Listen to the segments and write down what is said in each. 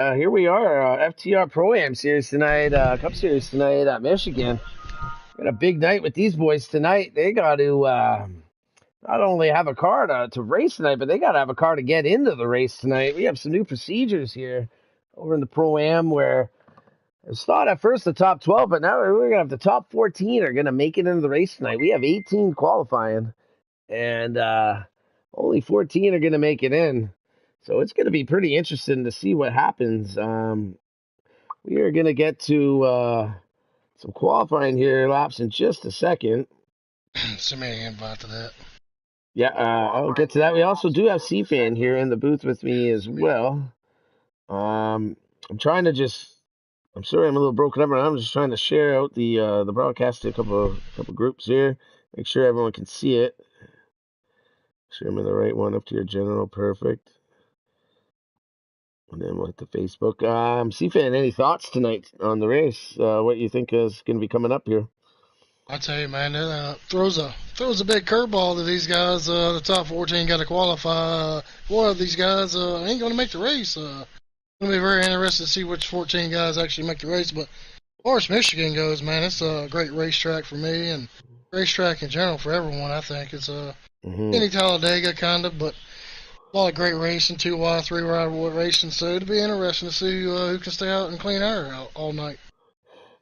Here we are, FTR ProAm series tonight, Cup series tonight at Michigan. Got a big night with these boys tonight. They got to not only have a car to race tonight, but they got to have a car to get into the race tonight. We have some new procedures here over in the ProAm where it's thought at first the top 12, but now we're going to have the top 14 are going to make it into the race tonight. We have 18 qualifying, and only 14 are going to make it in. So it's going to be pretty interesting to see what happens. We are going to get to some qualifying here laps in just a second. Send me an invite to that. Yeah, I'll get to that. We also do have C-Fan here in the booth with me as well. I'm trying to just. I'm sorry, I'm a little broken up, and I'm just trying to share out the broadcast to a couple groups here. Make sure everyone can see it. Make sure I'm in the right one up to your general. Perfect. And then we'll hit the Facebook. C-Fan, any thoughts tonight on the race? What you think is going to be coming up here? I tell you, man, it throws a big curveball to these guys. The top 14 got to qualify. One of these guys ain't going to make the race. It's going to be very interesting to see which 14 guys actually make the race. But as far as Michigan goes, man, it's a great racetrack for me and racetrack in general for everyone. I think it's any Talladega kind of, but a lot of great racing, 2 wide, 3 wide racing. So it'll be interesting to see who can stay out and clean air out all night.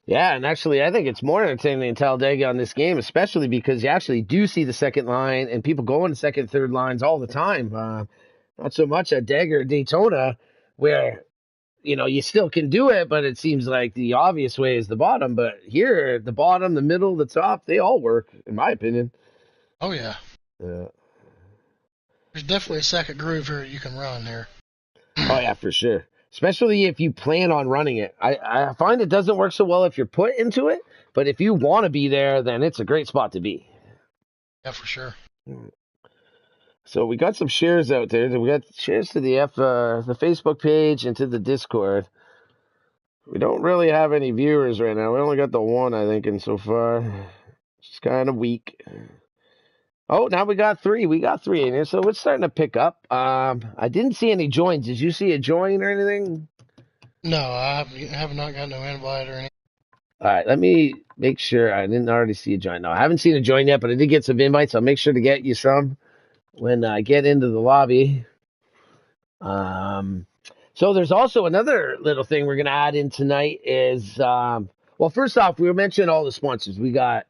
Yeah, and actually, I think it's more entertaining than Talladega on this game, especially because you actually do see the second line and people going to second, third lines all the time. Not so much at Dagger or Daytona, where you still can do it, but it seems like the obvious way is the bottom. But here, the bottom, the middle, the top, they all work, in my opinion. Oh yeah, Yeah. there's definitely a second groove here you can run here. Oh yeah, for sure. Especially if you plan on running it. I find it doesn't work so well if you're put into it, but if you want to be there, then it's a great spot to be. Yeah, for sure. So we got some shares out there. We got shares to the Facebook page and to the Discord. We don't really have any viewers right now. We only got the one, I think, in so far. It's kind of weak. Oh, now we got three. We got three in here, so it's starting to pick up. I didn't see any joins. Did you see a join or anything? No, I have not got no invite or anything. All right, let me make sure. I didn't already see a join. No, I haven't seen a join yet, but I did get some invites. I'll make sure to get you some when I get into the lobby. So there's also another little thing we're going to add in tonight is, well, first off, we mentioned all the sponsors. We got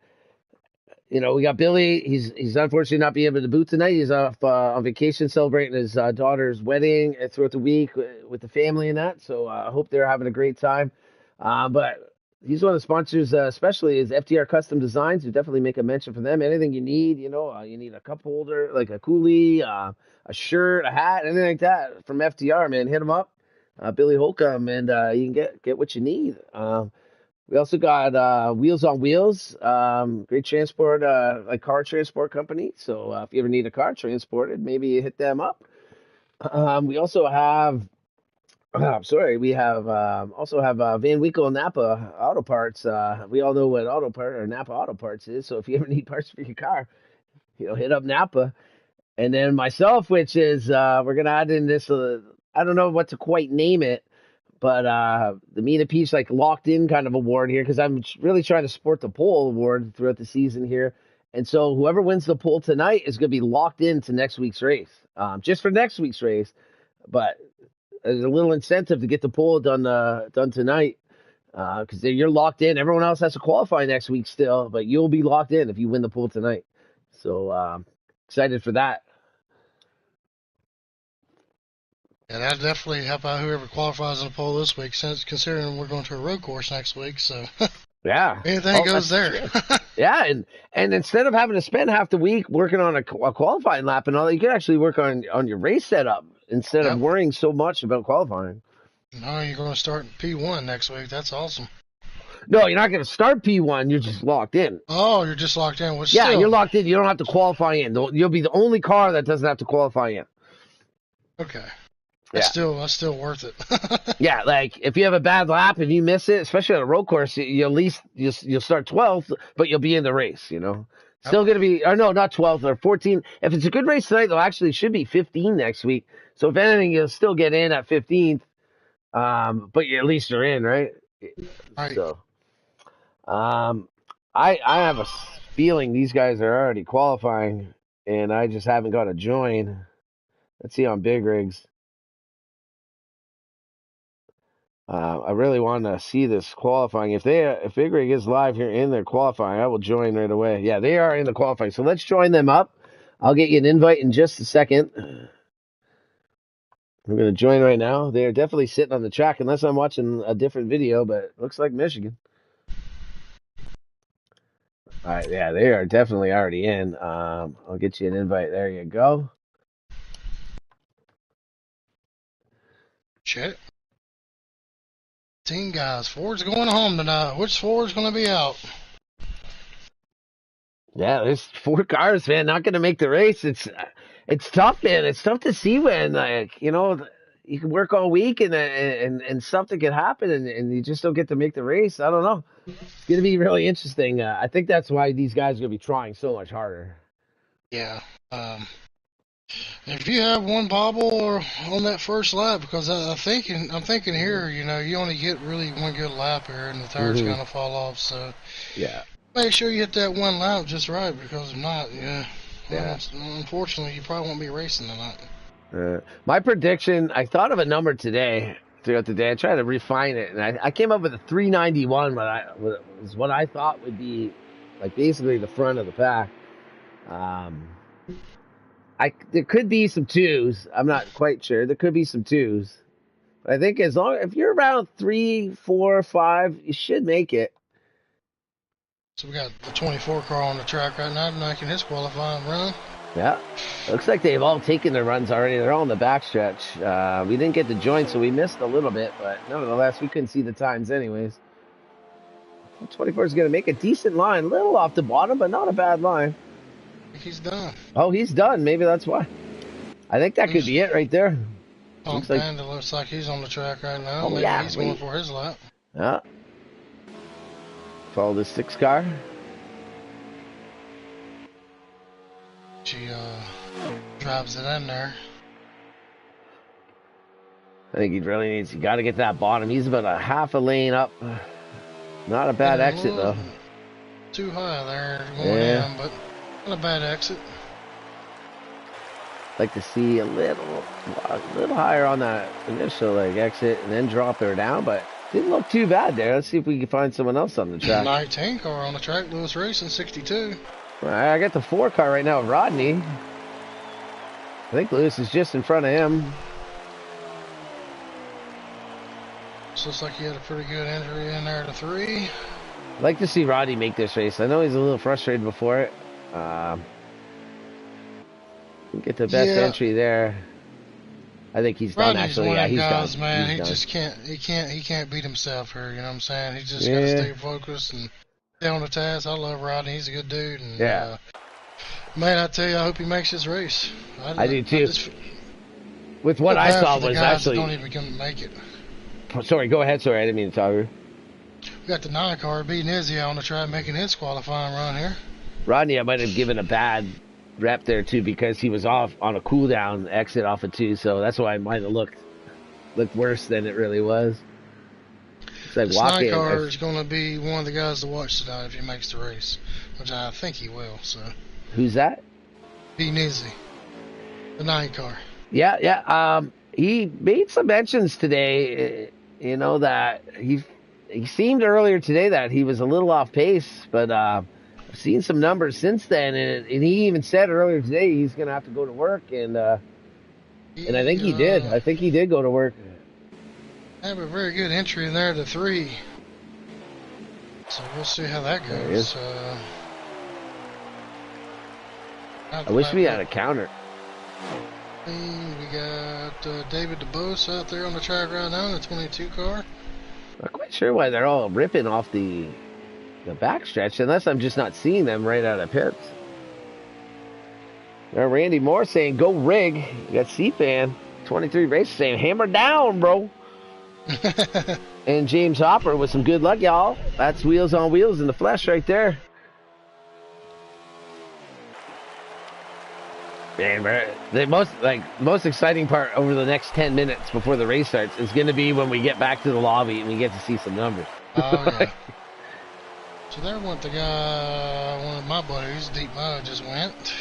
Billy. He's unfortunately not being able to boot tonight. He's off on vacation celebrating his daughter's wedding throughout the week with the family and that. So I hope they're having a great time. But he's one of the sponsors, especially is FTR Custom Designs. You definitely make a mention for them. Anything you need, you need a cup holder, like a coolie, a shirt, a hat, anything like that from FTR, man. Hit him up, Billy Holcomb, and you can get what you need. We also got Wheels on Wheels, great transport, like car transport company. So if you ever need a car transported, maybe you hit them up. We also have, we have also have Van Winkle Napa Auto Parts. We all know what Napa Auto Parts is. So if you ever need parts for your car, hit up Napa. And then myself, which is we're gonna add in this. I don't know what to quite name it. But the Mina Peach like locked in kind of award here because I'm really trying to support the poll award throughout the season here. And so whoever wins the poll tonight is going to be locked into next week's race, just for next week's race. But there's a little incentive to get the poll done tonight because you're locked in. Everyone else has to qualify next week still, but you'll be locked in if you win the poll tonight. So excited for that. Yeah, that'll definitely help out whoever qualifies in the poll this week, since considering we're going to a road course next week. So yeah, anything goes there. Yeah, and instead of having to spend half the week working on a qualifying lap and all that, you can actually work on your race setup instead of worrying so much about qualifying. No, you're going to start P1 next week. That's awesome. No, you're not going to start P1. You're just locked in. Oh, you're just locked in. Well, yeah, you're locked in. You don't have to qualify in. You'll be the only car that doesn't have to qualify in. Okay. That's still worth it. Yeah, like if you have a bad lap and you miss it, especially on a road course, you'll start 12th, but you'll be in the race. Still going to be, or no, not 12th or 14th. If it's a good race tonight, though, actually should be 15 next week. So if anything, you'll still get in at 15th. But at least you're in, right? Right. So, um, I have a feeling these guys are already qualifying, and I just haven't got a join. Let's see on big rigs. I really want to see this qualifying. If Big Rig is live here in their qualifying, I will join right away. Yeah, they are in the qualifying. So let's join them up. I'll get you an invite in just a second. We're going to join right now. They're definitely sitting on the track, unless I'm watching a different video, but it looks like Michigan. All right, yeah, they are definitely already in. I'll get you an invite. There you go. Check. 10 guys. Ford's going home tonight. Which Ford's going to be out? Yeah, there's 4 cars, man, not going to make the race. It's tough, man. It's tough to see when, like, you can work all week and something can happen and you just don't get to make the race. I don't know. It's going to be really interesting. I think that's why these guys are going to be trying so much harder. Yeah. If you have one bobble or on that first lap, because I'm thinking here, you only get really one good lap here, and the tires kind of fall off. So Yeah. make sure you hit that one lap just right, because if not, Yeah. unfortunately, you probably won't be racing tonight. My prediction, I thought of a number today, throughout the day. I tried to refine it, and I came up with a 391, was what I thought would be, like, basically the front of the pack. There could be some twos. I'm not quite sure. There could be some twos. But I think if you're around 3, 4, 5, you should make it. So we got the 24 car on the track right now, making his qualifying run. Yeah. Looks like they've all taken their runs already. They're all in the backstretch. We didn't get the joint, so we missed a little bit, but nevertheless, we couldn't see the times anyways. 24 is going to make a decent line. A little off the bottom, but not a bad line. I think he's done. Oh, he's done. Maybe that's why. I think that could be it right there. Looks like he's on the track right now. Oh, Maybe yeah, he's going for his lap. Yeah. Follow the 6 car. She drives it in there. I think he really needs. You got to get that bottom. He's about a half a lane up. Not a bad exit though. Too high there going in, but not a bad exit. Like to see a little higher on that initial exit and then drop her down, but didn't look too bad there. Let's see if we can find someone else on the track. 19 car on the track, Lewis Racing 62. All right, I got the 4 car right now, Rodney. I think Lewis is just in front of him. This looks like he had a pretty good entry in there to 3. I'd like to see Rodney make this race. I know he's a little frustrated before it. Get the best entry there. I think he's done. Actually, yeah, he's guys, done. Man, he just can't. He can't beat himself here. You know what I'm saying? He just got to stay focused and stay on the task. I love Rodney. He's a good dude. And, man, I tell you, I hope he makes this race. I do too. With what I saw was actually don't even gonna make it. Sorry, go ahead. Sorry, I didn't mean to talk to you. We got the 9 car beating Izzy on the track, making his qualifying run here. Rodney, I might have given a bad rep there too because he was off on a cool down exit off of 2, so that's why it might have looked worse than it really was. It's like this 9 car is going to be one of the guys to watch tonight if he makes the race, which I think he will. So who's that? Beating Izzy, the 9 car. Yeah. He made some mentions today. That he seemed earlier today that he was a little off pace, but I've seen some numbers since then, and he even said earlier today he's going to have to go to work, and I think he did. I think he did go to work. Have a very good entry in there to 3. So we'll see how that goes. I wish we had a counter. We got David DeBose out there on the track right now in the 22 car. Not quite sure why they're all ripping off the backstretch, unless I'm just not seeing them right out of pits. Now Randy Moore saying, go rig. You got C-Fan 23 races saying, hammer down, bro. And James Hopper with some good luck, y'all. That's Wheels on Wheels in the flesh right there. Man, the most exciting part over the next 10 minutes before the race starts is going to be when we get back to the lobby and we get to see some numbers. Oh, yeah. So there went the guy, one of my buddies, Deep Mud, just went.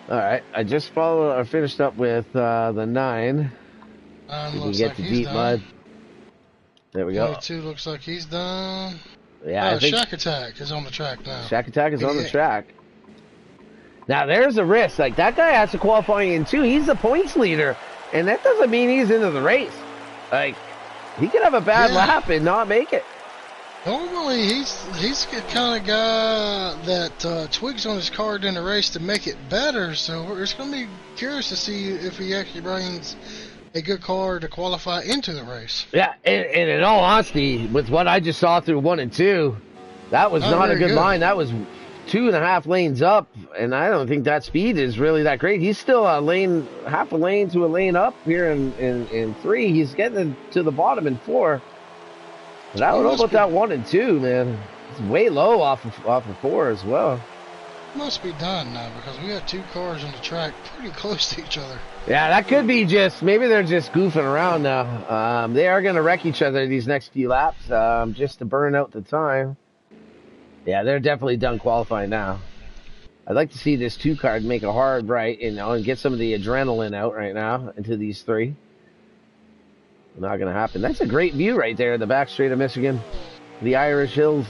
All right, I just finished up with the 9. We can get to Deep Mud. There we go. 22 looks like he's done. Yeah, I think Shack Attack is on the track now. Shack Attack is on the track. Now, there's a risk. Like, that guy has to qualify in 2. He's the points leader, and that doesn't mean he's into the race. Like, he could have a bad lap and not make it. Normally, he's the kind of guy that twigs on his car during the race to make it better, so it's going to be curious to see if he actually brings a good car to qualify into the race. Yeah, and in all honesty, with what I just saw through 1 and 2, that was not a good line. That was 2.5 lanes up, and I don't think that speed is really that great. He's still half a lane to a lane up here in 3. He's getting to the bottom in 4. But I don't know about that 1 and 2, man. It's way low off of 4 as well. Must be done now because we got 2 cars on the track pretty close to each other. Yeah, that could be maybe they're just goofing around now. They are going to wreck each other these next few laps just to burn out the time. Yeah, they're definitely done qualifying now. I'd like to see this 2 car make a hard right and get some of the adrenaline out right now into these 3. Not going to happen. That's a great view right there in the back straight of Michigan. The Irish Hills.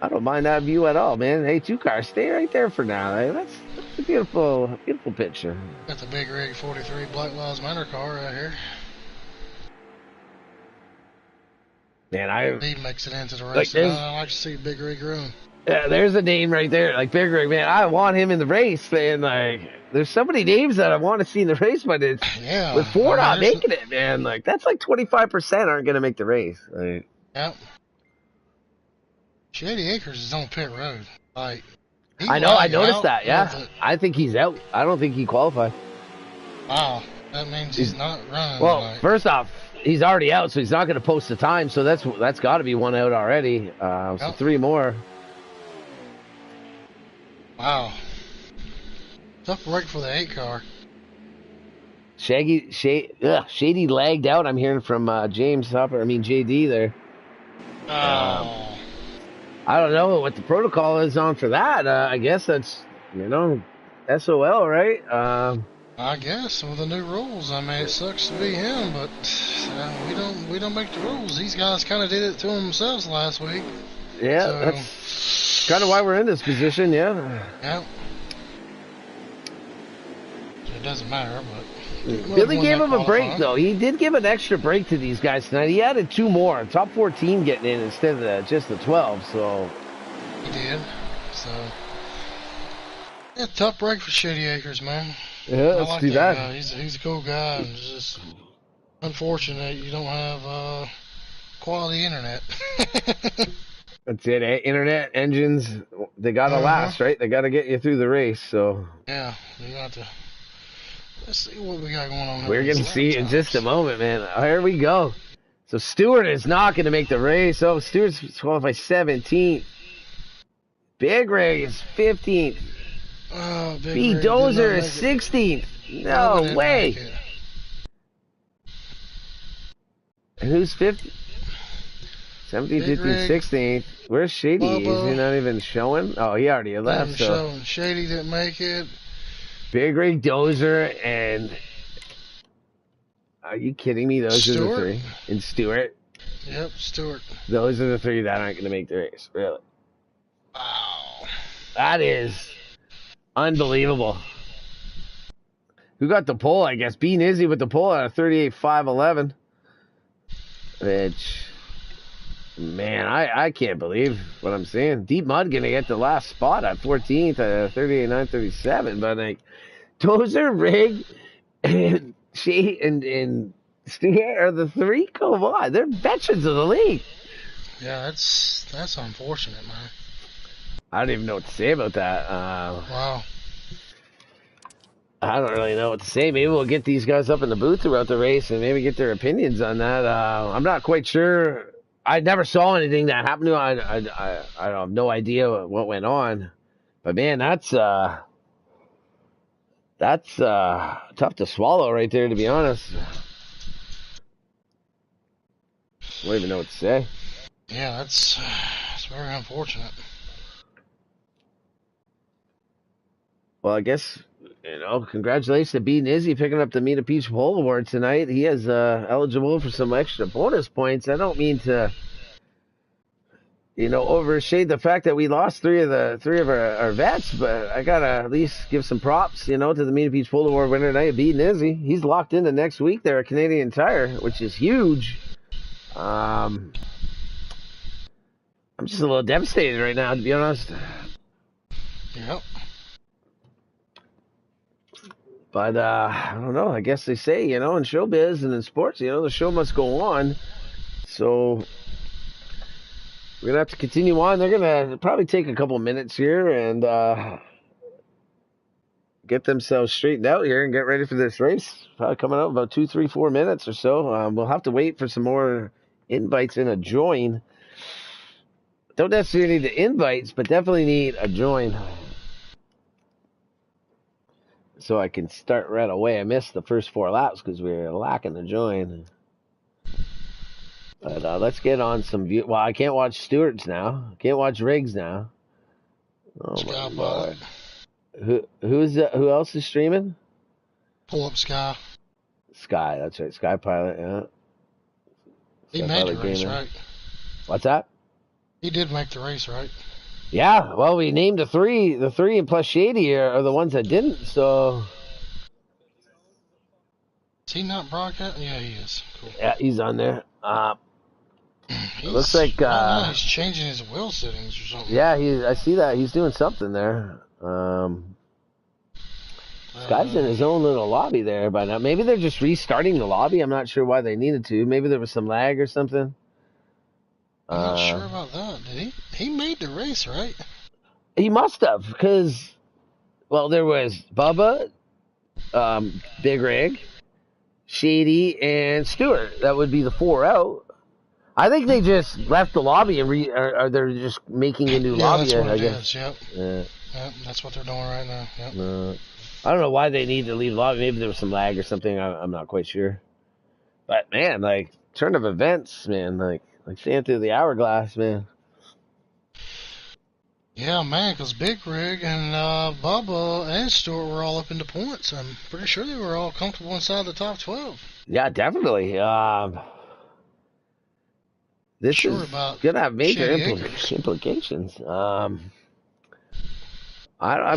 I don't mind that view at all, man. Hey, 2 cars, stay right there for now. Hey, that's a beautiful picture. Got the Big Rig 43 Black Lives Matter car right here. Man, he makes it into the race. I like to see Big Rig run. Yeah, there's a name right there, like Big Rig, man. I want him in the race, man. Like, there's so many names that I want to see in the race, but it's with Ford not making it, man. Like, that's like 25% aren't going to make the race. Like, yep. Shady Acres is on pit road. Like, I noticed that. Yeah, I think he's out. I don't think he qualified. Wow, that means he's not running. Well, first off, he's already out, so he's not going to post the time. So that's got to be 1 out already. So 3 more. Wow. Tough break for the 8 car. Shady lagged out. I'm hearing from JD there. I don't know what the protocol is on for that. I guess that's, SOL, right? I guess with the new rules. I mean, it sucks to be him, but we don't make the rules. These guys kind of did it to themselves last week. Yeah, so that's kind of why we're in this position. Yeah. Yeah. It doesn't matter, but Billy gave him a break, though. He did give an extra break to these guys tonight. He added 2 more. Top 14 getting in instead of just the 12, so. He did. So. Yeah, tough break for Shady Acres, man. Yeah, that's too bad. He's a cool guy. And it's just unfortunate you don't have quality internet. That's it. Internet, engines, they got to last, right? They got to get you through the race, so. Yeah, you got to. Let's see what we got going on. We're going to see in just a moment, man. Here we go. So Stewart is not going to make the race. Oh, Stewart's qualified 17th. Big Rig is 15th. Oh, B Dozer is 16th. No way. And who's 50th? 17th, 15th, 16th. Where's Shady? Is he not even showing? Oh, he already left. So. Shady didn't make it. Big Rig, Dozer, and are you kidding me? Those are the 3. And Stewart. Yep, Stewart. Those are the 3 that aren't going to make the race. Really. Wow. That is unbelievable. Who got the pole? I guess B Nizzy with the pole at a 38.511. Which, man, I can't believe what I'm seeing. Deep Mud going to get the last spot at 14th at 38.937, but like. Dozer, Rig, and and Stewart are the 3. Come on, they're veterans of the league. Yeah, that's unfortunate, man. I don't even know what to say about that. Wow. I don't really know what to say. Maybe we'll get these guys up in the booth throughout the race and maybe get their opinions on that. I'm not quite sure. I never saw anything that happened to him. I have no idea what went on. But man, that's tough to swallow right there, to be honest. I don't even know what to say. Yeah, that's very unfortunate. Well, I guess, congratulations to B Nizzy picking up the Meet a Peach Bowl Award tonight. He is eligible for some extra bonus points. I don't mean to, overshade the fact that we lost three of our vets, but I gotta at least give some props, to the Meet a Peach Bowl Award winner tonight, B Nizzy. He's locked into next week there at Canadian Tire, which is huge. I'm just a little devastated right now, to be honest. Yep. But I don't know. I guess they say, in showbiz and in sports, the show must go on. So we're gonna have to continue on. They're gonna probably take a couple minutes here and get themselves straightened out here and get ready for this race. Probably coming up about 2, 3, 4 minutes or so. We'll have to wait for some more invites and a join. Don't necessarily need the invites, but definitely need a join. So I can start right away. I missed the first 4 laps because we were lacking the join. But let's get on some view. Well, I can't watch Stewart's now. I can't watch Riggs now. Oh Sky my Pilot. lord. Who else is streaming? Pull up Sky. Sky, that's right. Sky Pilot, yeah. He Sky made Pilot the race, Gamer. right? What's that? He did make the race, right? Yeah, well, we named the three and plus Shady are the ones that didn't, so. Is he not broadcasting? Yeah, he is. Cool. Yeah, he's on there. It looks like right now he's changing his wheel settings or something. Yeah, I see that he's doing something there. Sky's in his own little lobby there by now. Maybe they're just restarting the lobby. I'm not sure why they needed to. Maybe there was some lag or something. I'm not sure about that. Did he made the race, right? He must have, because, well, there was Bubba, Big Rig, Shady, and Stewart. That would be the 4 out. I think they just left the lobby and or they're just making a new lobby. That's what I it guess. is. Yep. Yeah. Yep. That's what they're doing right now. Yep. I don't know why they need to leave the lobby. Maybe there was some lag or something. I'm not quite sure. But man, like turn of events, man, like seeing through the hourglass, man. Yeah, man, because Big Rig and Bubba and Stewart were all up into points. I'm pretty sure they were all comfortable inside the top 12. Yeah, definitely. This Sure is about gonna have major Shady implications. I'm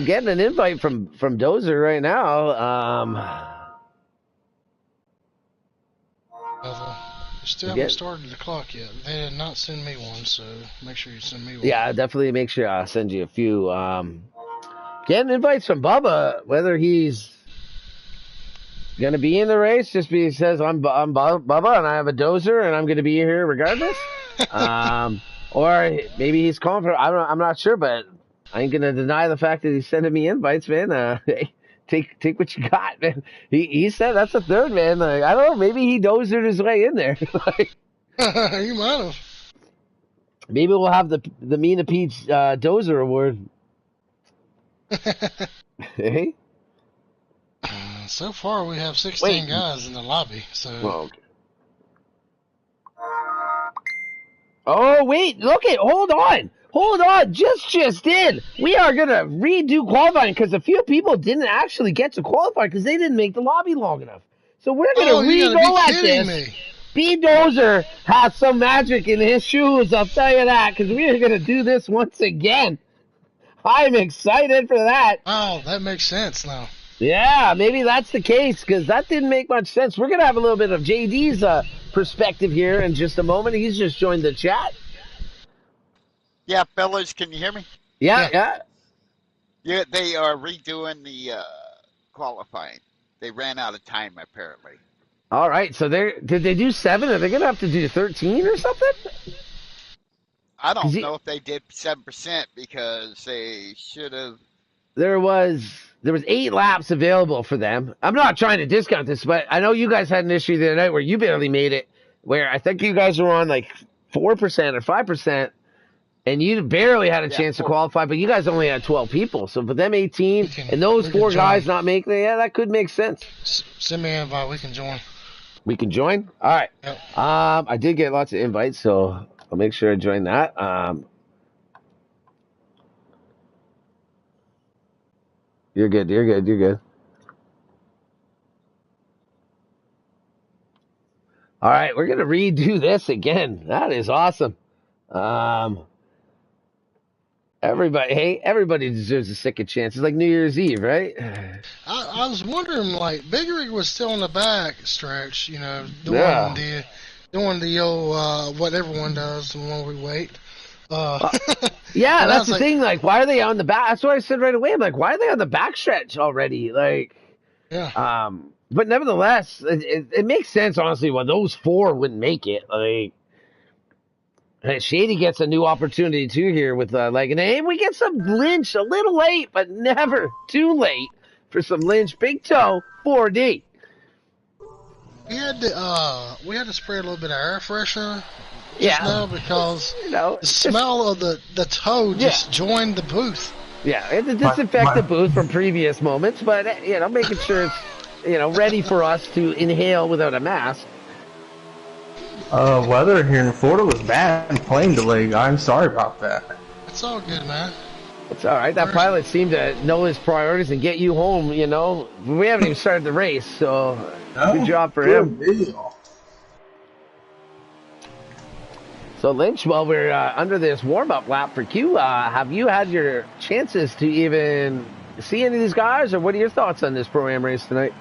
getting an invite from Dozer right now. They still haven't started the clock yet. They did not send me one, so make sure you send me one. Yeah, definitely make sure I send you a few. Getting invites from Bubba, whether he's gonna be in the race, just because he says I'm Bubba and I have a Dozer and I'm gonna be here regardless. Or maybe he's calling for. I'm not sure, but I ain't gonna deny the fact that he's sending me invites, man. Hey, take what you got, man. He said that's a third, man. Like, I don't know, maybe he dozered his way in there. You might have. Maybe we'll have the Mina Peach Dozer Award. Hey. So far, we have 16 guys in the lobby. So. Well, okay. Oh wait, hold on, just in. We are gonna redo qualifying because a few people didn't actually get to qualify because they didn't make the lobby long enough. So we're gonna re-go at this. B Dozer has some magic in his shoes, I'll tell you that, because we are gonna do this once again. I'm excited for that. Oh, that makes sense now. Yeah, maybe that's the case, because that didn't make much sense. We're going to have a little bit of JD's perspective here in just a moment. He's just joined the chat. Yeah, fellas, can you hear me? Yeah. Yeah, they are redoing the qualifying. They ran out of time, apparently. All right, so did they do 7? Are they going to have to do 13 or something? I don't know if they did 7% because they should have. There was 8 laps available for them. I'm not trying to discount this, but I know you guys had an issue the other night where you barely made it, where I think you guys were on like 4% or 5%, And you barely had a Yeah, chance to qualify, but you guys only had 12 people. So for them 18 and those we can 4 guys join. not making it, yeah, that could make sense. Send me an invite. We can join. We can join? All right. Yep. I did get lots of invites, so I'll make sure I join that. You're good. You're good. You're good. All right. We're going to redo this again. That is awesome. Everybody deserves a second chance. It's like New Year's Eve, right? I was wondering, like, Big Rig was still in the back stretch, you know, Yeah. doing the old what everyone does when we wait. Yeah, and I that's was the like, thing. Like, why are they on the back? That's what I said right away. I'm like, why are they on the back stretch already? Like, yeah, but nevertheless, it makes sense, honestly, why those 4 wouldn't make it. Like, Shady gets a new opportunity too here with like, and we get some Lynch a little late, but never too late for some Lynch. Big toe 4D. we had to spray a little bit of air freshener just Yeah, now because you know, the smell of the toe just joined the booth. yeah, it's a disinfectant booth from previous moments, but making sure it's ready for us to inhale without a mask. Weather here in Florida was bad. Plane delay, guy. I'm sorry about that. It's all good, man. It's all right. That pilot seemed to know his priorities and get you home. We haven't even started the race, so good job for him. Deal. So Lynch, while we're under this warm-up lap for Q, have you had your chances to even see any of these guys, or what are your thoughts on this Pro-Am race tonight?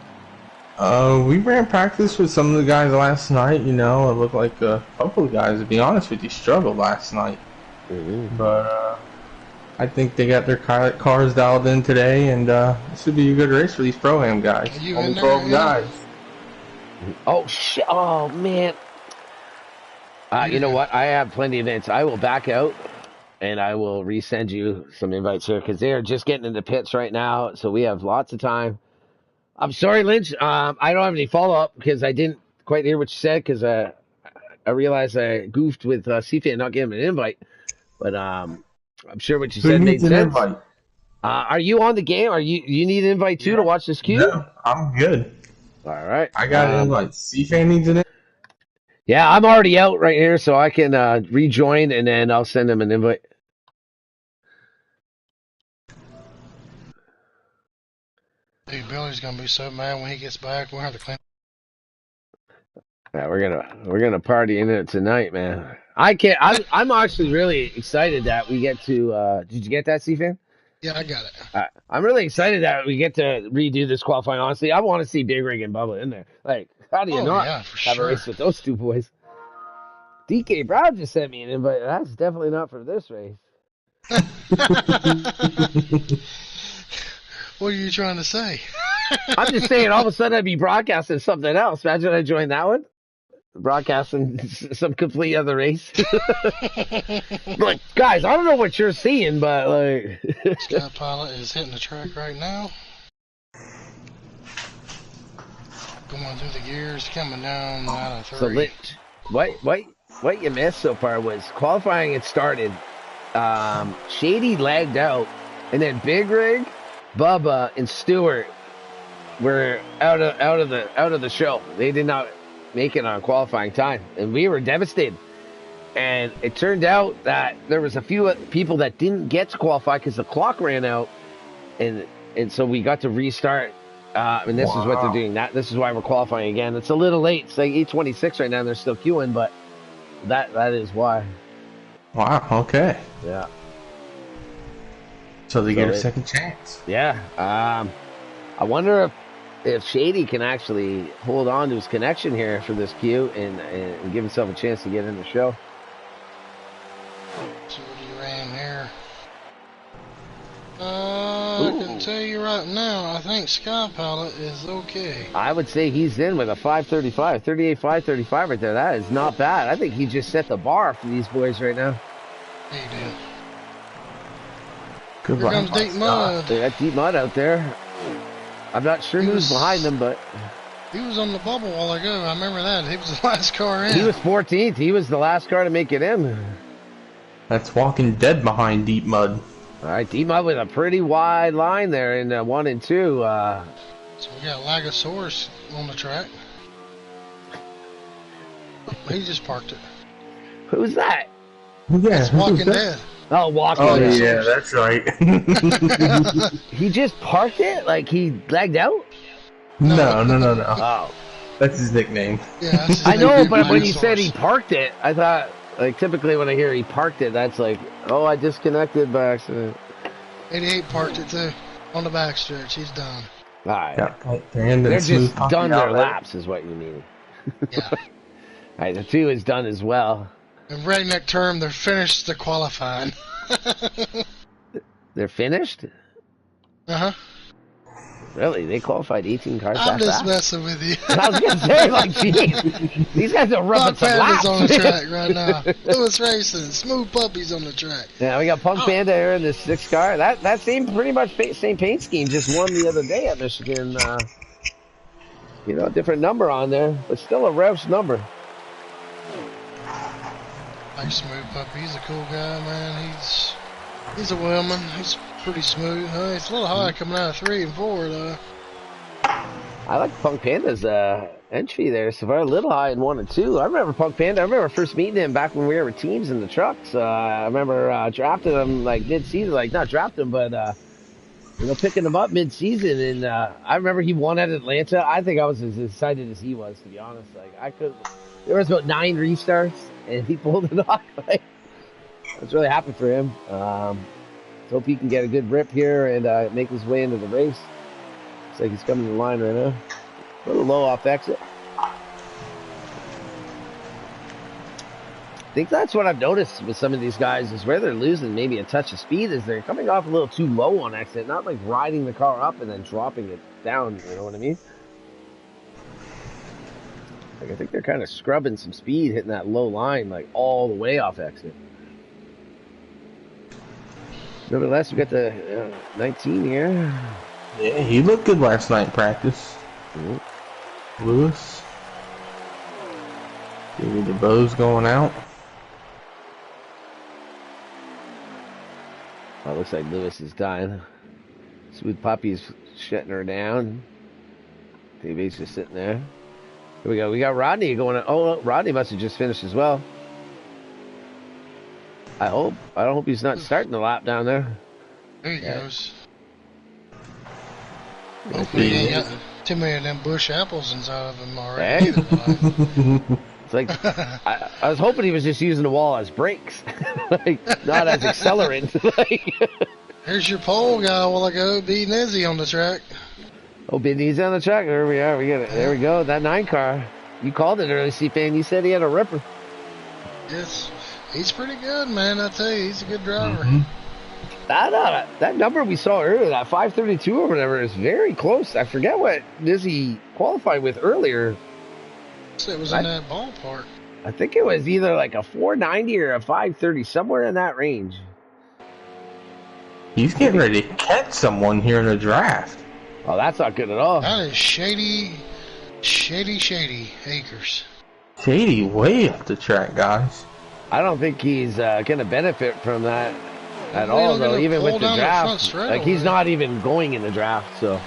We ran practice with some of the guys last night. It looked like a couple of guys, to be honest with you, struggled last night. Mm-hmm. But I think they got their cars dialed in today, and this would be a good race for these Pro-Am guys. Only 12 guys. Oh, shit. Oh, man. You know what? I have plenty of events. I will back out, and I will resend you some invites here, because they are just getting into pits right now, so we have lots of time. I'm sorry, Lynch. I don't have any follow-up because I didn't quite hear what you said because I realized I goofed with CFAN not giving him an invite. But I'm sure what you said made sense. Invite? Are you on the game? Are you need an invite too to watch this queue? No, I'm good. All right. I got an invite. CFAN needs an invite. Yeah, I'm already out right here, so I can rejoin and then I'll send him an invite. Dude, Billy's gonna be so mad when he gets back. We'll have to clean. Yeah, we're gonna party in it tonight, man. I'm actually really excited that we get to. Did you get that, CFAN? Yeah, I got it. I'm really excited that we get to redo this qualifying. Honestly, I want to see Big Rig and Bubba in there. Like, how do you not have a race with those 2 boys? DK Brown just sent me an invite. That's definitely not for this race. What are you trying to say? I'm just saying, all of a sudden I'd be broadcasting something else. Imagine I joined that one. Broadcasting some complete other race. Like, guys, I don't know what you're seeing, but like... Sky Pilot is hitting the track right now. Going through the gears, coming down out of 3. So, Lynch, what you missed so far was qualifying had started. Shady lagged out, and then Big Rig, Bubba, and Stewart were out of the show. They did not make it on qualifying time, and we were devastated. And it turned out that there was a few people that didn't get to qualify because the clock ran out, and so we got to restart. And this is what they're doing. This is why we're qualifying again. It's a little late. It's like 8:26 right now, and they're still queuing, but that is why. Wow. Okay. Yeah. So they get a second chance. Yeah. I wonder if Shady can actually hold on to his connection here for this queue and give himself a chance to get in the show. So what he ran here. I can tell you right now, I think Sky Pilot is okay. I would say he's in with a 5:35, 38.535 right there. That is not bad. I think he just set the bar for these boys right now. He did. Good Here comes Deep Mud. They got Deep Mud out there. I'm not sure who's behind them, but... He was on the bubble a while ago. I remember that. He was the last car in. He was 14th. He was the last car to make it in. That's Walking Dead behind deep mud. All right, D-Mud with a pretty wide line there in 1 and 2. So we got Lagosaurus on the track. He just parked it. Who's that? Yeah, It's Walking Dead. Oh, Walking Oh Dead. yeah, that's right. He just parked it? Like he lagged out? No. Oh. That's his nickname. Yeah, that's his I know, nickname, but when you said he Lagosaurus. parked it, I thought, like, typically when I hear he parked it, that's like, oh, I disconnected by accident. 88 parked it too on the backstretch. He's done. All right. Yeah, and They're smooth just puppy done their out there. laps, is what you mean. Yeah. All right, the 2 is done as well. In redneck term, they're finished the qualifying. They're finished? Uh-huh. Really? They qualified 18 cars I'm that just fast? messing with you. I was going to say, like, geez, these guys are rubbing Punk some Panda's laps. on the track right now. Lewis Racing, Smooth Puppies on the track. Yeah, we got Punk Panda here in the 6th car. That same pretty much same paint scheme just won the other day at Michigan. You know, different number on there, but still a Revs number. Like Smooth Puppy, he's a cool guy, man. He's a wheelman. He's pretty smooth. It's a little high coming out of 3 and 4 though. I like Punk Panda's entry there. So far, a little high in 1 and 2. I remember Punk Panda. I remember first meeting him back when we were teams in the trucks. I remember drafting him like mid-season, like not drafting him, but you know, picking him up mid-season. And I remember he won at Atlanta. I think I was as excited as he was, to be honest. Like there was about 9 restarts, and he pulled it off. Like, I was really happy for him. Hope he can get a good rip here and make his way into the race. Looks like he's coming to the line right now. A little low off exit. I think that's what I've noticed with some of these guys is where they're losing maybe a touch of speed is they're coming off a little too low on exit, not like riding the car up and then dropping it down, you know what I mean? Like I think they're kind of scrubbing some speed, hitting that low line like all the way off exit. Nevertheless, we got the 19 here. Yeah, he looked good last night in practice. Lewis. Give me the bows going out. Oh, looks like Lewis is dying. Smooth Puppy's shutting her down. TV's just sitting there. Here we go. We got Rodney going. Oh, Rodney must have just finished as well. I hope. I don't hope he's not starting the lap down there. There he goes. Hopefully he ain't got too many of them bush apples inside of him already. It's like I was hoping he was just using the wall as brakes, like not as accelerant. Here's your pole guy a while ago, beating Izzy on the track. Oh, Bidney's on the track. There we are. We got it. There we go. That 9 car. You called it early, C-Fan. You said he had a ripper. Yes, he's pretty good, man. I tell you, he's a good driver. That number we saw earlier, that 532 or whatever, is very close. I forget what Dizzy qualified with earlier. It was in that ballpark. I think it was either like a 490 or a 530, somewhere in that range. He's getting ready to catch someone here in the draft. Oh, that's not good at all. That is shady acres. Shady way up the track, guys. I don't think he's going to benefit from that at Well, all, he's though, gonna even pull with the down the front draft. straight Like, he's over not even going in the draft, so.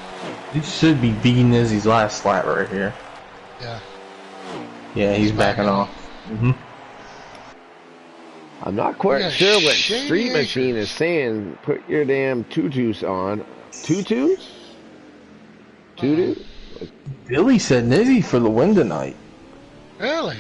He should be beating Izzy's last lap right here. Yeah. Yeah, he's backing off. I'm not quite sure what Street Machine is saying. Put your damn tutus on. Tutus? Tutu? Billy said Izzy for the win tonight. Really?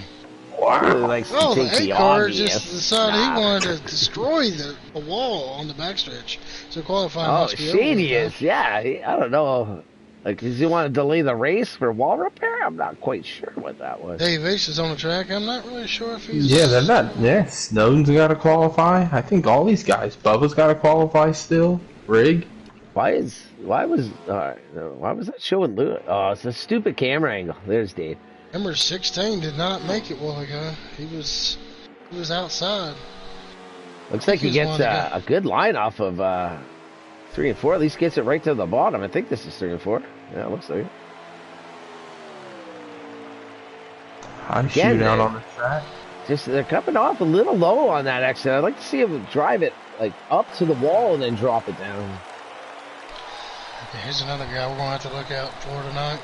Really likes to Oh, take the the 8 car obvious. just decided he wanted to destroy the wall on the backstretch. So qualifying Oh, must be over shady with, is. Yeah, I don't know. Like, does he want to delay the race for wall repair? I'm not quite sure what that was. Dave Ace is on the track. I'm not really sure if he's... Yeah, they're not. Yeah, Snowden's got to qualify. I think all these guys. Bubba's got to qualify still. Rig. Why was that showing Lewis? Oh, it's a stupid camera angle. There's Dave. Number 16 did not make it a while ago. He was outside. Looks like he gets a good line off of 3 and 4. At least gets it right to the bottom. I think this is 3 and 4. Yeah, it looks like it. High shootout on the track. just they're coming off a little low on that exit. I'd like to see him drive it like up to the wall and then drop it down. Okay, here's another guy we're going to have to look out for tonight.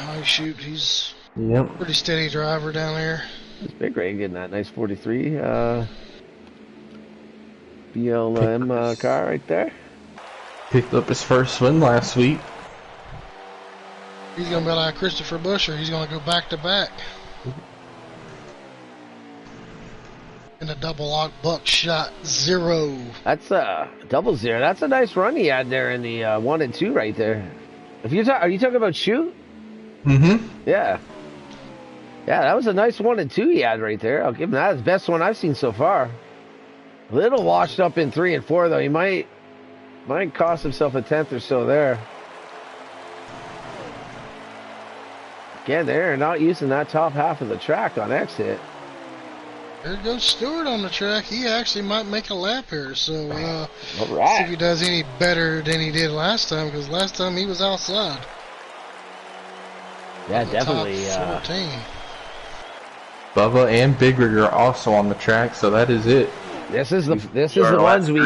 Oh, shoot, he's Yep. pretty steady driver down there. It's Big Ray getting that nice 43 BLM car right there. Picked up his first win last week. He's going to be like Christopher Buescher. He's going to go back-to-back. In a double lock buckshot 0. That's a double 0. That's a nice run he had there in the 1 and 2 right there. If you are you talking about shoot? Mm-hmm. Yeah. Yeah, that was a nice 1 and 2 he had right there. I'll give him that. It's the best one I've seen so far. A little washed up in 3 and 4 though. He might cost himself a 10th or so there. Again, they're not using that top half of the track on exit. There goes Stewart on the track. He actually might make a lap here. So, All right. see if he does any better than he did last time, because last time he was outside. Yeah, definitely. Top 14. Bubba and Big Rig are also on the track, so that is it. This is the ones we.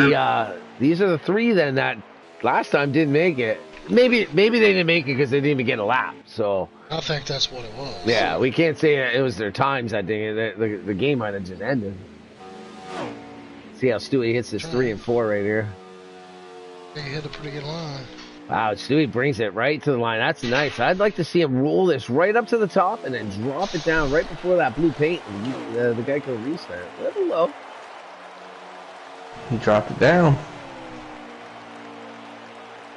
These are the 3 then that last time didn't make it. Maybe they didn't make it because they didn't even get a lap. So I think that's what it was. yeah, we can't say it was their times. I think the game might have just ended. See how Stewie hits this 3 and 4 right here. He hit a pretty good line. Wow, Stewie brings it right to the line. That's nice. I'd like to see him roll this right up to the top and then drop it down right before that blue paint. And the guy can restart. A little low. He dropped it down.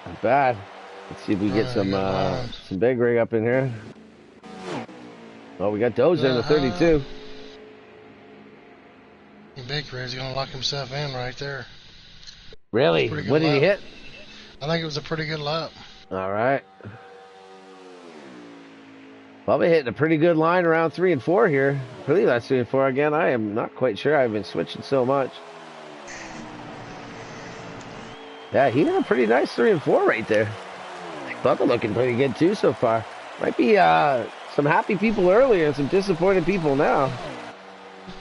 Not bad. Let's see if we get some Big Rig up in here. Oh, we got Dozer in the 32. Big Rig's going to lock himself in right there. Really? What did he hit? I think it was a pretty good lap. All right. Probably hitting a pretty good line around 3 and 4 here. I believe that's 3 and 4 again. I am not quite sure. I've been switching so much. Yeah, he had a pretty nice 3 and 4 right there. Bubba looking pretty good too so far. Might be some happy people earlier and some disappointed people now.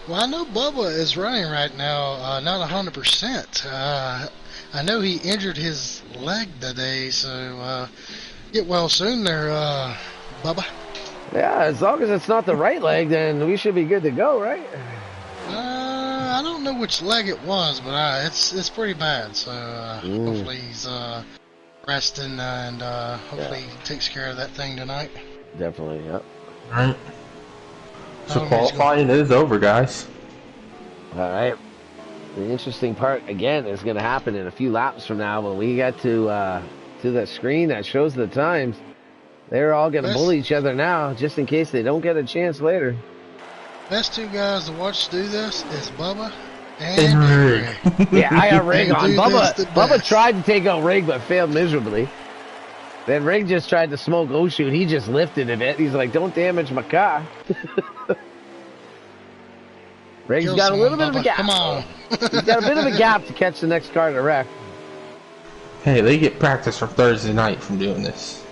Well, I know Bubba is running right now, not 100%. I know he injured his leg today, so get well soon there, Bubba. Yeah, as long as it's not the right leg, then we should be good to go, right? I don't know which leg it was, but it's pretty bad. So hopefully he's resting and hopefully he takes care of that thing tonight. Definitely, yeah. All right. So qualifying is over, guys. All right. The interesting part, again, is going to happen in a few laps from now when we get to the screen that shows the times. They're all going to bully each other now, just in case they don't get a chance later. Best 2 guys to watch do this is Bubba and Rig. Yeah, I got Rig on. Bubba tried to take out Rig, but failed miserably. Then Rig just tried to smoke Oshun. He just lifted a bit. He's like, don't damage my car. Rig's got a little bit of a gap. Come on. He's got a bit of a gap to catch the next car to wreck. Hey, they get practice for Thursday night from doing this.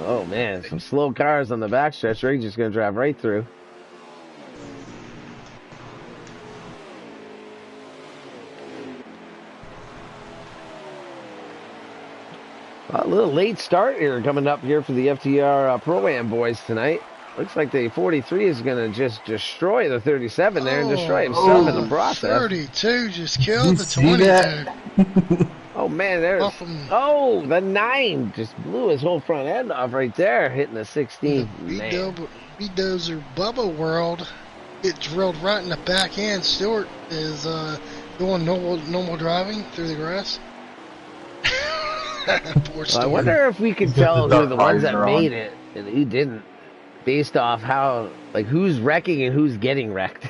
Oh, man. Some slow cars on the backstretch. Rig's just going to drive right through. A little late start here coming up here for the FTR ProAm boys tonight. Looks like the 43 is going to just destroy the 37 there and destroy himself in the process. 32 just killed the 22. Oh, man, there's... Oh, the 9 just blew his whole front end off right there, hitting the 16. B-Dozer Bubba World. It drilled right in the back end. Stewart is going normal driving through the grass. Poor Stewart. I wonder if we could tell who the ones that made it and who didn't, based off how, like, who's wrecking and who's getting wrecked.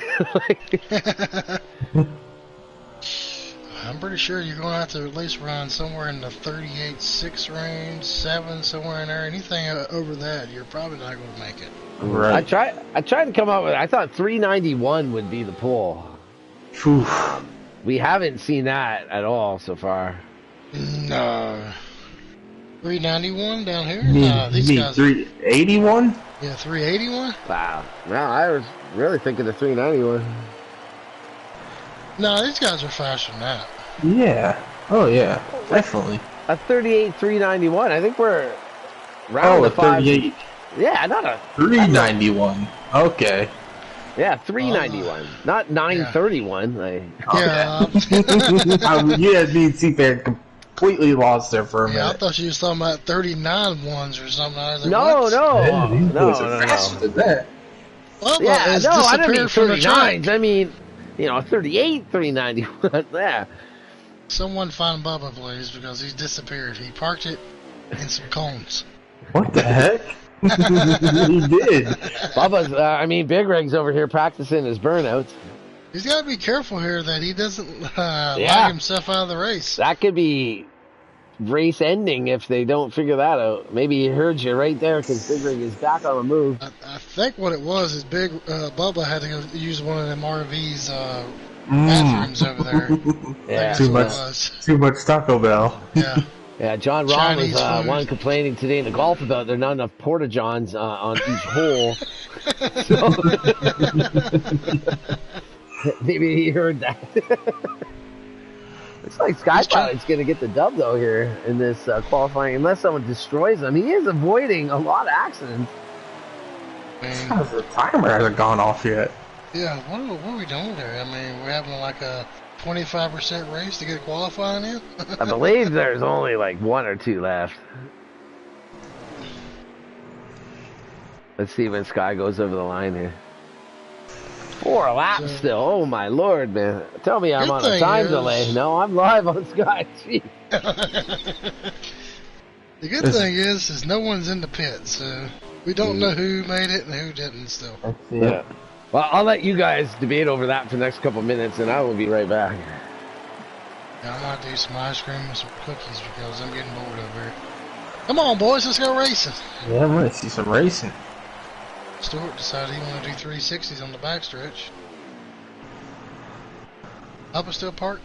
I'm pretty sure you're going to have to at least run somewhere in the 38.6 range, 7, somewhere in there. Anything over that, you're probably not going to make it. Right. I tried to come up with, I thought 391 would be the pull. Oof. We haven't seen that at all so far. No. 391 down here. You mean 381? Yeah, 381. Wow. No, I was really thinking the 391. No, these guys are faster than that. Yeah. Oh yeah, definitely. A 38 391. I think we're round the 38. Yeah, not a 391. Okay. Yeah, 391, not 931. Yeah. You had me see there completely lost there for a minute. I thought you was talking about 39 ones or something. I was like, no, what? no, These no, boys are no, faster than that. Bubba Yeah, has no, I didn't mean disappeared from the track. 39s. I mean, 38 391. Yeah. Someone find Bubba, please, because he's disappeared. He parked it in some cones. What the heck? He did. Bubba's, Big Rig's over here practicing his burnouts. He's got to be careful here that he doesn't Yeah. lag himself out of the race. That could be race ending if they don't figure that out. Maybe he heard you right there because Big Rig is back on the move. I think what it was is Bubba had to go use one of them RV's bathrooms over there. Yeah. Too much Taco Bell. Yeah. Yeah, John Rahm was one complaining today in the golf about there are not enough Porta Johns on each hole. So, maybe he heard that. Looks like Sky Pilot's going to get the dub, though, here in this qualifying, unless someone destroys him. He is avoiding a lot of accidents. The timer hasn't gone off yet. Yeah, what are we doing there? I mean, we're having like a 25% race to get qualifying in? I believe there's only like 1 or 2 left. Let's see when Sky goes over the line here. 4 laps still. Oh my lord, man. Tell me I'm on a time delay. No, I'm live on Sky. Jeez. The good thing is no one's in the pit, so we don't know who made it and who didn't still. Yeah. Well, I'll let you guys debate over that for the next couple minutes, and I will be right back. Yeah, I might do some ice cream and some cookies because I'm getting bored over here. Come on, boys, let's go racing. Yeah, I'm going to see some racing. Stewart decided he wanted to do 360s on the backstretch. Bubba still parked?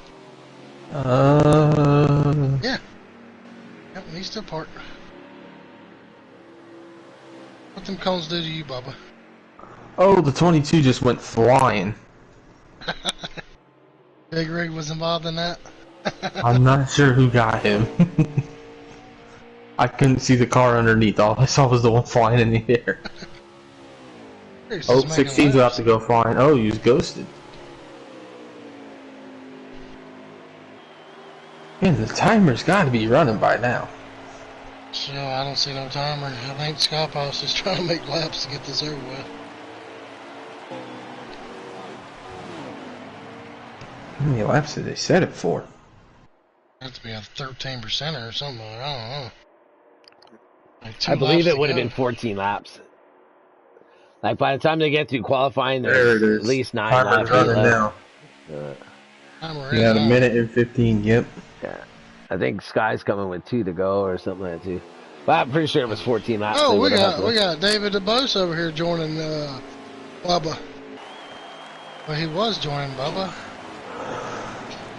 Yeah. Yep, he's still parked. What them cones do to you, Bubba? Oh, the 22 just went flying. Big Rig was involved in that? I'm not sure who got him. I couldn't see the car underneath. All I saw was the one flying in the air. Oh, 16's about to go flying. Oh, he was ghosted. Man, the timer's got to be running by now. So, I don't see no timer. I think Skypos is trying to make laps to get this over with. How many laps did they set it for? Have to be a 13% or something. I don't know. Like I believe it would have been 14 laps. Like by the time they get through qualifying, there's at least 9 laps. Running now. You got 1 minute and 15. Yep. Yeah. I think Sky's coming with 2 to go or something like that too. But I'm pretty sure it was 14 laps. Oh, we got David DeBose over here joining Bubba. Well, he was joining Bubba.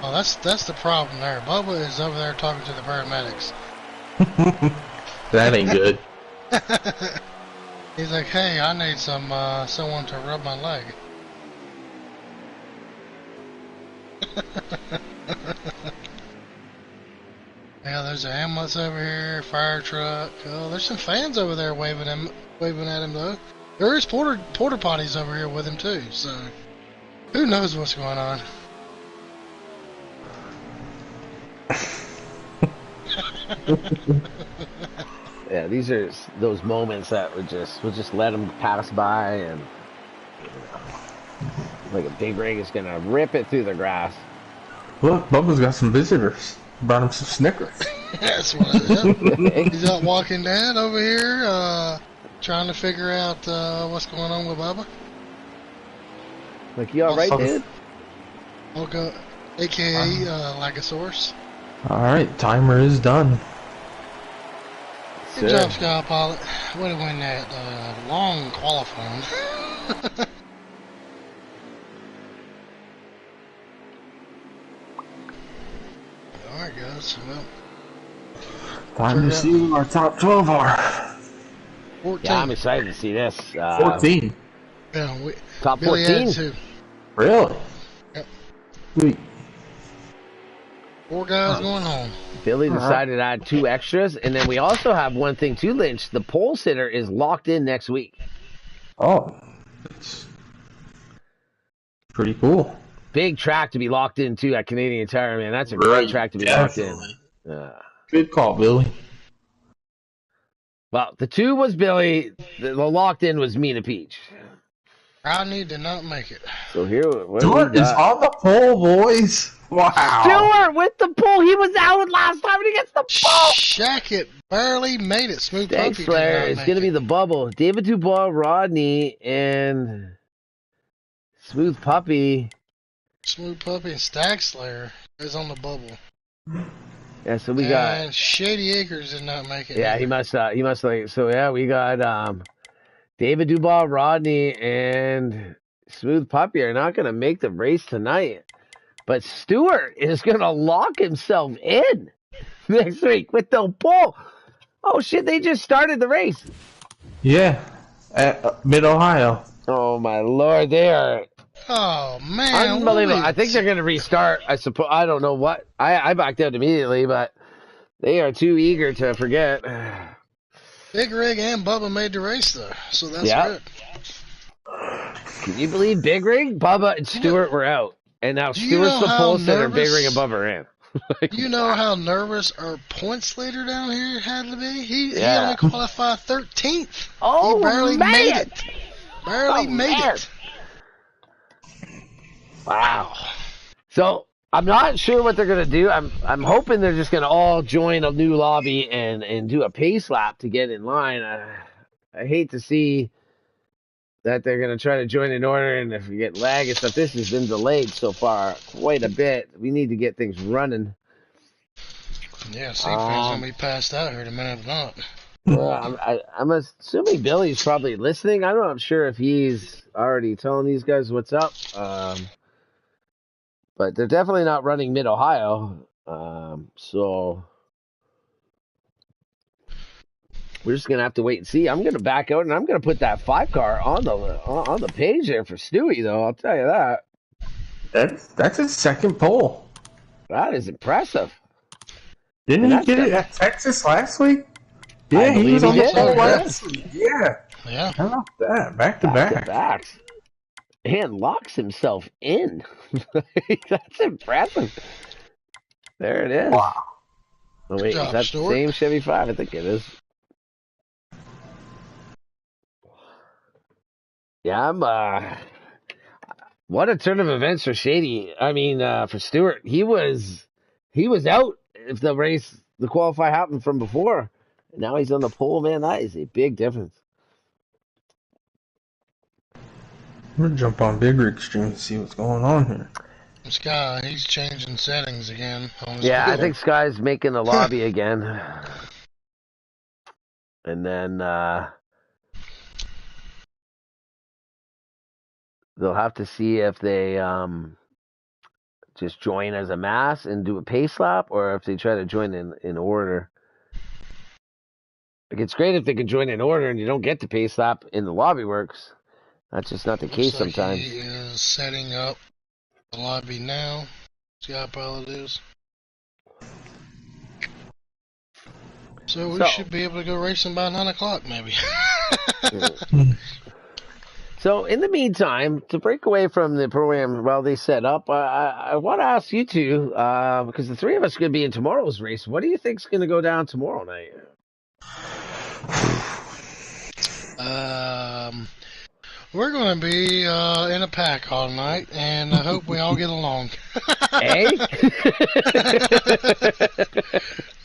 Oh, that's the problem there. Bubba is over there talking to the paramedics. That ain't good. He's like, hey, I need someone to rub my leg. Yeah, there's an ambulance over here, fire truck. Oh, there's some fans over there waving at him though. There is porta potties over here with him too. So who knows what's going on? Yeah, these are those moments that we'll just let them pass by, and like a Big Rig is gonna rip it through the grass. Look, Bubba's got some visitors. Brought him some Snickers. That's what it is. He's out walking Dad over here, trying to figure out what's going on with Bubba. Like, you alright, dude? Okay, AKA Lagosaurus. Alright, timer is done. Good job, Sky Pilot. Way to win that long qualifying. Alright, guys. Well, Time to see who our top 12 are. 14. Yeah, I'm excited to see this. 14. Yeah, Top Billy 14? had 2. Really? Yep. Sweet. 4 guys going home. Billy decided to add 2 extras, and then we also have one thing too, Lynch. The pole sitter is locked in next week. Oh, that's pretty cool. Big track to be locked in too at Canadian Tire, man. That's a great track to be locked in. Good call, Billy. Well, the 2 was Billy. The locked in was Mina Peach. Rodney did not make it. So here, what Stewart is on the pole, boys. Wow. Stewart with the pole. He was out last time and he gets the pole. Shackett barely made it. Smooth Thanks, Puppy Flair. did It's not going to make be it. the bubble. David Dubois, Rodney, and Smooth Puppy. Smooth Puppy and Stag Slayer is on the bubble. Yeah, so we got. And Shady Acres did not make it. Yeah, either. he must like. So yeah, we got David Dubois, Rodney, and Smooth Puppy are not going to make the race tonight. But Stewart is going to lock himself in next week with the pole. Oh, shit, they just started the race. Yeah, at Mid-Ohio. Oh, my Lord, they are Oh, man. unbelievable. I think they're going to restart, I suppose. I don't know what. I backed out immediately, but they are too eager to forget. Big Rig and Bubba made the race, though, so that's Yep. good. Can you believe Big Rig? Bubba and Stewart were out. And now Stewart's the pole sitter, Big Rig and Bubba are in. You know how nervous our points leader down here had to be? He only qualified 13th. Oh, he barely man. made it. Barely made man. it. Wow. So I'm not sure what they're gonna do. I'm hoping they're just gonna all join a new lobby and do a pace lap to get in line. I hate to see that they're gonna try to join in order, and if you get lag and stuff, this has been delayed so far quite a bit. We need to get things running. Yeah, C-Fan's going to be passed out here in a minute or not. Well, I'm assuming Billy's probably listening. I'm not sure if he's already telling these guys what's up. But they're definitely not running Mid-Ohio. So we're just gonna have to wait and see. I'm gonna back out and I'm gonna put that 5 car on the page there for Stewie, though. I'll tell you that. That's his second pole. That is impressive. Didn't he get it at Texas last week? Yeah, I he was believe on he the did. pole Yeah. last week. Yeah. Yeah. How about that? Back to back. Backs. And locks himself in. That's impressive. There it is. Wow. Oh, wait, job, is that Stuart. the same Chevy 5? I think it is. Yeah, what a turn of events for Shady. I mean, for Stewart. He was out if the qualify happened from before. Now he's on the pole, man. That is a big difference. I'm gonna jump on Big Rig stream and see what's going on here. Sky, he's changing settings again. On his Yeah, I computer. think Sky's making the lobby again. And then they'll have to see if they just join as a mass and do a pace lap, or if they try to join in order. Like, it's great if they can join in order and you don't get to pace lap in the lobby works. That's just not the Looks case like sometimes. He is setting up the lobby now. Sky Pilot is. So we should be able to go racing by 9 o'clock, maybe. So in the meantime, to break away from the program while they set up, I want to ask you two, because the 3 of us are going to be in tomorrow's race. What do you think's going to go down tomorrow night? We're going to be in a pack all night, and I hope we all get along. Eh?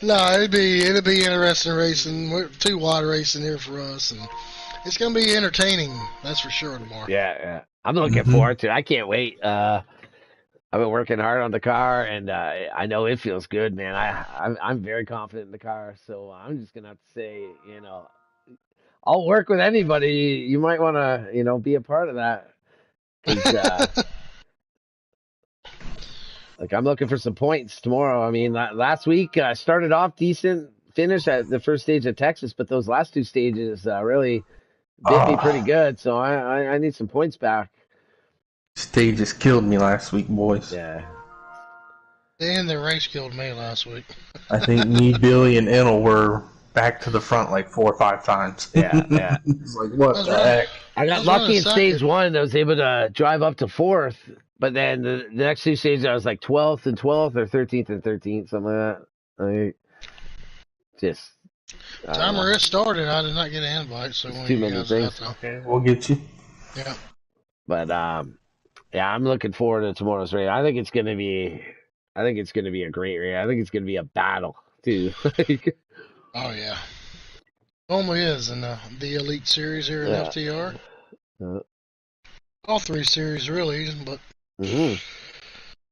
No, it'll be interesting racing. We're 2 wide racing here for us, and it's going to be entertaining. That's for sure tomorrow. Yeah. I'm looking forward to it. I can't wait. I've been working hard on the car, and I know it feels good, man. I'm very confident in the car, so I'm just gonna have to say, I'll work with anybody. You might want to, be a part of that. 'Cause, like, I'm looking for some points tomorrow. I mean, last week I started off decent, finish at the first stage of Texas, but those last two stages really bit me pretty good. So I need some points back. Stage just killed me last week, boys. Yeah. And the race killed me last week. I think me, Billy, and Enel were back to the front like 4 or 5 times. Yeah, yeah. It's like, what the heck? I got lucky in stage 1. I was able to drive up to 4th, but then the next 2 stages I was like 12th and 12th or 13th and 13th, something like that. Timer is started. I did not get an invite, so when too you many guys things. Okay, we'll get you. Yeah. But yeah, I'm looking forward to tomorrow's race. I think it's gonna be a great race. I think it's gonna be a battle too. Oh yeah. Normally is in the Elite Series here in FTR. All 3 series really, but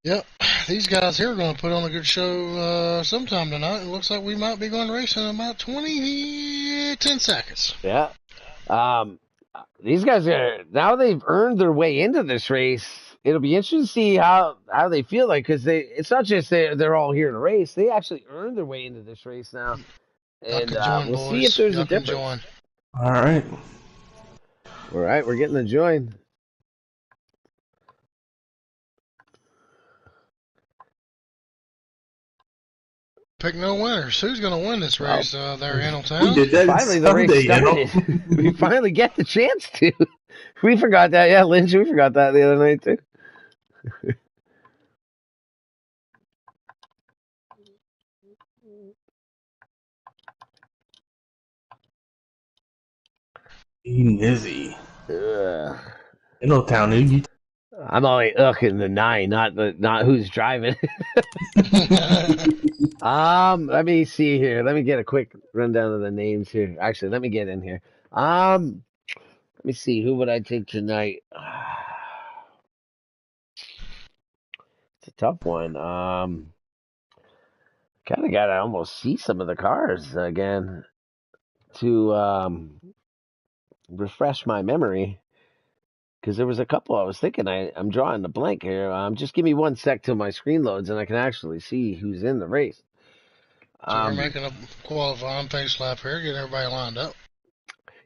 yep, these guys here are going to put on a good show sometime tonight. It looks like we might be going racing in about 10 seconds. Yeah. These guys now they've earned their way into this race. It'll be interesting to see how they feel like, because it's not just they're all here to race. They actually earned their way into this race now. And we'll see if there's a difference. All right. All right, we're getting the join. Pick no winners. Who's going to win this race there in Hamilton? We did that finally, the race started. We finally get the chance to. We forgot that. Yeah, Lynch, we forgot that the other night, too. Easy. Town, you. I'm only in the 9, not who's driving. Let me see here. Let me get a quick rundown of the names here. Actually, let me get in here. Let me see. Who would I take tonight? It's a tough one. Kind of got to almost see some of the cars again to refresh my memory. Because there was a couple I was thinking, I'm drawing a blank here. Just give me 1 sec till my screen loads and I can actually see who's in the race. So we're making a qualifying pace lap here, get everybody lined up.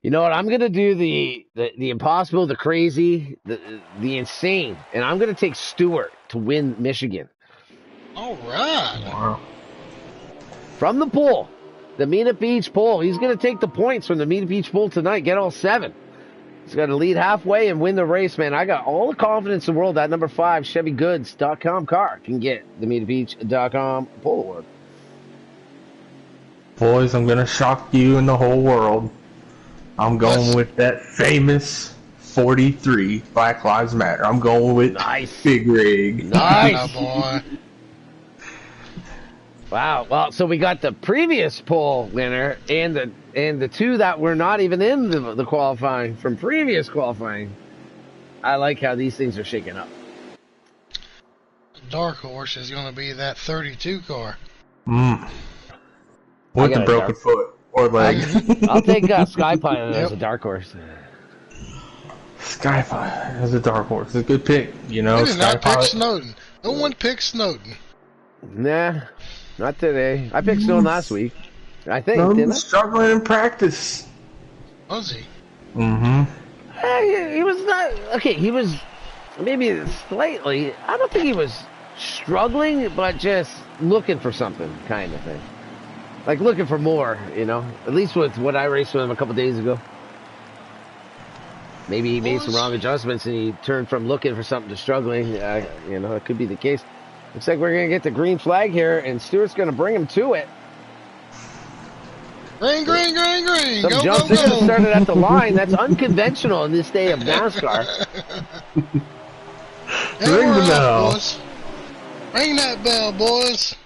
You know what? I'm gonna do the impossible, the crazy, the insane, and I'm gonna take Stewart to win Michigan. All right. Wow. From the pool, the Mena Beach pool. He's gonna take the points from the Mena Beach pool tonight. Get all 7. He's got to lead halfway and win the race, man. I got all the confidence in the world that number 5 ChevyGoods.com car can get the MenaBeach.com pole award. Boys, I'm going to shock you and the whole world. I'm going with that famous 43 Black Lives Matter. I'm going with Big Rig. Nice. Boy. Wow. Well, so we got the previous poll winner and the 2 that were not even in the qualifying from previous qualifying. I like how these things are shaking up. Dark horse is going to be that 32 car. With the broken foot or leg. I'll take Sky Pilot as a dark horse. Sky Pilot as a dark horse. It's a good pick, you know. They did not pick Snowden. No one picked Snowden. Nah. Not today. I picked Snowden last week. I think, no, didn't I? Struggling in practice. Was he? He was not... Okay, he was maybe slightly... I don't think he was struggling, but just looking for something kind of thing. Like looking for more, you know? At least with what I raced with him a couple days ago. Maybe he made some wrong adjustments and he turned from looking for something to struggling. You know, it could be the case. Looks like we're going to get the green flag here, and Stewart's going to bring him to it. Green, green, green, green. Some jumps are going to start it at the line. That's unconventional in this day of NASCAR. Ring the bell. Boys. Ring that bell, boys.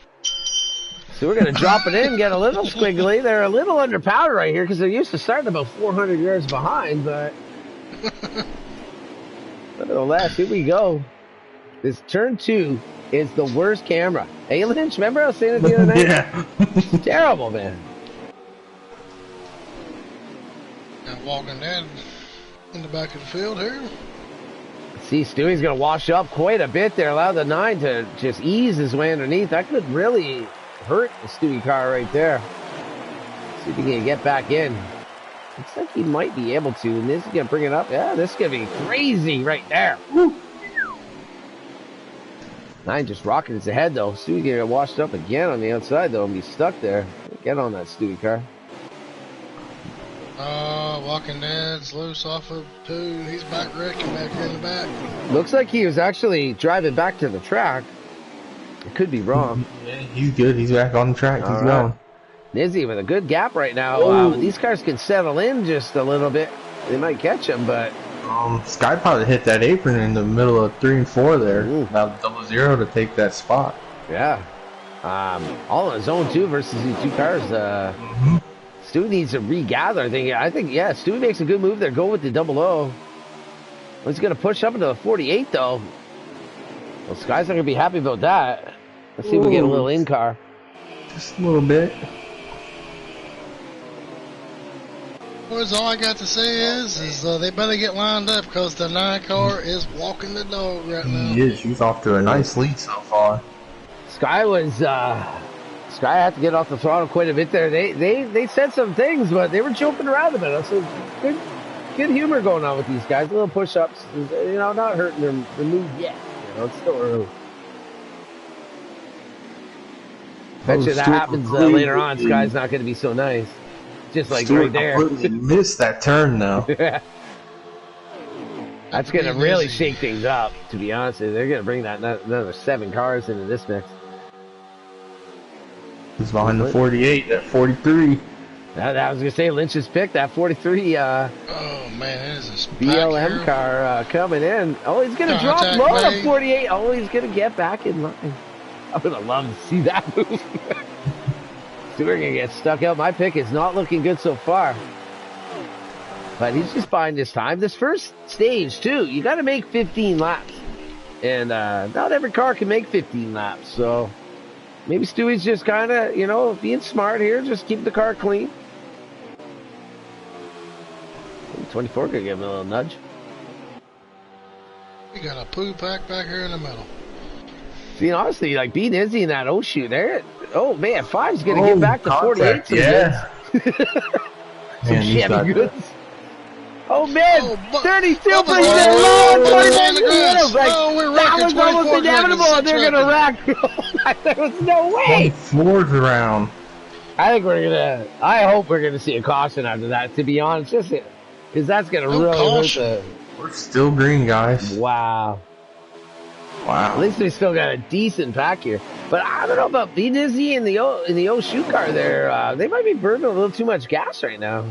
So we're going to drop it in, get a little squiggly. They're a little under powder right here because they're used to starting about 400 yards behind, but nevertheless, here we go. This turn 2 is the worst camera. Hey, Lynch, remember I was saying it the other night? Yeah. It's terrible, man. Now walking down in the back of the field here. See, Stewie's going to wash up quite a bit there. Allow the 9 to just ease his way underneath. That could really hurt the Stewie car right there. See if he can get back in. Looks like he might be able to, and this is gonna bring it up. Yeah, this is gonna be crazy right there. Woo. Nine just rocking his ahead though. Stewie gonna get washed up again on the outside though and be stuck there. Get on that Stewie car. Walking Dead's loose off of 2. He's back wrecking back here in the back. Looks like he was actually driving back to the track. I could be wrong. Yeah, he's good. He's back on the track. He's going. Nizzy with a good gap right now. These cars can settle in just a little bit. They might catch him, but Sky probably hit that apron in the middle of 3 and 4 there. About 0-0 to take that spot. Yeah. All on his own too versus these 2 cars. Stu needs to regather. I think, yeah, Stu makes a good move there. Go with the 0-0. He's going to push up into the 48, though. Well, Sky's not going to be happy about that. Let's see if we get a little in-car. Just a little bit. Boys, all I got to say is they better get lined up because the 9 car is walking the dog right now. He is. He's off to a nice lead so far. Sky had to get off the throttle quite a bit there. They said some things, but they were joking around a bit. So good humor going on with these guys. Little push-ups, not hurting their mood yet. It's still early. Bet you that happens later on. Sky's not going to be so nice. Just like Stuart right there. Completely missed that turn though. That's going to really shake things up, to be honest. They're going to bring that another 7 cars into this mix. He's behind the 48 at 43. I was going to say Lynch's pick, that 43 oh, man, that is a BLM car coming in. Oh, he's going to drop low at 48. Oh, he's going to get back in line. I would have loved to see that move. So we're going to get stuck out. My pick is not looking good so far. But he's just buying this time. This first stage, too, you got to make 15 laps. And not every car can make 15 laps. So maybe Stewie's just kind of, being smart here. Just keep the car clean. 24 could give him a little nudge. We got a poo pack back here in the middle. See, honestly, like beating Izzy in that shoot there. Oh man, 5's gonna get back to 48. Yeah. Some Chevy goods. Oh man, 32 for low. That was almost inevitable. And they're gonna rack. There was no way. 4th round. I hope we're gonna see a caution after that. To be honest, just because that's gonna really hurt. We're still green, guys. Wow. At least they still got a decent pack here. But I don't know about B-Dizzy and the O shoot car there. They might be burning a little too much gas right now.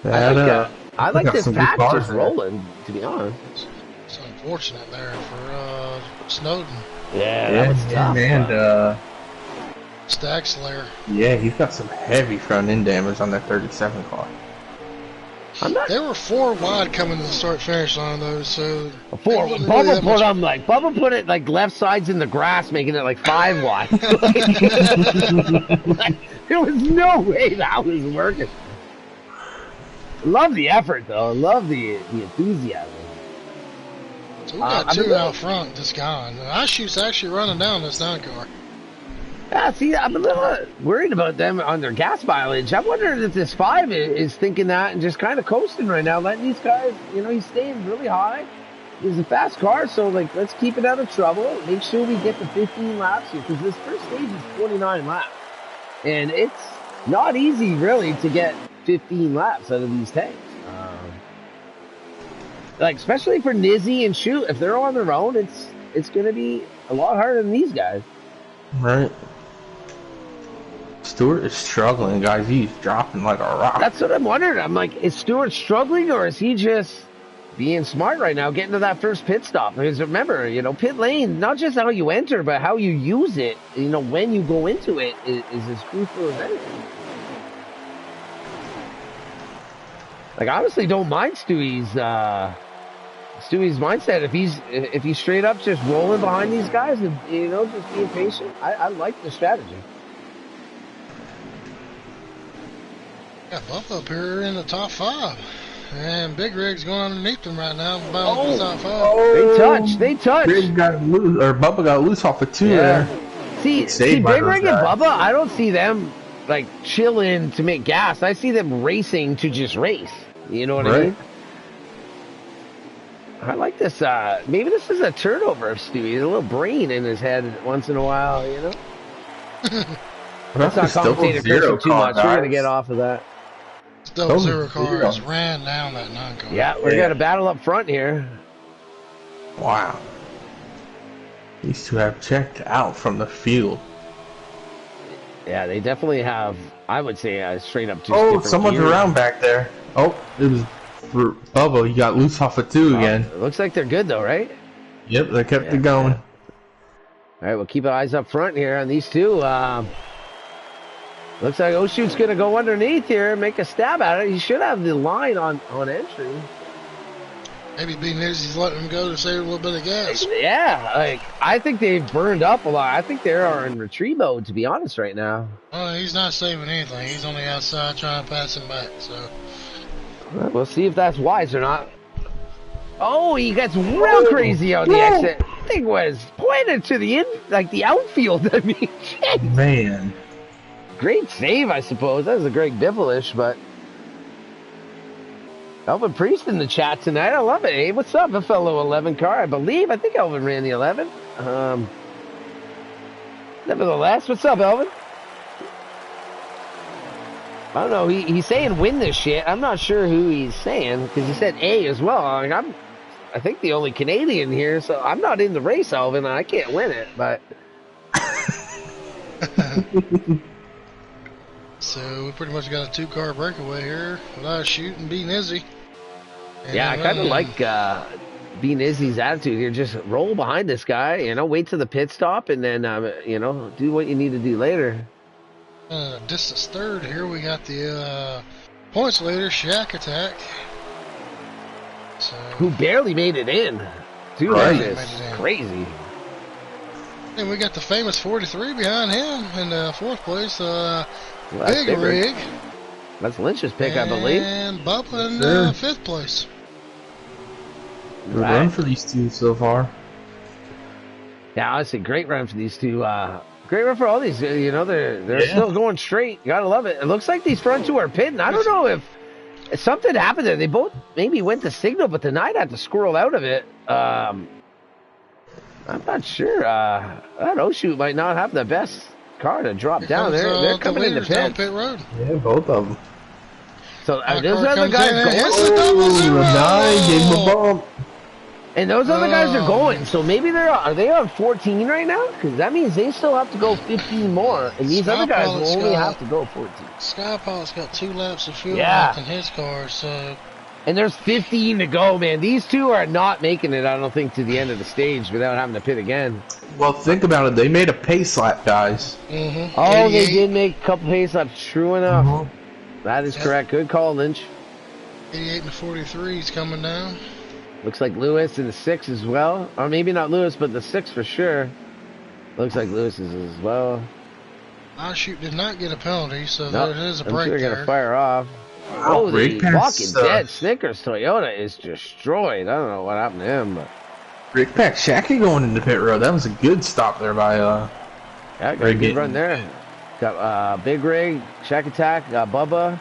I like this pack just rolling, to be honest. It's unfortunate there for Snowden. Yeah, that was tough. And Staxler. Yeah, he's got some heavy front end damage on that 37 car. There were 4 wide coming to the start-finish line, though, so... Bubba put it, like, left sides in the grass, making it, like, 5 wide. There was no way that was working. Love the effort, though. Love the enthusiasm. So we got 2 out front just gone. Ishu's actually running down this 9 car. Yeah, see, I'm a little worried about them on their gas mileage. I'm wondering if this 5 is thinking that and just kind of coasting right now, letting these guys, he's staying really high. He's a fast car, so, like, let's keep it out of trouble. Make sure we get the 15 laps here, because this first stage is 29 laps. And it's not easy, really, to get 15 laps out of these tanks. Like, especially for Nizzy and Shoot, if they're on their own, it's going to be a lot harder than these guys. Right. Stewart is struggling, guys. He's dropping like a rock. That's what I'm wondering. I'm like, is Stewart struggling or is he just being smart right now, getting to that first pit stop? Because remember, pit lane, not just how you enter, but how you use it, when you go into it is as crucial as anything. Like, I honestly don't mind Stewie's mindset. If he's straight up just rolling behind these guys and, just being patient, I like the strategy. Got Bubba up here in the top 5. And Big Rig's going underneath them right now. The top 5. They touch. Bubba got loose off of 2 there. See, Big Rig and Bubba, I don't see them like chilling to make gas. I see them racing to just race. You know what I mean? I like this. Maybe this is a turnover of Stewie. He's a little brain in his head once in a while, you know? Let's not commentate Christian too much. We're going to get off of that. Double zero car has ran down that 9 car. Yeah, we're going to battle up front here. Wow. These two have checked out from the field. Yeah, they definitely have, I would say, straight up two Oh, someone's around back there. Oh, it was for Bubba. He got loose off of 2 again. It looks like they're good, though, right? Yep, they kept it going. All right, we'll keep our eyes up front here on these two. Looks like Oshoot's going to go underneath here and make a stab at it. He should have the line on entry. Maybe being he's letting him go to save a little bit of gas. Yeah, like, I think they've burned up a lot. I think they are in retreat mode, to be honest, right now. Oh, he's not saving anything. He's on the outside trying to pass him back, so. We'll see if that's wise or not. Oh, he gets real crazy on the exit. I think was pointed to the the outfield. I mean, geez. Man. Great save, I suppose. That was a great Bivolish, but Elvin Priest in the chat tonight. I love it. Hey, what's up, a fellow 11 car? I think Elvin ran the 11. Nevertheless, what's up, Elvin? I don't know. He's saying win this shit. I'm not sure who he's saying because he said A as well. I think the only Canadian here, so I'm not in the race, Elvin. I can't win it, but. So we pretty much got a 2-car breakaway here without shooting, beating Izzy. Yeah, I kind of like being Izzy's attitude here. Just roll behind this guy, wait till the pit stop, and then, do what you need to do later. Distance third here, we got the points leader, Shack Attack. So, who barely made it in. Dude, that is crazy. And we got the famous 43 behind him in 4th place. Big Rig. That's Lynch's pick, I believe. And Bubba in 5th place. Good run for these two so far. Yeah, honestly, great run for these two. Great run for all these. They're still going straight. You gotta love it. It looks like these front two are pitting. I don't know if something happened there. They both maybe went to signal, but the Knight had to squirrel out of it. I'm not sure. That Oshoot might not have the best car to drop down. They're coming in the pit road. Yeah, both of them. So those other guys going. Nine gave him a bump. And those other guys are going. So maybe are they on 14 right now? Because that means they still have to go 15 more, and these other guys will only have to go 14. Skypilot's got 2 laps of fuel left in his car, so. And there's 15 to go, man. These two are not making it, I don't think, to the end of the stage without having to pit again. Well, think about it. They made a pace lap, guys. Mm-hmm. Oh, they did make a couple pace laps. True enough. Mm-hmm. That is correct. Good call, Lynch. 88 and 43 is coming down. Looks like Lewis in the 6 as well. Or maybe not Lewis, but the 6 for sure. Looks like Lewis is as well. Oshoot did not get a penalty, so there is a break. I'm sure they're going to fire off. Oh, the Walking Dead Snickers Toyota is destroyed. I don't know what happened to him, but Rick Pack Shacky going into pit road. That was a good stop there by yeah, got a good run there. Got Big Rig, Shack Attack, Bubba.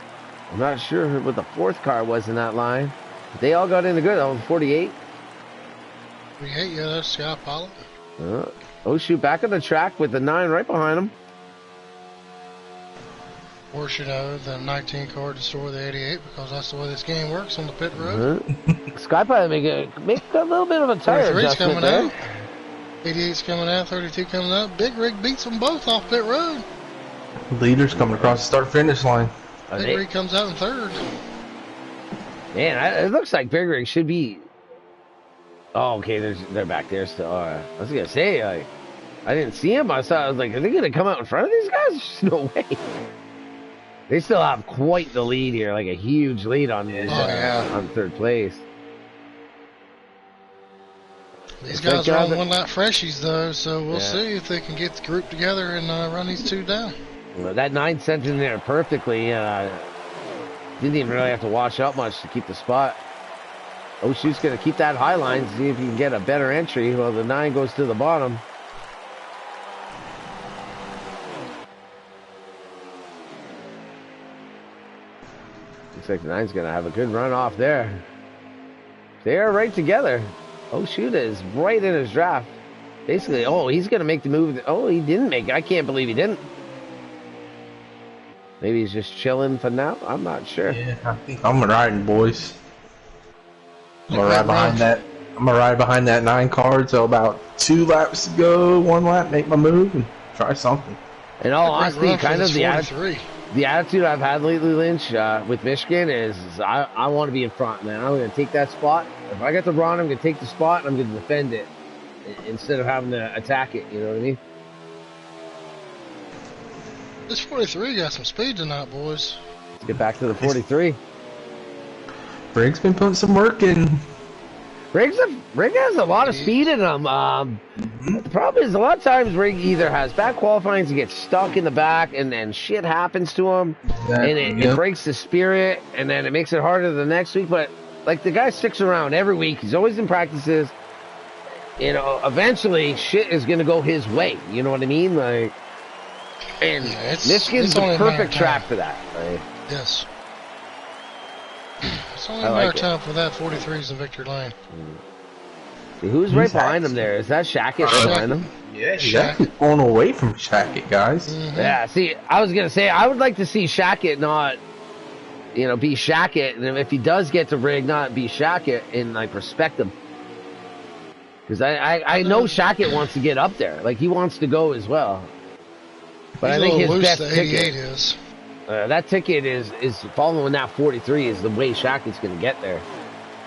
I'm not sure what the 4th car was in that line. But they all got in the good. That was 48. 48, yeah, that's Scott Pollock. Oshoot back on the track with the 9 right behind him. Portion of the 19 car destroy the 88 because that's the way this game works on the pit road. Skypilot make a little bit of a tire adjustment coming there. out. 88's coming out, 32 coming up. Big Rig beats them both off pit road. Leaders coming across the start-finish line. Big Rig comes out in 3rd. Man, it looks like Big Rig should be. Oh, okay, they're back there still. I was gonna say, I didn't see him. I was like, are they gonna come out in front of these guys? No way. They still have quite the lead here, like a huge lead on this, on 3rd place. These guys are on 1 lap freshies though, so we'll see if they can get the group together and run these two down. Well, that 9 sent in there perfectly. Didn't even really have to wash out much to keep the spot. Oshoot's going to keep that high line, see if he can get a better entry. Well, the 9 goes to the bottom. Looks like the 9's going to have a good run off there. They are right together. Oshuda is right in his draft. Basically, he's going to make the move. Oh, he didn't make it. I can't believe he didn't. Maybe he's just chilling for now. I'm not sure. Yeah, I think I'm riding, boys. I'm gonna ride behind that. I'm gonna ride behind that 9 card. So about 2 laps to go, 1 lap, make my move and try something. In all honesty, kind of the attitude I've had lately, Lynch, with Michigan is I want to be in front, man. I'm going to take that spot. If I get the run, I'm going to take the spot and I'm going to defend it instead of having to attack it. You know what I mean? This 43 got some speed tonight, boys. Let's get back to the 43. Briggs been putting some work in. Rig has a lot of speed in him. The problem is a lot of times Rig either has bad qualifying to get stuck in the back and then shit happens to him and it breaks the spirit and then it makes it harder the next week. But like the guy sticks around every week. He's always in practices. You know, eventually shit is going to go his way. You know what I mean? Like, and Michigan's the perfect track for that. Right? Yes. It's only a matter of time for that 43's in Victory Lane. See, who's right behind him there? Is that Shackett right behind him? Yeah, he's actually pulling away from Shackett, guys. Yeah, see, I was going to say, I would like to see Shackett not, you know, be Shackett. And if he does get to Rig, not be Shackett and, like, respect him. Because I know Shackett wants to get up there. Like, he wants to go as well. But I think his best ticket is. That ticket is following that 43 is the way Shackett's going to get there.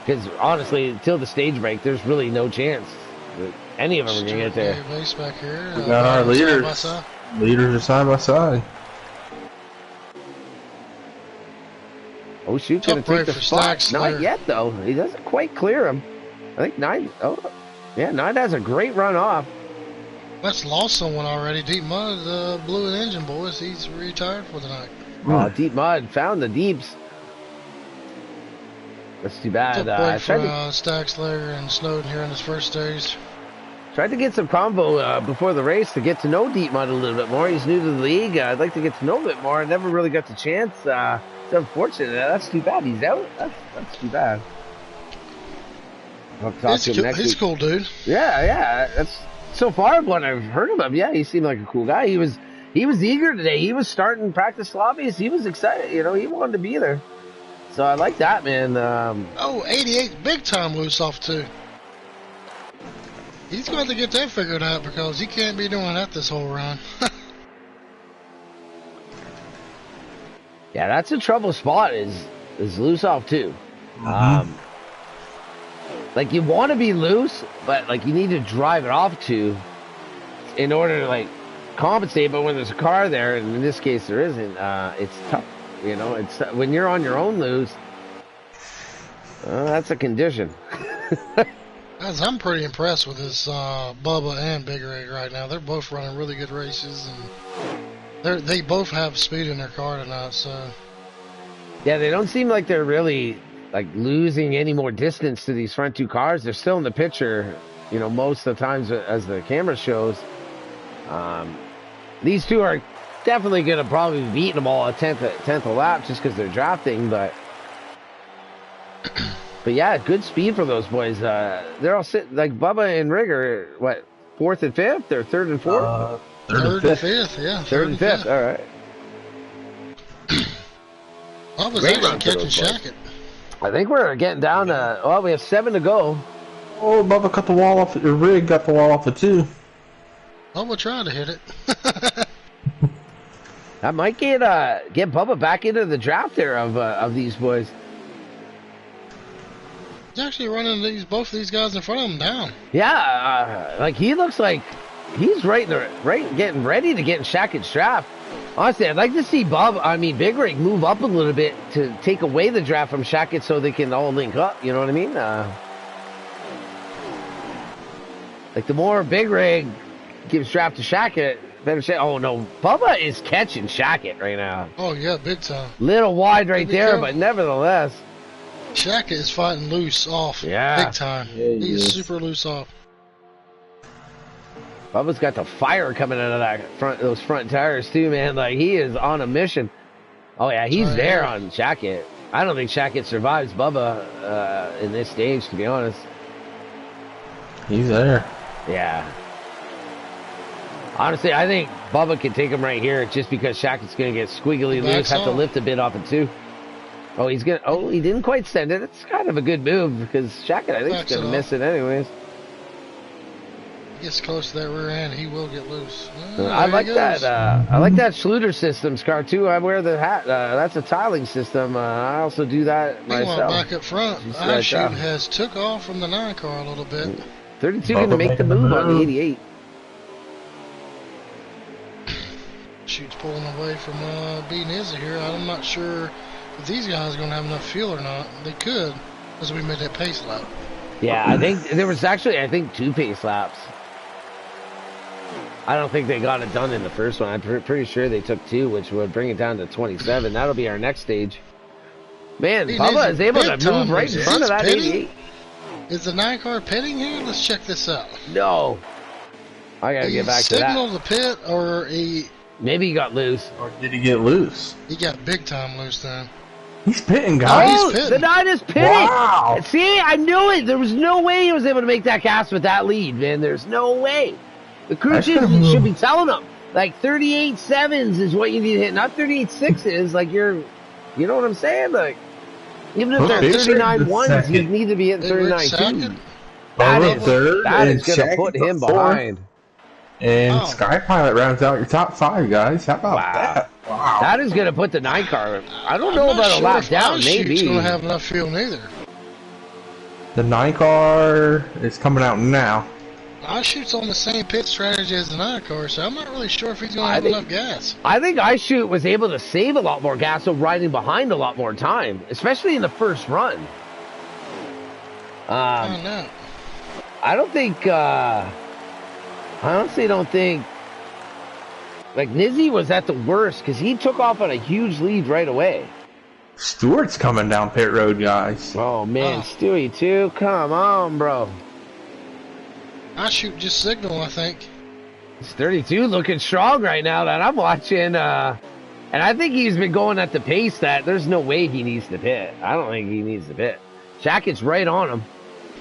Because honestly, until the stage break, there's really no chance that any of them are going to get there. Base back here. We got our leaders. Leaders are side by side. Oh, shoot, going to take the spot. Not yet, though. He doesn't quite clear him. I think 9. Oh, yeah, 9 has a great run off. That's lost someone already. Deep Mud blew an engine, boys. He's retired for the night. Oh, Deep Mud found the deeps. That's too bad. Staxler and Snowden here in his first days. Tried to get some combo before the race to get to know Deep Mud a little bit more. He's new to the league. I'd like to get to know him a bit more. I never really got the chance. It's unfortunate. That's too bad. He's out. That's too bad. I'll talk to him next week. He's a cool dude. Yeah. That's so far what I've heard of him. Yeah, he seemed like a cool guy. He was eager today. He was starting practice lobbies. He was excited. You know, he wanted to be there. So I like that, man. 88 big time loose off too. He's going to have to get that figured out because he can't be doing that this whole run. Yeah, that's a trouble spot is loose off too. Like you want to be loose, but like you need to drive it off too in order to like compensate. But when there's a car there, and in this case there isn't, it's tough. You know, it's when you're on your own loose. That's a condition. Guys, I'm pretty impressed with this Bubba and Big Rig right now. They're both running really good races, and they both have speed in their car tonight. So yeah, they don't seem like they're really like losing any more distance to these front two cars. They're still in the picture, you know, most of the times as the camera shows. These two are definitely going to probably be beating them all a tenth a lap just because they're drafting, but yeah, good speed for those boys. They're all sitting like Bubba and Rig are what, 4th and 5th or 3rd and 4th? 3rd and 5th, yeah. 3rd and 5th, all right. Bubba's actually catching Shackett. I think we're getting down to, well, we have 7 to go. Oh, Bubba cut the wall off. Your Rig got the wall off it too. Bubba tried to hit it. That might get Bubba back into the draft there of these boys. He's actually running both of these guys in front of him down. Yeah, like he looks like he's getting ready to get in Shackett's draft. Honestly, I'd like to see Big Rig move up a little bit to take away the draft from Shackett so they can all link up. You know what I mean? Like the more Big Rig gives draft to Shackett, better say, oh no, Bubba is catching Shackett right now. Oh yeah, big time. Little wide right there, but nevertheless. Shackett is fighting loose off. Yeah. Big time. Yeah, He's super loose off. Bubba's got the fire coming out of those front tires too, man. Like he is on a mission. Oh yeah, he's there on Shackett. I don't think Shackett survives Bubba in this stage, to be honest. He's there. Yeah. Honestly, I think Bubba can take him right here just because Shackett's going to get squiggly loose, have to lift a bit off it too. Oh, he's going to... Oh, he didn't quite send it. It's kind of a good move because Shackett, I think, is going to miss it anyways. Gets close to that rear end, he will get loose. I like that. I like that Schluter Systems car too. I wear the hat. That's a tiling system. I also do that myself. Back up front, iShoot has took off from the 9 car a little bit. 32 going to make the move on the 88. Shoot's pulling away from beating Izzy here. I'm not sure if these guys are going to have enough fuel or not. They could, as we made that pace lap. Yeah, I think there was actually 2 pace laps. I don't think they got it done in the first one. I'm pretty sure they took 2, which would bring it down to 27. That'll be our next stage. Man, Bubba is able to move right in front of that 88. Is the 9 car pitting here? Let's check this out. No. I gotta get back to that. Signal the pit, or he... Maybe he got loose. Or did he get loose? He got big time loose then. He's pitting, guys. Oh, he's pitting. The 9 is pitting. Wow. See, I knew it. There was no way he was able to make that gas with that lead, man. There's no way. The crew chief should be telling them, like, 38.7s is what you need to hit, not 38.6s. Like, you know what I'm saying? Like, even if they're 39.1s, you need to be hitting 39.2. That is going to put him behind. And Sky Pilot rounds out your top 5, guys. How about that? Wow. That is going to put the 9 car. I don't know about a lap down, maybe. He's going to have enough fuel neither. The 9 car is coming out now. iShoot's on the same pit strategy as the 9 car, so I'm not really sure if he's going to have enough gas. I think iShoot was able to save a lot more gas, so riding behind a lot more time, especially in the first run. I don't know. I don't think, I honestly don't think, like, Nizzy was at the worst, because he took off on a huge lead right away. Stewart's coming down pit road, guys. Oh, man, Stewie, too? Come on, bro. iShoot just signal, I think. It's 32 looking strong right now that I'm watching. And I think he's been going at the pace that there's no way he needs to pit. I don't think he needs to pit. Shackett's right on him.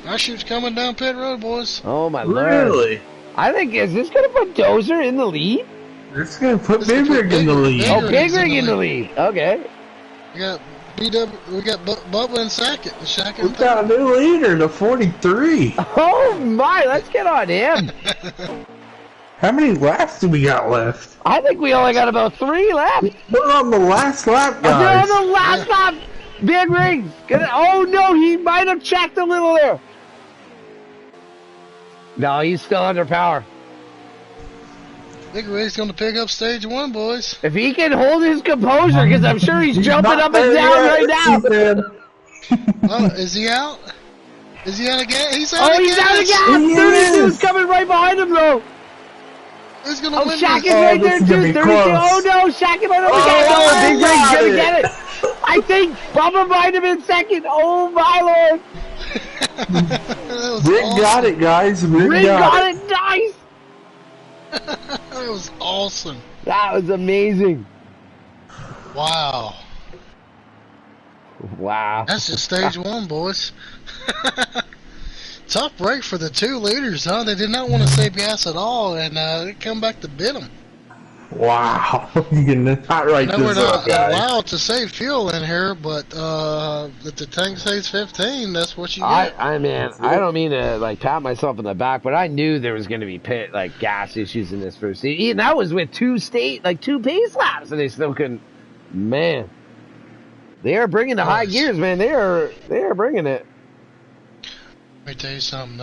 iShoot's coming down pit road, boys. Oh, my Lord. Really? I think, is this going to put Dozer in the lead? It's going to put Big Rig in the lead. Oh, Big Rig in the lead. Okay. We got BW, we got Bubba and Shackett. We got a new leader, the 43. Oh my, let's get on him. How many laps do we got left? I think we only got about 3 left. We're on the last lap, guys. We're on the last lap. Big Rig. Oh no, he might have checked a little there. No, he's still under power. Big Rig's going to pick up stage 1, boys. If he can hold his composure, because I'm sure he's jumping up and down right now. Oh, is he out? Is he out of gas? He's out of gas. He's out of gas. 32's coming right behind him, though. Who's going to win Shackett's this? right there, too. 32. Oh, no. Shackett might have gas. Oh, Big Rig's going to get it. I think Bubba might have been second. Oh, my Lord. Rig got it, guys. Rig got it. Nice. That was awesome. That was amazing. Wow. Wow. That's just stage 1, boys. Tough break for the 2 leaders, huh? They did not want to save gas at all, and they come back to bid them. Wow. You cannot write this we're not up, guys. allowed to save fuel in here, but if the tank says 15, that's what you get. I don't mean to like pat myself in the back, but I knew there was going to be gas issues in this first season. And that was with 2 pace laps, and they still couldn't. Man, they are bringing the high gears, man. They are bringing it. Let me tell you something.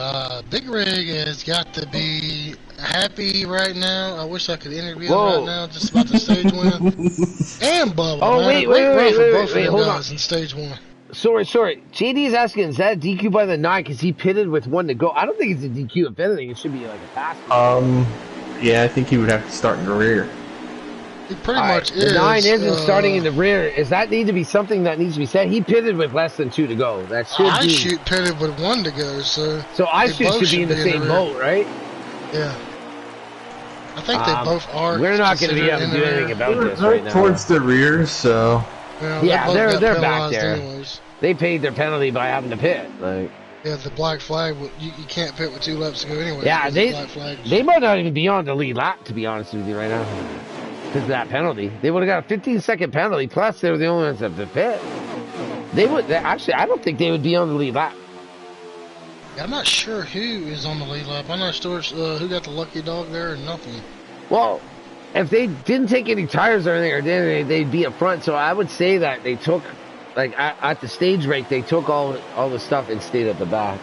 Big Rig has got to be happy right now. I wish I could interview him right now, just about the stage win. And Bubba. Oh, wait, hold on. In stage 1. Sorry. JD is asking, is that a DQ by the 9 because he pitted with 1 to go? I don't think it's a DQ. If anything, it should be like a pass. Yeah, I think he would have to start in the rear. He pretty much is. The 9 isn't starting in the rear. Does that need to be something that needs to be said? He pitted with less than 2 to go. That should be. iShoot pitted with 1 to go, so iShoot should be in the same boat, right? Yeah. I think they both are. We're not going to be able to do anything about this right now. Towards the rear, so. Well, Yeah, they both got they're back penalized there. anyways. They paid their penalty by having to pit. Like, Yeah, the black flag. You can't pit with 2 laps to go anyway. yeah, The they might not even be on the lead lap, to be honest with you, right now, because of that penalty. They would have got a 15-second penalty. Plus, they were the only ones that had to pit. Actually, I don't think they would be on the lead lap. I'm not sure who is on the lead lap. I'm not sure who got the lucky dog there or nothing. Well, if they didn't take any tires or anything, or did, they'd be up front. So I would say that they took, like at the stage break, they took all the stuff and stayed at the back.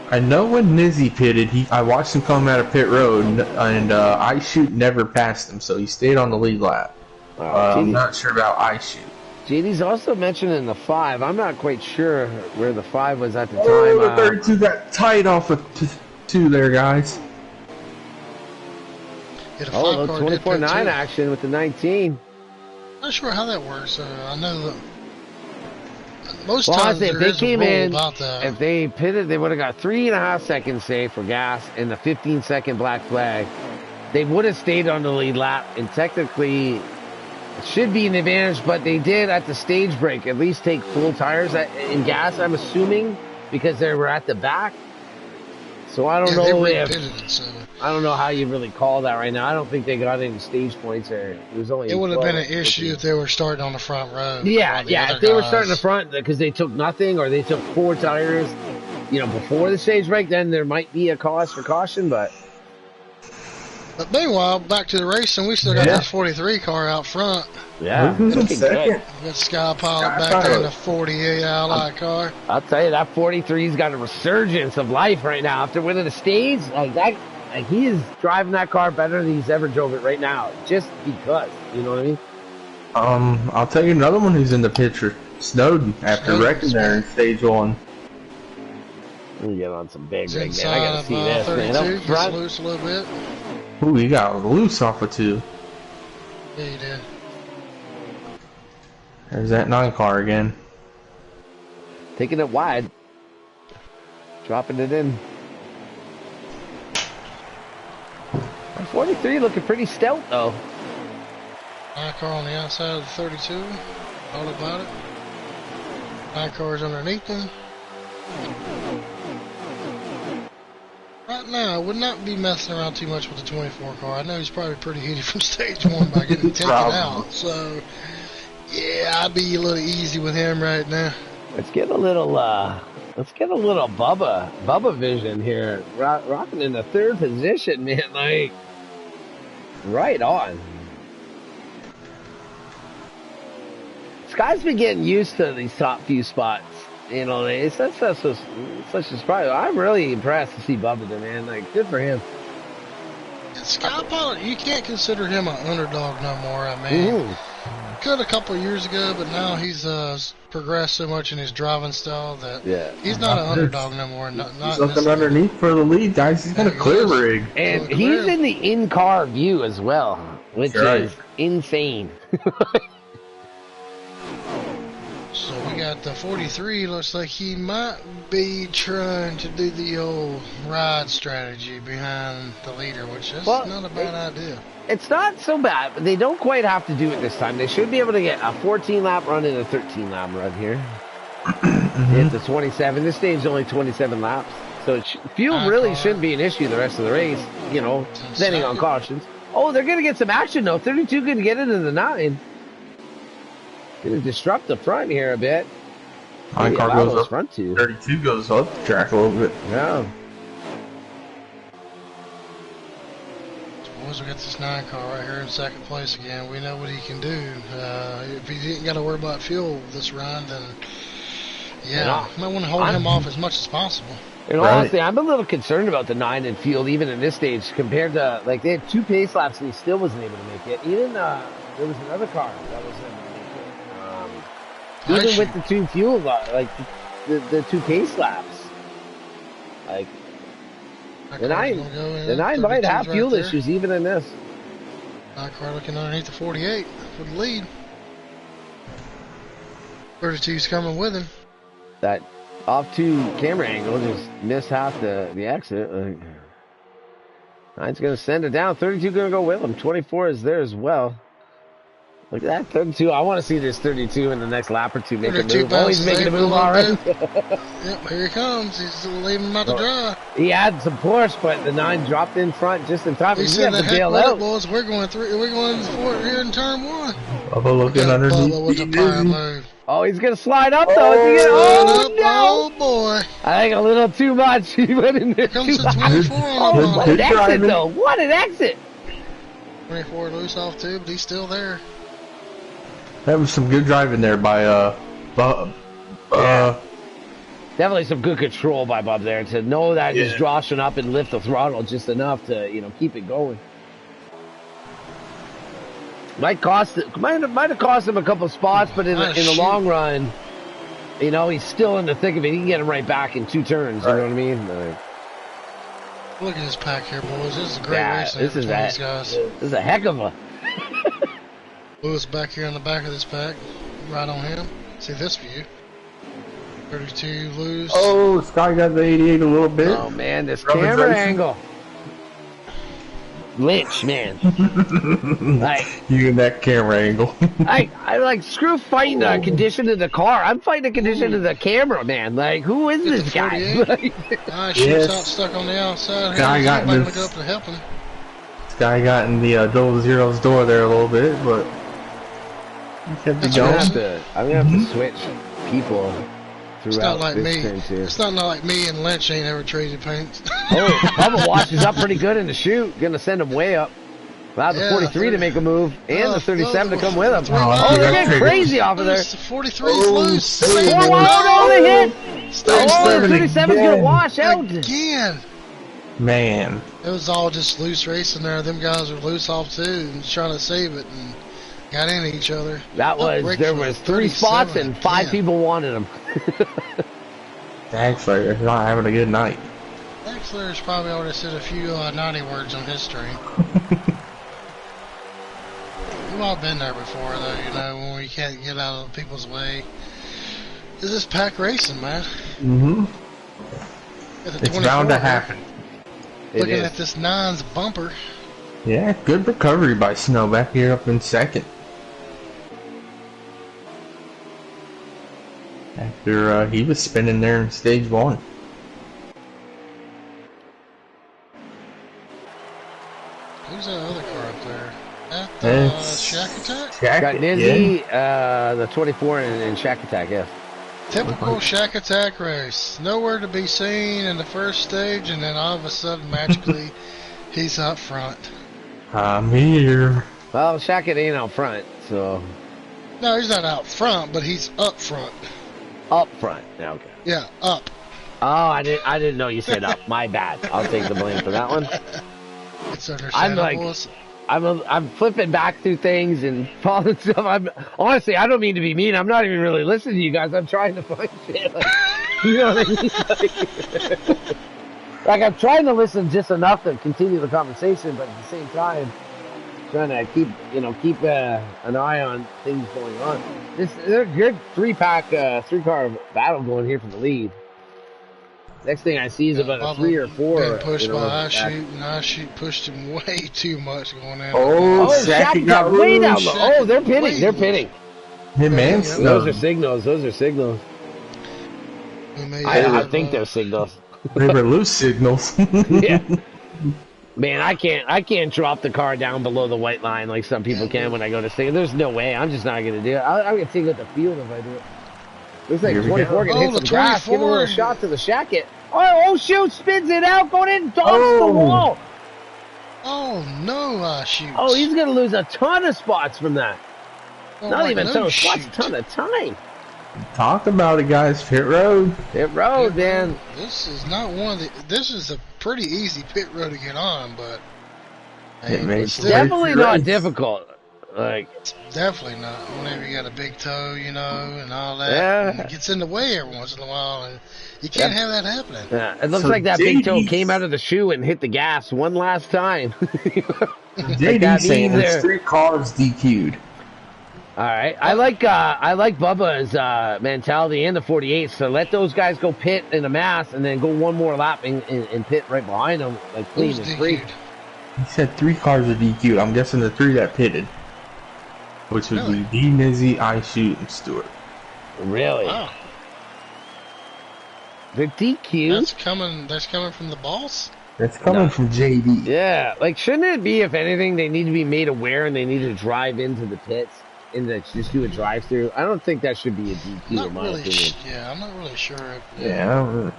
I know when Nizzy pitted, I watched him come out of pit road, and iShoot never passed him, so he stayed on the lead lap. I'm not sure about iShoot. JD's also mentioned in the 5. I'm not quite sure where the 5 was at the time. The 32 got tight off of 2 there, guys. Yeah, 24-9 action with the 19. Not sure how that works. I know that most times if they came in, about that. if they pitted, they would have got 3.5 seconds save for gas and the 15-second black flag. They would have stayed on the lead lap, and technically it should be an advantage, but they did at the stage break at least take full tires in gas, I'm assuming, because they were at the back. So I don't know I don't know how you really call that right now. I don't think they got any stage points, or it was only. It would have been an issue if they were starting on the front row. Yeah. If they were starting the front because they took nothing, or they took 4 tires, before the stage break, then there might be a cause for caution. But meanwhile, back to the racing, we still got this 43 car out front. Yeah, who's in second? We got Sky Pilot back there in the 48 Ally car. I'll tell you, that 43's got a resurgence of life right now after winning the stage. Like that, he is driving that car better than he's ever drove it right now, just because. You know what I mean? I'll tell you another one who's in the picture. Snowden, after wrecking there in stage 1. Let me get on some big rig, man. I gotta see this, 32, man. Up front. Loose a little bit. Ooh, he got loose off of 2. Yeah, he did. There's that 9 car again. Taking it wide. Dropping it in. 43 looking pretty stout, though. 9 car on the outside of the 32. All about it. 9 cars underneath them. Right now, I would not be messing around too much with the 24 car. I know he's probably pretty heated from stage 1 by getting taken out. So, yeah, I'd be a little easy with him right now. Let's get a little Bubba vision here. Rocking in the 3rd position, man. Like, right on. Sky's been getting used to these top few spots. It's such a surprise. I'm really impressed to see Bubba there, man. Like, good for him. Sky Pilot, you can't consider him an underdog no more. I mean, could a couple of years ago, but now he's progressed so much in his driving style that he's not an underdog no more. He's looking underneath for the lead, guys. He's got a clear rig. And he's in the in-car view as well, which is insane. So we got the 43. Looks like he might be trying to do the old ride strategy behind the leader, which is not a bad idea. It's not so bad, but they don't quite have to do it this time. They should be able to get a 14-lap run and a 13-lap run here. It's a 27. This stage is only 27 laps. So fuel really shouldn't be an issue the rest of the race, depending on cautions. Oh, they're going to get some action, though. 32 going to get into the 9. Going to disrupt the front here a bit. 9 car goes up. Front 2. 32 goes up the track a little bit. Yeah. We got this 9 car right here in 2nd place again. We know what he can do. If he didn't got to worry about fuel this run, then might want to hold him off as much as possible. In all honesty, I'm a little concerned about the 9 in field, even in this stage, compared to, like, they had 2 pace laps and he still wasn't able to make it. Even, there was another car that was able to make it. Even with the 2 fuel, like, the 2 pace laps. Like, the 9 might have fuel issues even in this. 9 car looking underneath the 48 for the lead. 32's coming with him. That off 2 camera angle just missed half the exit. 9's going to send it down. 32 going to go with him. 24 is there as well. Look at that 32. I want to see this 32 in the next lap or two make a 32 move. Oh, he's making a move already. Yep, here he comes. He's leaving him out to dry. He had some force, but the 9 dropped in front just in time. He said, "The heck what it was. We're going for it here in turn 1." Bubba looking underneath. Bubba with a power move. Oh, he's gonna slide up though. Oh, no! Oh boy! I think a little too much. He went in there Comes too to 24 on the what an exit though! What an exit! 24 loose off too, but he's still there. That was some good driving there by Definitely some good control by Bub there to know that he's droshing up and lift the throttle just enough to keep it going. Might have cost him a couple spots, but in the long run, he's still in the thick of it. He can get him right back in 2 turns. You know what I mean? Look at this pack here, boys. This is a great race. These guys. This is a heck of a. Lewis back here in the back of this pack, right on him. See this view. 32 loose. Oh, Sky got the 88 a little bit. Oh man, this camera angle. Lynch, man. You and that camera angle. I like screw fighting the condition of the car. I'm fighting the condition of the camera, man. Like, who is this guy? Shoots out stuck on the outside. Guy got in go up to help him. This guy got in the double zeros door there a little bit, but he kept it going. I'm gonna have to switch people. It's not like me. It's not like me and Lynch ain't ever traded paints. Oh, Bubba watches up pretty good in the chute. Gonna send him way up. Allow the 43 to make a move and the 37 to come with him. Oh, they're getting crazy off of there. The 43 is loose. Oh, they hit. Oh, the 37's gonna wash out again. Man, it was all just loose racing there. Them guys were loose off too and trying to save it and got into each other. There was 3 spots and 5 people wanted them. Daxler's not having a good night. Daxler's probably already said a few naughty words on his stream. We've all been there before, though, when we can't get out of people's way. This is pack racing, man. It's bound to happen. Looking at this 9's bumper. Yeah, good recovery by Snow back here up in second. After he was spinning there in stage 1. Who's that other car up there? Shack Attack? Got Nizzy, the 24 and Shack Attack, yeah. Typical Shack Attack race. Nowhere to be seen in the first stage, and then all of a sudden, magically, he's up front. I'm here. Well, Shack ain't out front, so... No, he's not out front, but he's up front. Up front. Yeah, okay. Yeah, up. Oh, I didn't know you said up. My bad. I'll take the blame for that one. It's understandable. I'm flipping back through things and following stuff. Honestly, I don't mean to be mean. I'm not even really listening to you guys. I'm trying to find shit. You know what I mean? Like I'm trying to listen just enough to continue the conversation, but at the same time, trying to keep an eye on things going on. They're a good 3-car battle going here for the lead. Next thing I see is about a 3 or 4. Being pushed by iShoot, and iShoot pushed him way too much going in. Shaq got way down low. Oh, they're pitting. They're pitting. Hey, man. Those are signals. I think they're signals. They were loose signals. Yeah. Man, I can't drop the car down below the white line like some people can when I go to signal. There's no way. I'm just not gonna do it. I'm gonna take out the field if I do it. Looks like 24 gonna hit some grass. Give a little shot to the shacket. Oh shoot! Spins it out, going in, dodges the wall. Oh no, shoot! Oh, he's gonna lose a ton of spots from that. Not even a ton of spots, a ton of time. Talk about it, guys. Pit road. Pit road, man. This is not one of the. This is a pretty easy pit road to get on, but it's definitely not difficult. Like, it's definitely not. Whenever you got a big toe, and all that, it gets in the way every once in a while, and you can't have that happening. Yeah, it looks like that big toe came out of the shoe and hit the gas one last time. JD saying there's 3 cars DQ'd. All right, I like Bubba's mentality and the 48. So let those guys go pit in a mass, and then go one more lap and pit right behind them, like clean and free. He said 3 cars are DQ'd. I'm guessing the 3 that pitted. which would Really? be D, Nizzy, I Shoot, and Stewart. Really? Wow. The DQ? That's coming from the boss? That's coming from JD. Yeah, like shouldn't it be, if anything, they need to be made aware and they need to drive into the pits and just do a drive-through? I don't think that should be a DQ in my opinion. Yeah, I'm not really sure. Yeah,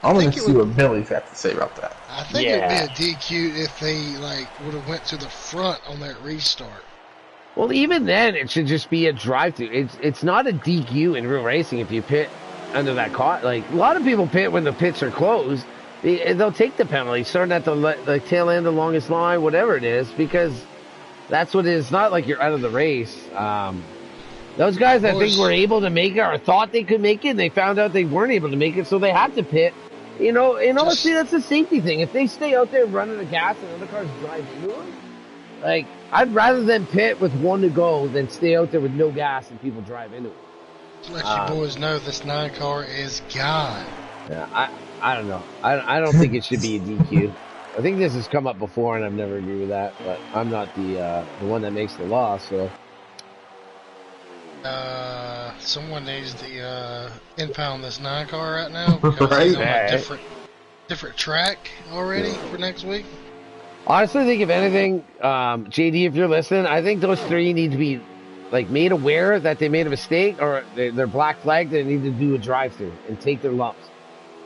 I'm gonna see what Billy's got to say about that. I think it would be a DQ if they would have went to the front on that restart. Well, even then, it should just be a drive-through. It's not a DQ in real racing if you pit under that car. Like, a lot of people pit when the pits are closed. They'll take the penalty, starting at the tail end, the longest line, whatever it is, because that's what it is. It's not like you're out of the race. Those guys, I think, were able to make it or thought they could make it, and they found out they weren't able to make it, so they had to pit. You know, and honestly, that's a safety thing. If they stay out there running the gas and other cars drive into them, like, I'd rather them pit with one to go than stay out there with no gas and people drive into it. Let you boys know this 9 car is gone. Yeah, I don't know. I don't think it should be a DQ. I think this has come up before, and I've never agreed with that. But I'm not the one that makes the law, so. Someone needs to impound this 9 car right now because he's on a different track already for next week. Honestly, I think if anything, JD, if you're listening, I think those 3 need to be made aware that they made a mistake or they're black flagged. They need to do a drive-through and take their lumps.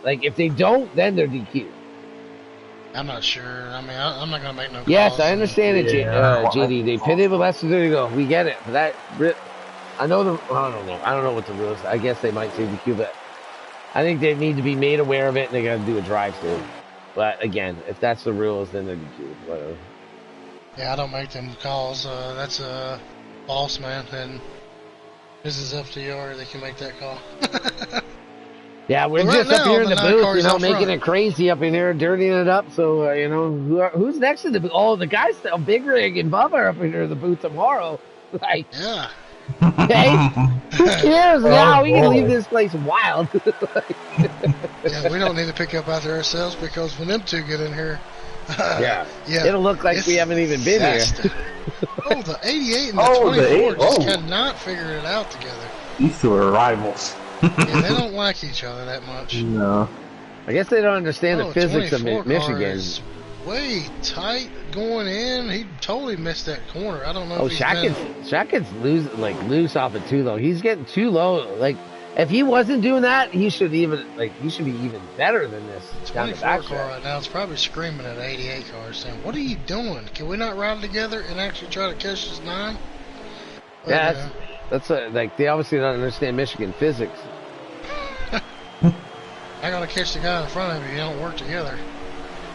Like, if they don't, then they're DQ. I'm not sure. I mean, I'm not gonna make no calls. Yes, I understand it, JD. They pitted with less than 30 to go. We get it. But that, I know I don't know. I don't know what the rules. I guess they might say DQ, but I think they need to be made aware of it, and they got to do a drive-through. But again, if that's the rules, then they're DQ. Whatever. Yeah, I don't make them calls. That's a boss man, and this is FTR. They can make that call. Yeah, we're just up here in the booth, making it crazy up in here, dirtying it up. So, who's next to the booth? Oh, the guys, Big Rig and Bubba are up in here in the booth tomorrow. Like, yeah. Okay, who cares now? We can leave this place wild. Yeah, we don't need to pick up after ourselves because when them 2 get in here, yeah, it'll look like we haven't even been here. Oh, the 88 and the 24 just cannot figure it out together. These 2 are rivals. Yeah, they don't like each other that much. No. I guess they don't understand the physics of Michigan. Is way tight going in. He totally missed that corner. I don't know. Oh, Shackett's loose off it too, though. He's getting too low. Like, if he wasn't doing that, he should be even better than this. 24 car right now is probably screaming at 88 cars saying, "What are you doing? Can we not ride together and actually try to catch this 9?" Yeah, that's they obviously don't understand Michigan physics. I gotta catch the guy in front of you. You don't work together.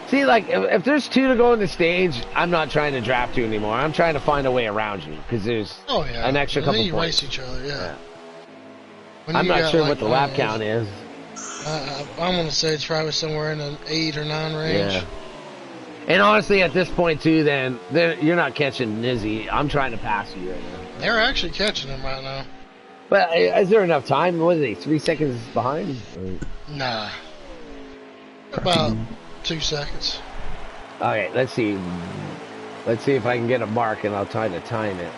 See, like, if there's 2 to go on the stage, I'm not trying to draft you anymore. I'm trying to find a way around you because there's an extra couple then you points. race each other, yeah. I'm not sure what the lap count is. I'm gonna say it's probably somewhere in the 8 or 9 range. Yeah. And honestly, at this point too, then you're not catching Nizzy. I'm trying to pass you right now. They're actually catching him right now. But is there enough time? What are they? 3 seconds behind? Nah. About 2 seconds. Okay, let's see. Let's see if I can get a mark, and I'll try to time it.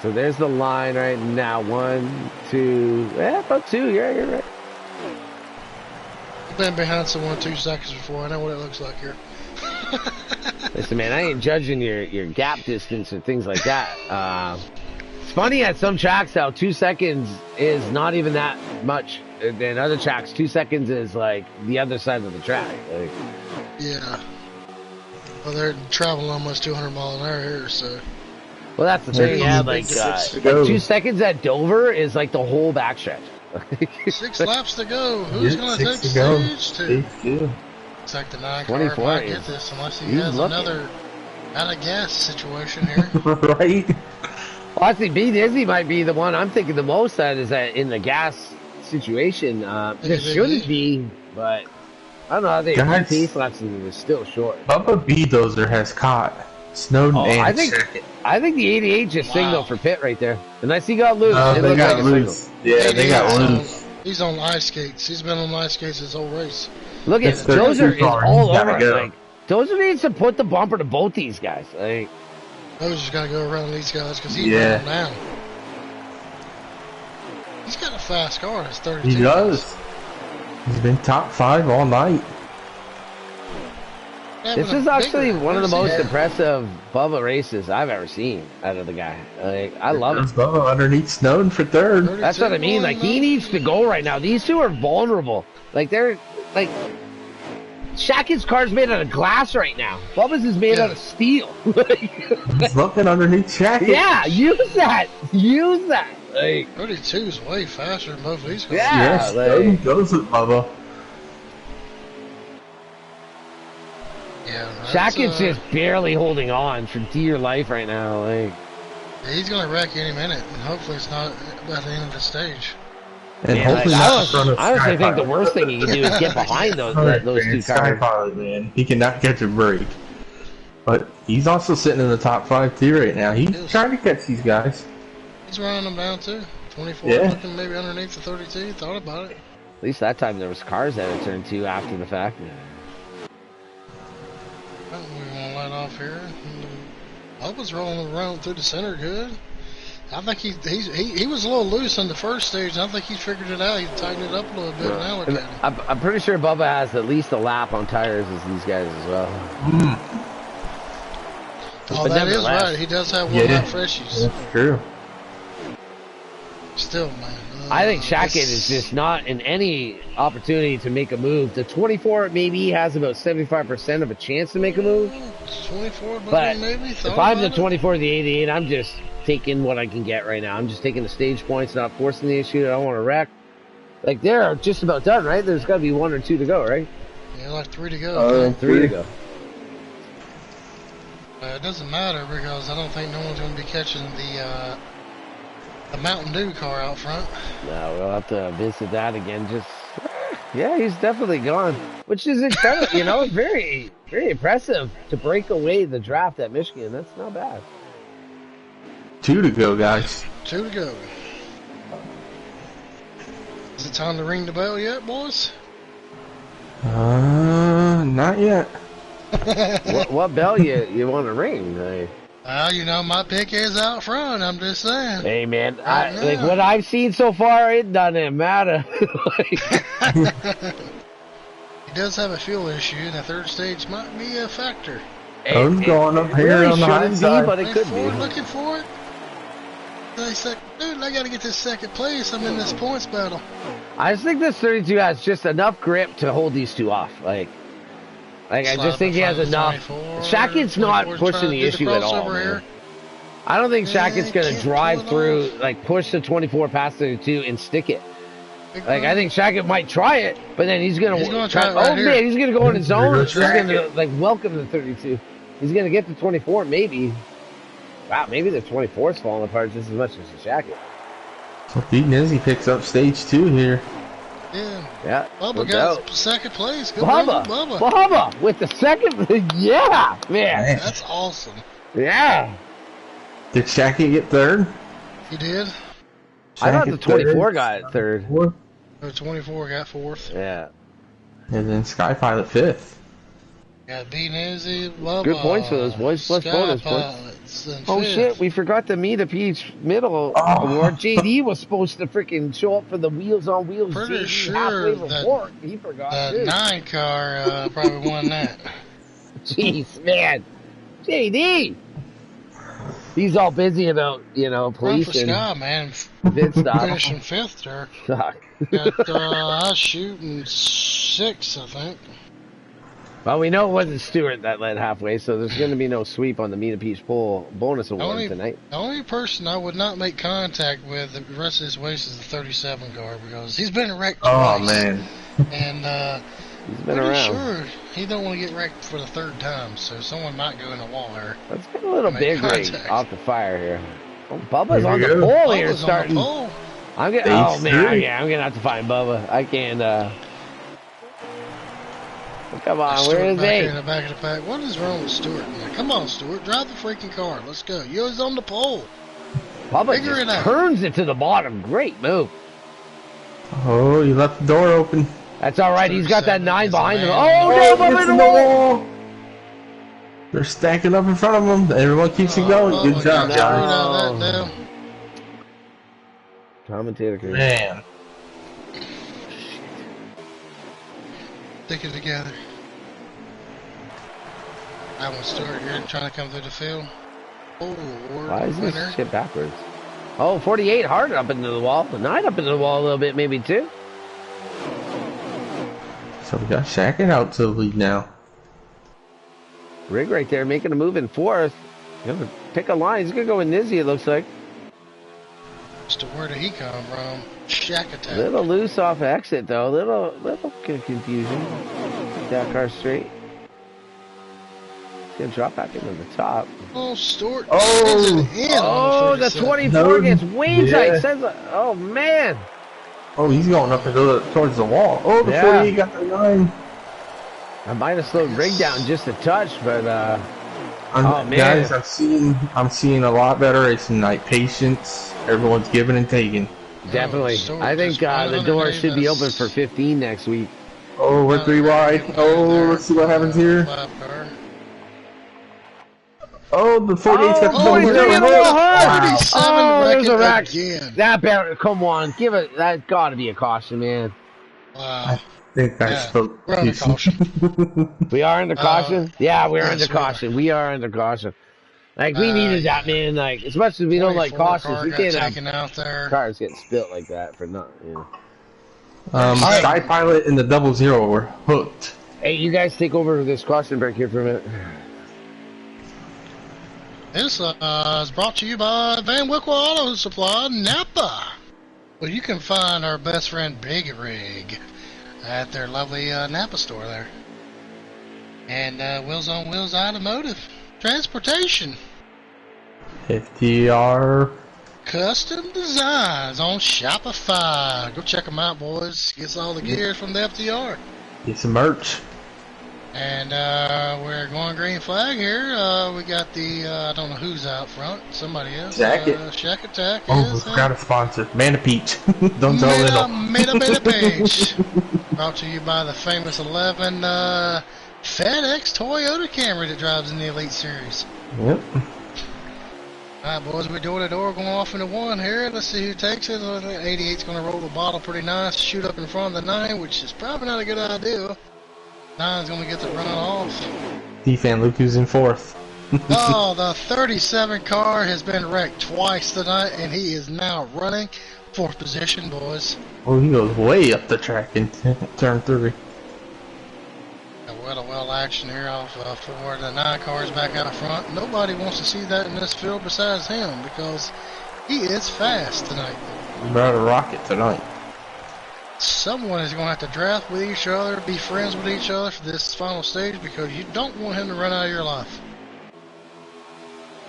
So there's the line right now. 1, 2. About 2. Yeah, you're right. I've been behind someone 2 seconds before. I know what it looks like here. Listen, man, I ain't judging your gap distance or things like that. It's funny at some tracks how 2 seconds is not even that much. In other tracks, 2 seconds is like the other side of the track. Like, yeah. Well, they're traveling almost 200 miles an hour here, so. Well, that's the thing. Yeah, like 2 seconds at Dover is like the whole backstretch. 6 laps to go. Who's going to take stage 2? It's like the 9 car might get this unless he has another out of gas situation here. Right? Well, I think Dizzy might be the one I'm thinking the most at is that in the gas situation. There shouldn't be, but I don't know how they pace laps is still short. Bubba B-Dozer has caught Snowden and I think the 88 just signaled for pit right there. Unless he got loose. They got loose. Yeah, they got loose. He's on ice skates. He's been on ice skates his whole race. Look at Dozer is all over. Like, Dozer needs to put the bumper to both these guys. Like, Bubba's just got to go around these guys because he's running down. He's got a fast car. It's 32. He does. He's been top 5 all night. This is actually one of the most impressive Bubba races I've ever seen out of the guy. Like, I love it. Bubba underneath Snowden for 3rd. That's what I mean. Like, he needs to go right now. These two are vulnerable. Like, they're like, Shackett's car's made out of glass right now. Bubba's is made out of steel. He's looking underneath Shackett. Yeah, use that. Use that. Like, 32 is way faster than both of these cars. Yeah, yes, Snowden goes with Bubba. Yeah, Shackett's just barely holding on for dear life right now. Like, he's gonna wreck any minute, and hopefully it's not by the end of the stage. And man, hopefully like, not in front of I honestly think the Skypilot. worst thing he can do is get behind those two cars. Skypilot, man, he cannot catch a break. But he's also sitting in the top 5 too right now. He's trying to catch these guys. He's running them down too. 24 looking maybe underneath the 32. Thought about it. At least that time there was cars out of turn 2 after the fact. Well, we're gonna light off here. Bubba's rolling around through the center good. I think he was a little loose on the first stage, and I think he's figured it out. He's tightened it up a little bit now. Look at him. I'm pretty sure Bubba has at least a lap on tires as these guys as well. Oh, But that is nevertheless- right. He does have one lap freshies. That's true. Still, man. I think Shackett is just not in any opportunity to make a move. The 24 maybe has about 75% of a chance to make a move. 24, But maybe. if I'm the 24, the 88, I'm just taking what I can get right now. I'm just taking the stage points, not forcing the issue. I don't want to wreck. Like, they're just about done, right? There's got to be 1 or 2 to go, right? Yeah, like 3 to go. 3 to go. It doesn't matter because I don't think no one's going to be catching the Mountain Dew car out front. No, we'll have to visit that again. Just, yeah, he's definitely gone, which is incredible. You know, very, very impressive to break away the draft at Michigan. That's not bad. 2 to go, guys. 2 to go. Is it time to ring the bell yet, boys? Not yet. what bell you want to ring? Like, Well, you know, my pick is out front. I'm just saying. hey, man, Right like now. what I've seen so far, it doesn't matter. Like, He does have a fuel issue, and the 3rd stage might be a factor. I'm going up here really on the high shouldn't be, side. but it could Ford be. looking for it. They said, dude, I got to get this 2nd place. I'm in this points battle. I just think this 32 has just enough grip to hold these two off. Like I just think he has enough. Shackett's not pushing the issue at all. Man. I don't think Shackett's going to drive through, like, push the 24 past 32 and stick it. Like, I think Shackett might try it, but then he's going to try it right here. man, he's going to go in his zone. He's Track going to, like, welcome the 32. He's going to get the 24, maybe. Wow, maybe the 24's falling apart just as much as the Shackett. So beating Izzy picks up stage 2 here. Yeah. Yeah. Bubba got 2nd place. Good Bubba with the 2nd. Yeah, man. That's awesome. Yeah. Did Shackett get 3rd? He did. I thought the Shackett 24 3rd. got 3rd. The 24 got 4th. Yeah. And then Skypilot 5th. Got Izzy, Bubba. Good points for those boys. Plus bonus points. Oh shit, we forgot the Meet a Peach Middle Award. JD was supposed to freaking show up for the Wheels on Wheels. Pretty JD sure halfway that- before. He forgot That too. 9 car probably won that. Jeez, man. JD! He's all busy about, Run for police and Sky, man. vid stuff. Finishing 5th there. Fuck. Got I was shooting 6, I think. Well, we know it wasn't Stewart that led halfway, so there's going to be no sweep on the Meet a Peach Pool bonus award tonight. The only person I would not make contact with the rest of this race is the 37 car because he's been wrecked twice. Oh, man. And He's been pretty around. sure he don't want to get wrecked for the 3rd time, so someone might go in the wall there. Let's get a little Make big ring contact. off the fire here. Oh, Bubba's Here on we the go. pole here Bubba's on starting. the pole. I'm gonna, Stage oh man, 3. yeah, I'm gonna have to find Bubba. I can't. Come on, Stewart where is back here in he? the back of the pack. What is wrong with Stewart, man? Come on, Stewart. Drive the freaking car. Let's go. You're on the pole. Bubba Figure just it out. turns it to the bottom. Great move. Oh, you left the door open. That's all right. He's got that 9 is behind him. the Oh man. no, Bubba in the wall. They're stacking up in front of them. Everyone keeps it going. Good job, guys. That Commentator can Man. stick it together. I want Stewart here trying to come through the field. Oh, Lord. Why is Winner. this shit backwards? Oh, 48 hard up into the wall. 9 up into the wall a little bit, maybe too. So we got Shaq out to the lead now. Rig right there making a move in 4th. Gonna pick a line. He's gonna go with Nizzy, it looks like. So where did he come from? Shack attack. Little loose off exit though. Little confusion. That car straight. He's gonna drop back into the top. Oh, Stewart. Oh, the 24 gets way tight. Says, oh man. Oh, he's going up towards the wall. Oh, the 48 got the 9. I might have slowed Rig down just a touch, but oh man, guys, I'm seeing a lot better racing tonight. Patience, everyone's giving and taking. Definitely. I think the door should be open for 15 next week. Oh, we're 3 wide. Oh, let's see what happens here. Oh, the 48's got the double zero. Oh, there's a wreck. That better, come on, give it. That's got to be a caution, man. Wow. I think I spoke. We're under caution. We are under caution? Yeah, we're under caution. We are under caution. Like, we needed that, man. Like, as much as we don't like cautions, we can't have out there. cars getting spilt like that for nothing, you know. Sky Pilot and the double zero were hooked. Hey, you guys take over this caution break here for a minute. This is brought to you by Van Wickle Auto Supply, Napa. Well, you can find our best friend Big Rig at their lovely Napa store there. And Wheels on Wheels Automotive Transportation. FTR. Custom designs on Shopify. Go check them out, boys. Gets all the gear from the FTR. Get some merch. And we're going green flag here. We got the, I don't know who's out front. Somebody else. Jacket. Shack Attack. Oh, we forgot a sponsor. Mana Peach. Don't tell Little. Mana Peach. Brought to you by the famous 11 FedEx Toyota Camry that drives in the Elite Series. Yep. Alright, boys, we're door to door going off into 1 here. Let's see who takes it. 88's going to roll the bottle pretty nice. Shoot up in front of the 9, which is probably not a good idea. 9's going to get the run off. D-Fan Luke who's in 4th. Oh, the 37 car has been wrecked twice tonight, and he is now running 4th position, boys. Oh, he goes way up the track in turn 3. Well action here off for the 9 cars back out front. Nobody wants to see that in this field besides him because he is fast tonight. He's about to rock it tonight. Someone is going to have to draft with each other, be friends with each other for this final stage because you don't want him to run out of your life.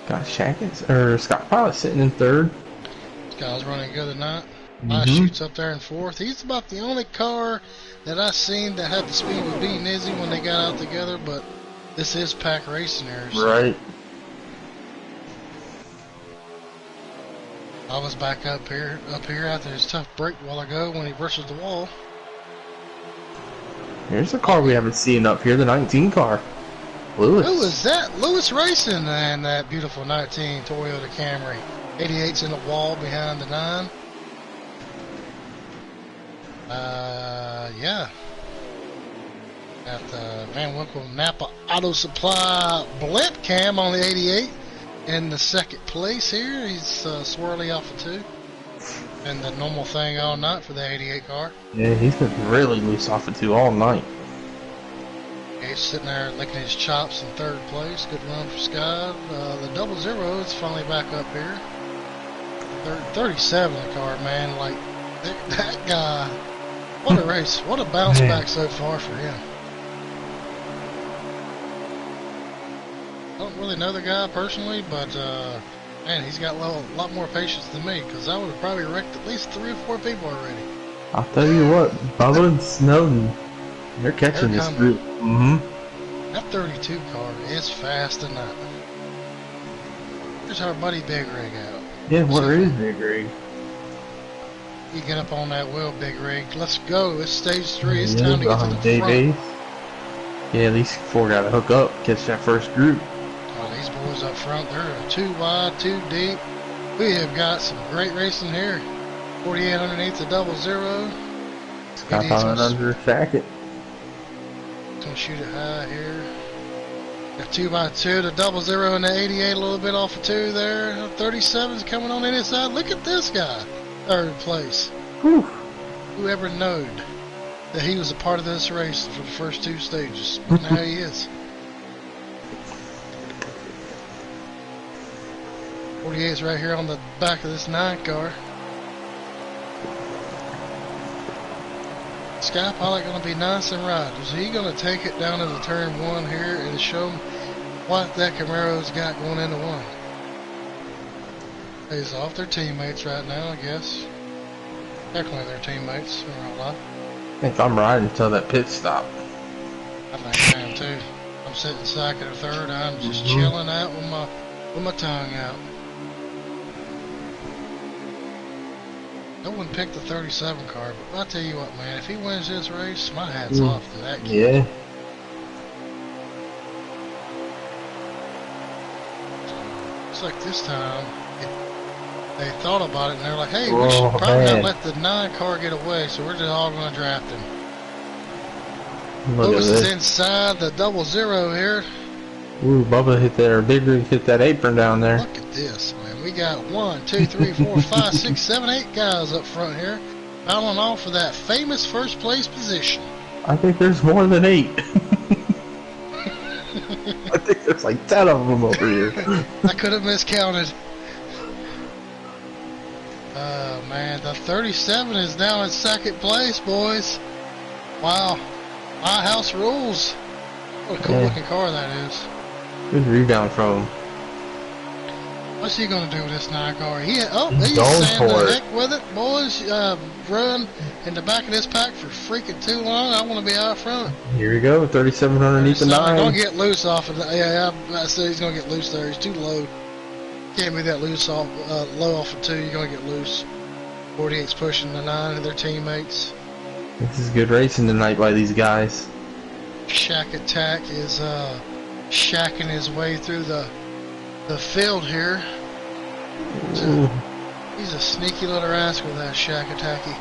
Got Shackett or Scott Pilot sitting in 3rd. This guy's running good tonight. Shoots up there in 4th. He's about the only car that I seen that had the speed with B and Izzy when they got out together, but this is pack racing here. So. Right. I was back up here after his tough break a while ago when he brushes the wall. Here's a car we haven't seen up here, the 19 car. Lewis. Who is that? Lewis Racing and that beautiful 19 Toyota Camry. 88's in the wall behind the 9. Yeah. Got the Van Wickle Napa Auto Supply blimp cam on the 88 in the 2nd place here. He's swirly off of 2. And the normal thing all night for the 88 car. Yeah, he's been really loose off of 2 all night. He's sitting there licking his chops in 3rd place. Good run for Scott. The double zero is finally back up here. 37 car, man. Like, that guy. What a race. What a bounce back so far for him. I don't really know the guy personally, but, man, he's got a lot more patience than me, because I would have probably wrecked at least 3 or 4 people already. I'll tell you what, Bubba and Snowden, they're catching this group. That 32 car is fast enough. Here's our buddy Big Rig out. Yeah, where is Big Rig? You get up on that wheel, Big Rig. Let's go. It's stage 3. It's time to get to the front. Yeah, these four got to hook up, catch that first group. Oh, these boys up front, they're 2 wide, 2 deep. We have got some great racing here. 48 underneath the 00. Got on under second. Gonna shoot it high here. Got 2x2, the 00 and the 88 a little bit off of 2 there. 37's coming on the inside. Look at this guy. Third place. Whew. Whoever knowed that he was a part of this race for the first 2 stages. But now he is. 48's right here on the back of this 9 car. Sky Pilot going to be nice and right. Is he going to take it down into turn 1 here and show them what that Camaro's got going into 1? He's off their teammates right now, I guess. Definitely their teammates, in real life. I think I'm riding until that pit stop. I think I am too. I'm sitting second or third. I'm just chilling out with my tongue out. I wouldn't pick the 37 car, but I'll tell you what, man, if he wins this race, my hat's off to that kid. Yeah. It's like this time, they thought about it and they're like, hey, we should probably not let the 9 car get away, so we're just all going to draft him. Lewis is inside the 00 here. Ooh, Bubba hit that, or Big Rig hit that apron down there. Look at this, man. We got 1, 2, 3, 4, 5, 6, 7, 8 guys up front here, battling off for that famous first place position. I think there's more than 8. I think there's like 10 of them over here. I could have miscounted. Oh, man. The 37 is now in second place, boys. Wow. My house rules. What a cool looking car that is. Good rebound from him. What's he going to do with this 9 car? He's going saying for the it. heck with it. Boys, run in the back of this pack for freaking too long. I want to be out front. Here we go, 37 underneath the 9. He's going to get loose off of that. Yeah, I said he's going to get loose there. He's too low. Can't be that loose off, low off of 2. You're going to get loose. 48's pushing the 9 of their teammates. This is good racing tonight by these guys. Shack Attack is shacking his way through the field here. He's a sneaky little rascal, that Shack Attacky.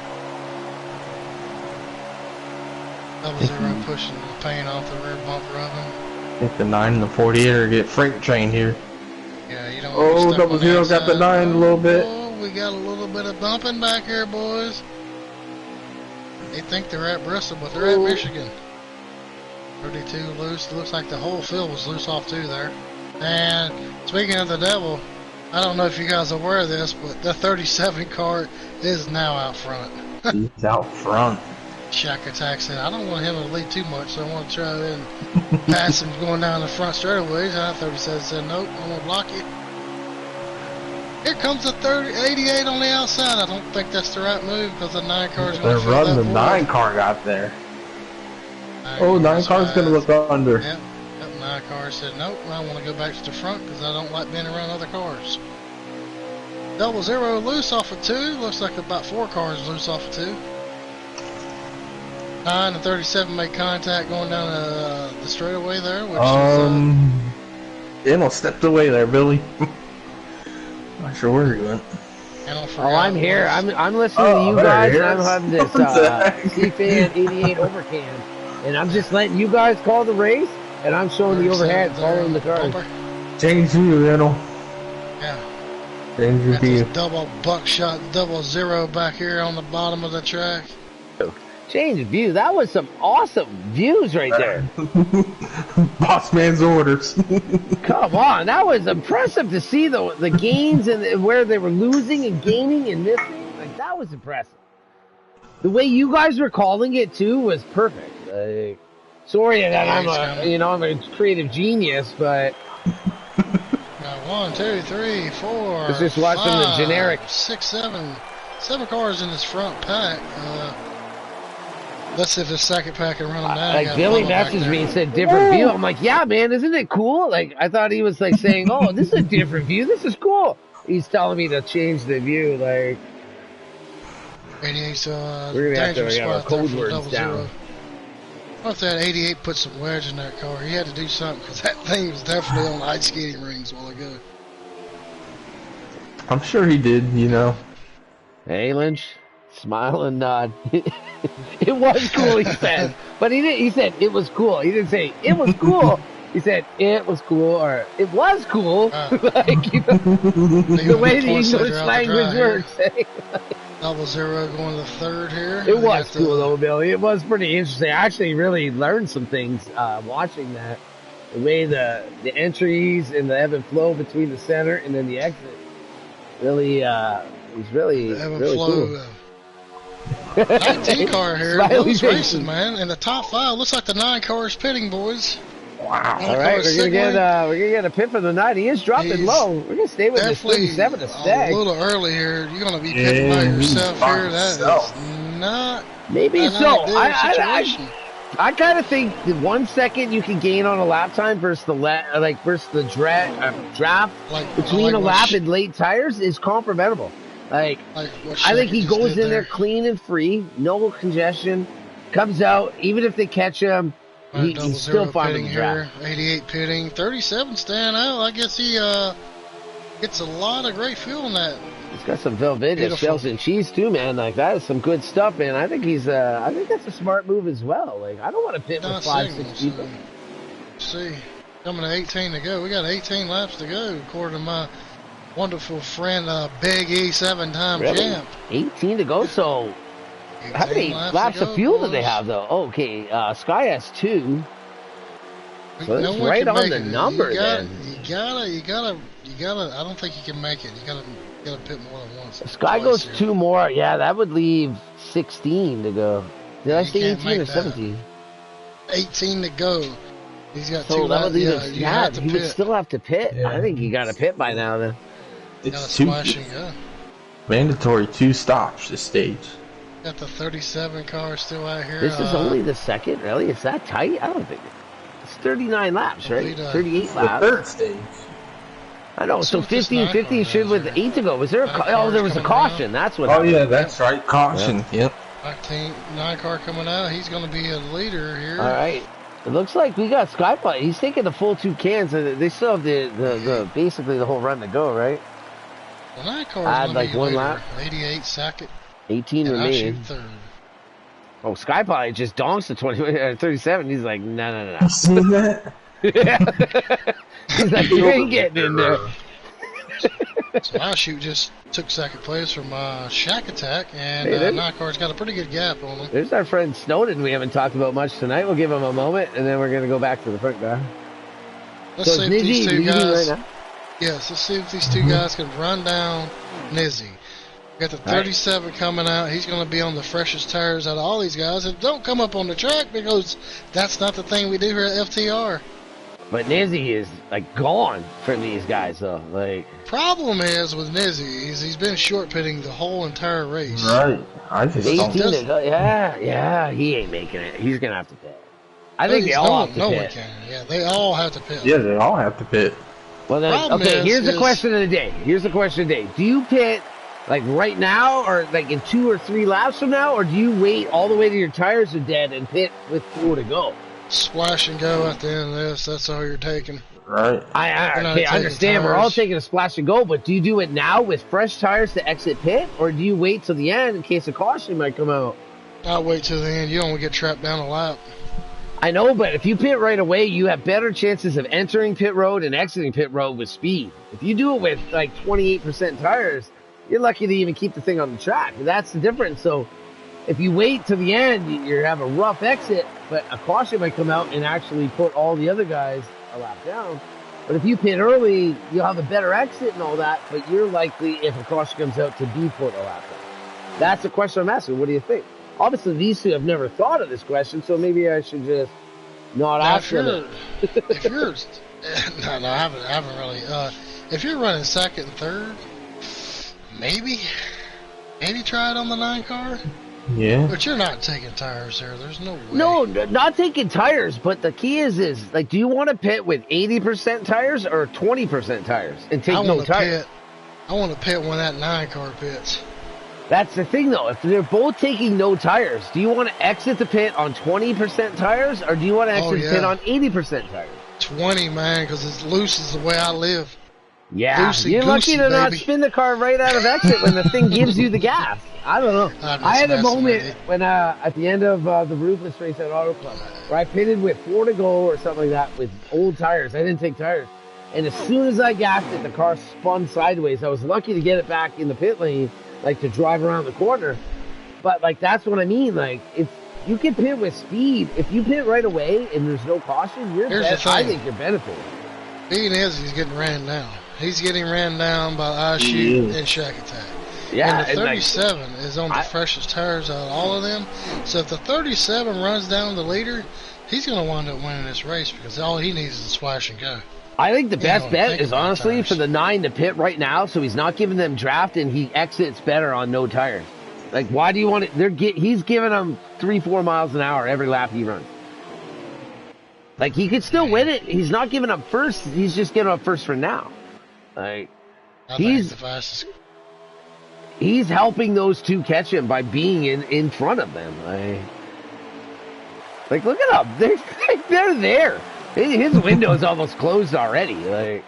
00 pushing the paint off the rear bumper of him. I think the 9 and the 48 are get freight train here. Yeah, you don't. Oh, 00 got the 9 a little bit. Oh, we got a little bit of bumping back here, boys. They think they're at Bristol, but they're at Michigan. 32 loose. Looks like the whole field was loose off 2 there. And speaking of the devil, I don't know if you guys are aware of this, but the 37 car is now out front. He's out front. Shack Attack said, I don't want him to lead too much, so I want to try and pass him going down the front straightaways. 37 said, nope, I'm going to block you. Here comes the 88 on the outside. I don't think that's the right move because the 9 car's going to They're running. The 9 car got there. 9 car's going to look under. Yep. 9 car said, nope, I want to go back to the front because I don't like being around other cars. 00 loose off of 2. Looks like about 4 cars loose off of 2. 9 and 37 made contact going down the straightaway there. Which almost stepped away there, Billy. Not sure where he went. I'm here. I'm listening to you guys, and I'm having this C-Fan 88 overcam. And I'm just letting you guys call the race, and I'm showing the overhead, following the car. Change view, Randall. Yeah. Change your view. Double buckshot 00 back here on the bottom of the track. Change of view. That was some awesome views right there. Boss man's orders. Come on, that was impressive to see the gains and where they were losing and gaining and missing. Like, that was impressive. The way you guys were calling it too was perfect. Like, sorry that I'm a creative genius, but got 1, 2, 3, 4. Let's just watch 5, the generic 6, 7 cars in this front pack. Let's see if the second pack can run them down. Like, Billy messaged me and said different view. I'm like, yeah, man, isn't it cool? Like, I thought he was like saying, oh, this is a different view. This is cool. He's telling me to change the view. Like, 88's we're gonna have to have our code words down. I thought that 88 put some wedge in that car. He had to do something because that thing was definitely on ice skating rings a while ago. I'm sure he did, you know. Hey, Lynch, smile and nod. It was cool, he said. But he didn't. He said it was cool. He didn't say it was cool. He said it was cool or it was cool. Like, you know, the way the English language works. 00 going to the third here. It was cool though, Billy. It was pretty interesting. I actually really learned some things watching that. The way the entries and the ebb and flow between the center and then the exit really was really cool. 19 car here. Smiley Those faces. races, man. In the top 5, looks like the 9 cars pitting, boys. Wow. All right, we're gonna get a pit for the night. He is dropping low. We're gonna stay with this 37 to stag. A little early here. You're gonna be pitting by yourself here. That is not maybe so. situation. I kind of think the 1 second you can gain on a lap time versus the draft between a lap and late tires is compromittable. Like I think he goes in there clean and free, no congestion, comes out. Even if they catch him, he's still fine in the draft. 88 pitting, 37 staying out. I guess he gets a lot of great fuel in that. He's got some Velveeta shells and cheese too, man. Like that is some good stuff, man. I think I think that's a smart move as well. Like I don't want to pit with 5-6 people. See, coming to 18 to go. We got 18 laps to go, according to my wonderful friend Big E, 7-time champ. 18 to go. So how many laps of fuel do they have though? Oh, okay, Sky has 2. So it's right on the number then. You gotta. I don't think you can make it. You gotta pit more than once. Sky goes 2 more. Yeah, that would leave 16 to go. Did I say 18 or 17? 18 to go. He's got 2 that laps. would leave him. Yeah, he would still have to pit. Yeah. I think you got to pit by now then. It's splashing, yeah. Mandatory 2 stops this stage. Got the 37 car still out here. This is only the second, really? It's that tight? I don't think it's 39 laps, right? 38 laps. The third stage. I know. So 15 should with 8 to go. Was there there was a caution. That's what happened. Yeah, that's right. Caution. Yep. 9 car coming out. He's going to be a leader here. All right. It looks like we got Skyfly. He's taking the full 2 cans. They still have the basically the whole run to go, right? The 9 car is like 1 lap. 88 second. 18 remaining. Oh, Skyfly just donks the 37. He's like, no. You seen that? Yeah. He's like, you ain't getting in there. So I just took second place from Shack Attack, and 9 car's got a pretty good gap on him. There's our friend Snowden we haven't talked about much tonight. We'll give him a moment, and then we're going to go back to the front guy. Let's see if these 2 guys... Right now? Yes, let's see if these 2 guys can run down Nizzy. Got the 37 coming out. He's going to be on the freshest tires out of all these guys. And don't come up on the track because that's not the thing we do here at FTR. But Nizzy is like gone from these guys, though. Like problem is with Nizzy is he's been short pitting the whole entire race. Right. I just 18 to go. Yeah. He ain't making it. He's gonna have to pit. I think they all have to pit. No one can. Yeah, they all have to pit. Yeah, they all have to pit. Well then, okay. Here's the question of the day. Do you pit like right now, or like in 2 or 3 laps from now, or do you wait all the way to your tires are dead and pit with 4 to go? Splash and go at the end of this. That's all you're taking. Right. I understand. Tires. We're all taking a splash and go, but do you do it now with fresh tires to exit pit, or do you wait till the end in case a caution might come out? I'll wait till the end. You don't want to get trapped down a lap. I know, but if you pit right away, you have better chances of entering pit road and exiting pit road with speed. If you do it with like 28% tires, you're lucky to even keep the thing on the track. That's the difference. So if you wait to the end, you have a rough exit, but a caution might come out and actually put all the other guys a lap down. But if you pit early, you'll have a better exit and all that, but you're likely, if a caution comes out, to be put a lap down. That's the question I'm asking. What do you think? Obviously, these 2 have never thought of this question, so maybe I should just not ask them. If you're, no, I haven't really. If you're running second and third, maybe try it on the 9 car. Yeah. But you're not taking tires there. There's no way. No, not taking tires. But the key is like, do you want to pit with 80% tires or 20% tires and take no tires? I want to pit when that 9 car pits. That's the thing, though. If they're both taking no tires, do you want to exit the pit on 20% tires, or do you want to exit the pit on 80% tires? 20, man, because it's loose is the way I live. Yeah, Loosey you're lucky to not baby. spin the car right out of exit when the thing gives you the gas. I don't know. I had a moment when at the end of the roofless race at Auto Club where I pitted with 4 to go or something like that with old tires. I didn't take tires. And as soon as I gassed it, the car spun sideways. I was lucky to get it back in the pit lane, like to drive around the corner. But like that's what I mean. Like if you can pit with speed, if you pit right away and there's no caution, I think you're benefiting. Being is he's getting ran down. He's getting ran down by iShoot and Shack Attack. Yeah, and the 37 is on the freshest tires out of all of them. So if the 37 runs down the leader, he's going to wind up winning this race because all he needs is a splash and go. I think the best bet is honestly for the 9 to pit right now, so he's not giving them draft and he exits better on no tires. Like, why do you want it? He's giving them 3-4 miles an hour every lap he runs. Like, he could still win it. He's not giving up first. He's just giving up first for now. Like, he's the fastest. He's helping those two catch him by being in front of them. Like look at them. They're there. His window is almost closed already. Like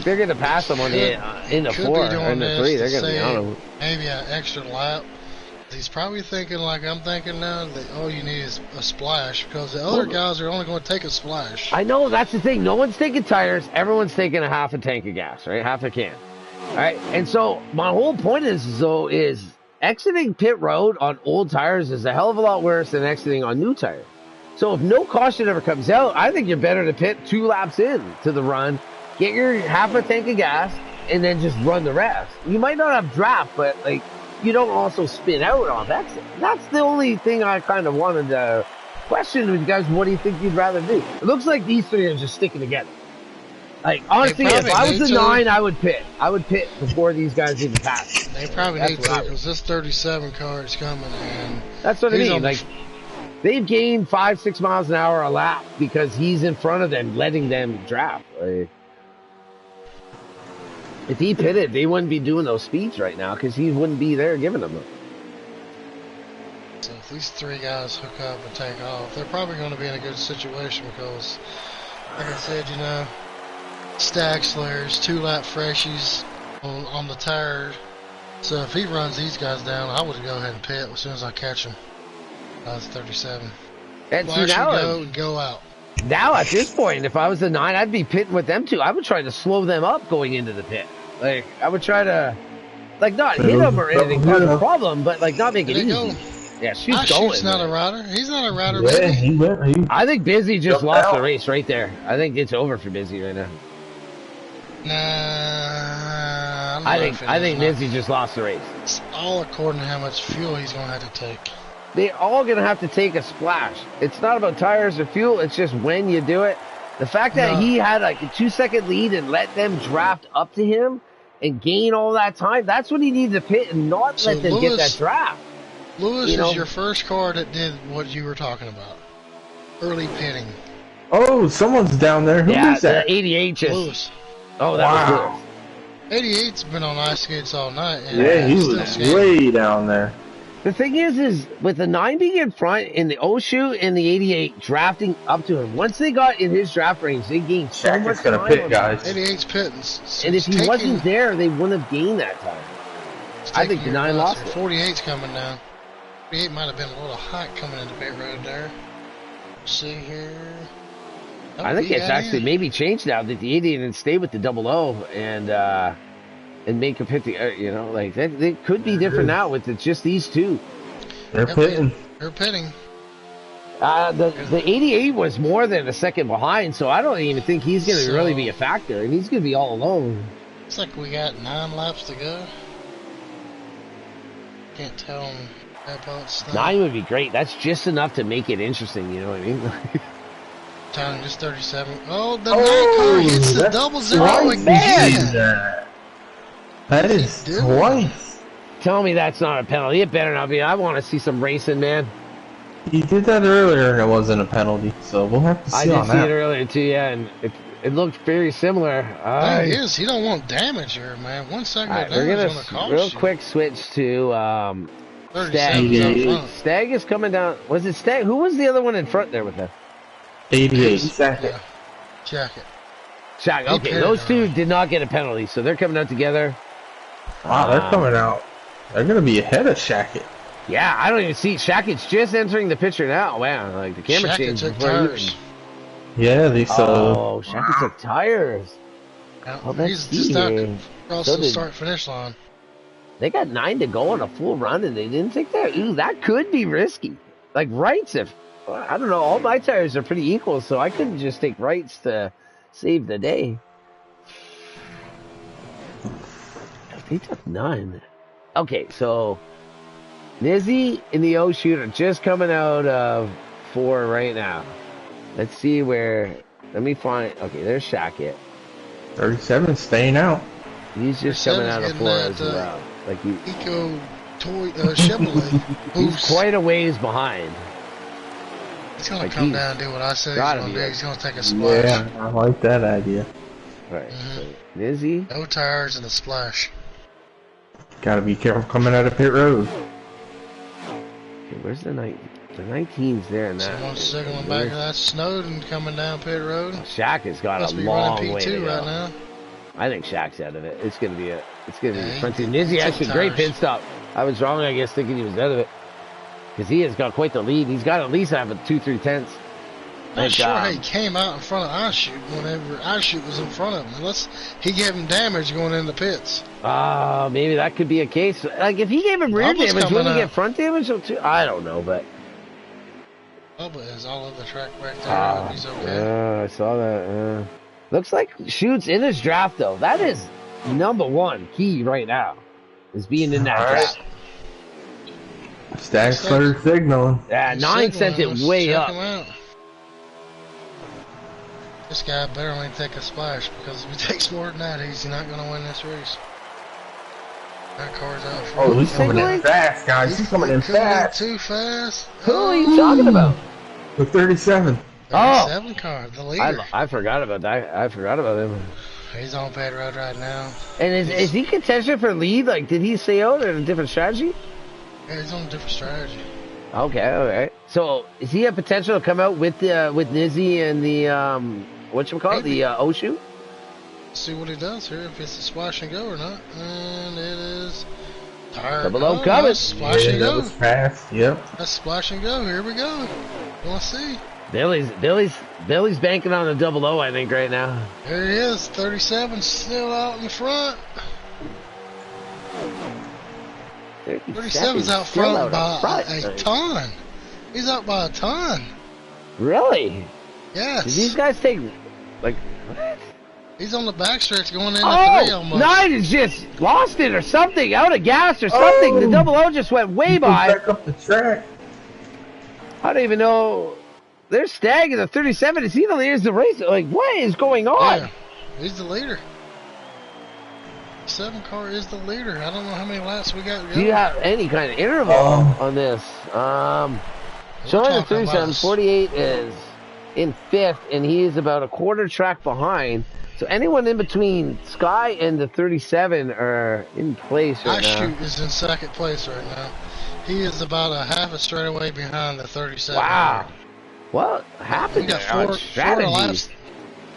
they're gonna pass him on in the 4 and the 3. They're gonna be on him. Maybe an extra lap. He's probably thinking like I'm thinking now that all you need is a splash because the other guys are only going to take a splash. I know, that's the thing. No one's taking tires. Everyone's taking a half a tank of gas, right? Half a can. All right. And so my whole point is exiting pit road on old tires is a hell of a lot worse than exiting on new tires. So if no caution ever comes out, I think you're better to pit 2 laps in to the run, get your half a tank of gas, and then just run the rest. You might not have draft, but like, you don't also spin out off exit. That's the only thing I kind of wanted to question with you guys. What do you think you'd rather do? It looks like these 3 are just sticking together. Like, honestly, if I was the 9, I would pit. I would pit before these guys even pass. They probably need to because this 37 car is coming. And that's what I mean. Like, they've gained 5-6 miles an hour a lap because he's in front of them, letting them draft. Like, if he pitted, they wouldn't be doing those speeds right now because he wouldn't be there giving them. So if these 3 guys hook up and take off, they're probably going to be in a good situation because, like I said, you know, stack slayers, 2-lap freshies on the tire. So if he runs these guys down, I would go ahead and pit as soon as I catch him. That's 37. And so now go out. Now at this point, if I was the 9, I'd be pitting with them too. I would try to slow them up going into the pit. Like, I would try to, like, not hit them or anything, cause a problem, but like not make it easy. Yeah, she's going. He's not a rider. He's not a rider, yeah, baby. I think Busy just lost the race right there. I think it's over for Busy right now. Nah, I think Busy just lost the race. It's all according to how much fuel he's going to have to take. They're all going to have to take a splash. It's not about tires or fuel. It's just when you do it. The fact that he had like a 2-second lead and let them draft up to him and gain all that time, that's when he needed to pit and not let them get that draft. Lewis is your first car that did what you were talking about. Early pitting. Oh, someone's down there. Who is that? The 88 just... Lewis. Oh, that was Lewis. 88's been on ice skates all night. And yeah, he was way down there. The thing is with the 9 being in front in the O-shoe and the 88 drafting up to him, once they got in his draft range, they gained so much time. Gonna pit, guys. 88's pitting. So and if he wasn't there, they wouldn't have gained that time. I think the 9 lost it. 48's coming down. 48 might have been a little hot coming into pit road there. Let's see here. I think it's actually maybe changed now that the 88 didn't stay with the 00 and make a pit, you know, like that. They could be different now with just these 2. They're pitting. They're pitting. The 88 was more than a second behind, so I don't even think he's going to really be a factor, and he's going to be all alone. Looks like we got 9 laps to go. Can't tell him about stuff. 9 would be great. That's just enough to make it interesting, you know what I mean? Time just 37. Oh, the 9 car hits the 00 again. That is twice. Tell me that's not a penalty. It better not be. I want to see some racing, man. He did that earlier and it wasn't a penalty, so we'll have to see on that. I did see it earlier too, yeah, and It looked very similar. Thing is, he don't want damage here, man. 1 second All of right, we're damage gonna on the cost real you. quick switch to 37's Stag. up front. Stag is coming down. Was it Stag? Who was the other one in front there with him? 88 second. Yeah. Jacket. Shaq. He Okay, pitted those two early. did not get a penalty, so they're coming out together. Wow, they're coming out. They're gonna be ahead of Shackett. Yeah, I don't even see Shackett's just entering the picture now. Wow, like the camera Jacket changed took before he tires. even- Yeah, they saw. Oh, Shackett took tires. Now, Well, let's he's see just out here. across So the did- start-finish line. They got 9 to go on a full run, and they didn't take that. Ooh, that could be risky. Like rights, if I don't know, all my tires are pretty equal, so I couldn't just take rights to save the day. They took none. Okay, so Nizzy and the O shoot are just coming out of 4 right now. Let's see where. Let me find. Okay, there's Shackett. 37 staying out. He's just 37's coming out of getting 4 that, as well. Like Eco toy Chevrolet. he's Boost. quite a ways behind. He's gonna like come he's down and do what I said he's gotta gonna be do. a- He's gonna take a splash. Yeah, I like that idea. All right, Mhm. so Nizzy. No tires and a splash. Gotta be careful coming out of pit road. Okay, where's the 19? The 19's there and that. Someone's signaling back. That's Snowden coming down pit road. Shaq has got Must a be long running way to P2 go. right now. I think Shaq's out of it. It's gonna be Yeah, the front he- team. he Nizzy took actually great tires. pit stop. I was wrong, I guess, thinking he was out of it because he has got quite the lead. He's got at least have a 2-3 tenths. Not Like, sure how he came out in front of iShoot whenever iShoot was in front of him. Unless he gave him damage going in the pits. Maybe that could be a case. Like if he gave him rear Bubba's damage, coming wouldn't he up. get front damage too? I don't know, but Bubba is all over the track back there. I hope he's okay. I saw that. Looks like Shoots in his draft though. That is number one key right now. Is being in that All right. draft. Stag started signaling. Yeah, He's 9 sent signaling. it Let's way check up. him out. This guy better only take a splash because if he takes more than that, he's not going to win this race. That car's out front. Oh, he's coming signaling? in fast, guys. He's coming in fast. Too fast. Who are you talking about? With 37. 37 car, the leader. I forgot about that. I forgot about him. He's on pit road right now. And is he contention for lead? Like, did he stay out in a different strategy? Yeah, he's on a different strategy. Okay, all right. So is he a potential to come out with Nizzy and the whatchamacallit, Maybe. the Oshu? See what he does here, if it's a splash and go or not. And it is tire. Double O go. coming. That's splash and that go. was fast. Yep. That's splash and go. Here we go. Let's see. Billy's banking on a double O, I think, right now. There he is. 37 still out in front. 37's out still front out by front. a ton. He's out by a ton. Really? Yes. Did these guys take like what? He's on the backstretch going into 3 Oh, almost. 9 is just lost it or something, out of gas or something. The Oh. double O just went way by. Back up the track. I don't even know. There's Stag in the 37. Is he the leader of the race? Like, what is going on? Yeah, he's the leader. 7 car is the leader. I don't know how many laps we got to go. Do you have any kind of interval on this? Showing the talking about 37, this. 48 is in 5th, and he is about a quarter track behind. So anyone in between Sky and the 37 are in place right now. iShoot is in 2nd place right now. He is about a half a straightaway behind the 37. Wow. What We happened got there on four strategy? laps.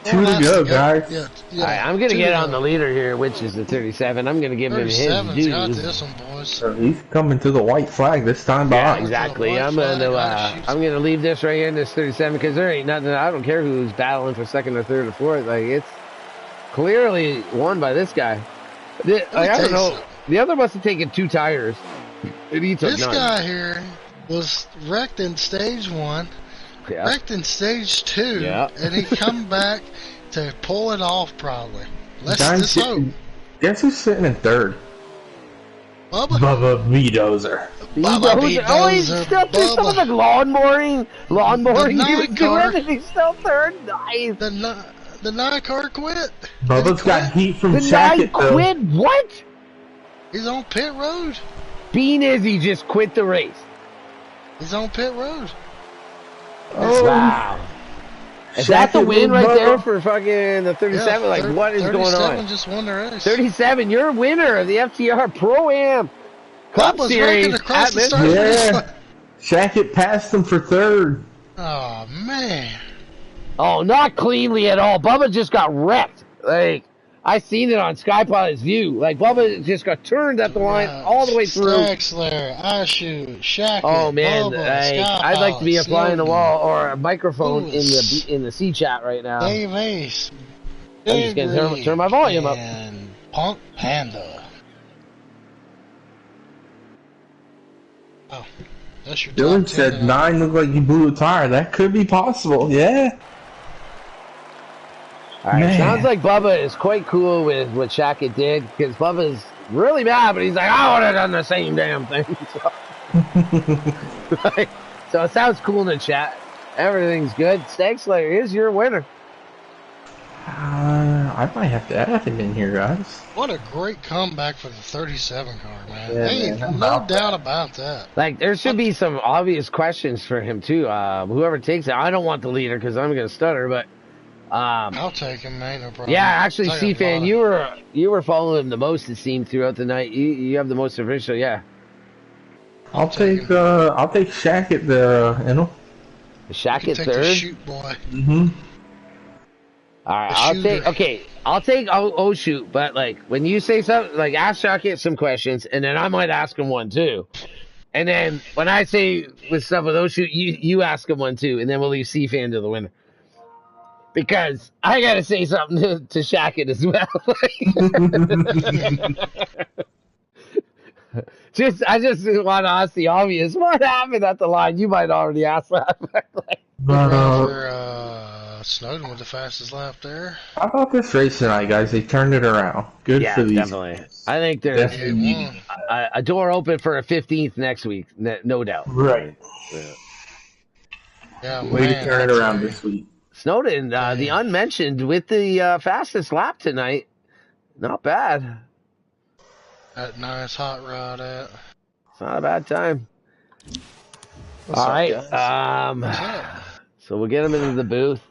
2 to go, guys. Yeah, yeah. All right, I'm going to 2 get to on go. the leader here, which is the 37. I'm going to give him his 37's got dues. this one, boys. So he's coming to the white flag this time Yeah, by. exactly. White I'm flag, gonna gotta shoot. I'm gonna leave this right here in this 37 because there ain't nothing. I don't care who's battling for 2nd or 3rd or 4th. Like it's clearly won by this guy. Like, I don't know. Taste it. The other must have taken 2 tires. And he took This none. guy here was wrecked in stage 1, Yeah. wrecked in stage 2, Yeah. and he come back to pull it off probably. Let's Guys, just hope. guess who's sitting in 3rd? Bubba. Bubba Bulldozer. Bubba B. Oh, he's Dozer, still through some of the Bubba. lawnmowing he was The 9 car. doing, and he's still 3rd. Nice. The 9 car quit. Bubba's got heat from The 9 Shackett, though. quit. What? He's on pit road. Bean Izzy just quit the race. He's on pit road. Oh, Wow. Is that the win right there Bubba. for fucking the 37? Like, what is going on? 37 just won the race. 37, you're a winner of the FTR Pro-Am Cup Bubba's Series raking across at the start. Yeah. Shackett passed him for third. Oh, man. Oh, not cleanly at all. Bubba just got wrecked. Like, I seen it on Skypilot's View. Like, Bubba just got turned at the line all the way through. Stexler, Shoot, Shackett, Oh man, Bubba, I'd like to be a fly on the Snowden, wall or a microphone Lewis, in the C chat right now. Dave Ace, I'm just gonna turn my volume up. And Punk Panda. Oh, that's your Dylan top 10 said tonight. 9 looked like he blew a tire. That could be possible. Yeah. All right, Man. sounds like Bubba is quite cool with what Shackett did because Bubba's really mad, but he's like, I would have done the same damn thing. So it sounds cool in the chat. Everything's good. Stexler is your winner. I might have to add him in here, guys. What a great comeback for the 37 car, man. Yeah, Hey, man, no doubt about that. Like, there should be some obvious questions for him, too. Whoever takes it. I don't want the leader because I'm going to stutter, but... I'll take him, man. No problem. Yeah, actually, I'll take C-Fan, him you were following him the most, it seemed, throughout the night. You have the most official, yeah. I'll take Shackett there, Shackett take third. the shoot boy. Mm-hmm. All right, I'll take shoot, but like when you say something, like ask Shackett some questions, and then I might ask him one too. And then when I say with stuff with shoot, you ask him one too, and then we'll leave C-Fan to the winner. Because I gotta say something to Shackett as well. I just want to ask the obvious. What happened at the line? You might already ask that. Snowden with the fastest lap there. How about this race tonight, guys? They turned it around. Good for these. Definitely. I think there's a door open for a 15th next week, no doubt. Right. Yeah, Way to turn it around this week. Snowden, the unmentioned, with the fastest lap tonight. Not bad. That nice hot rod at. It's not a bad time. What's All up, right. guys? So we'll get him into the booth.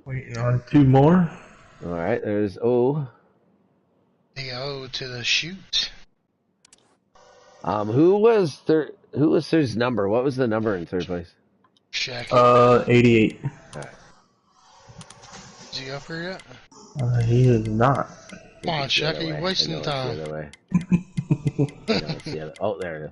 Waiting on 2 more. All right. There's O. The O to the shoot. Who was third? Who was his number? What was the number in third place? Shackett. 88. Is he up here yet? He is not. Come on, Shackett, you're wasting time. Oh, there it is.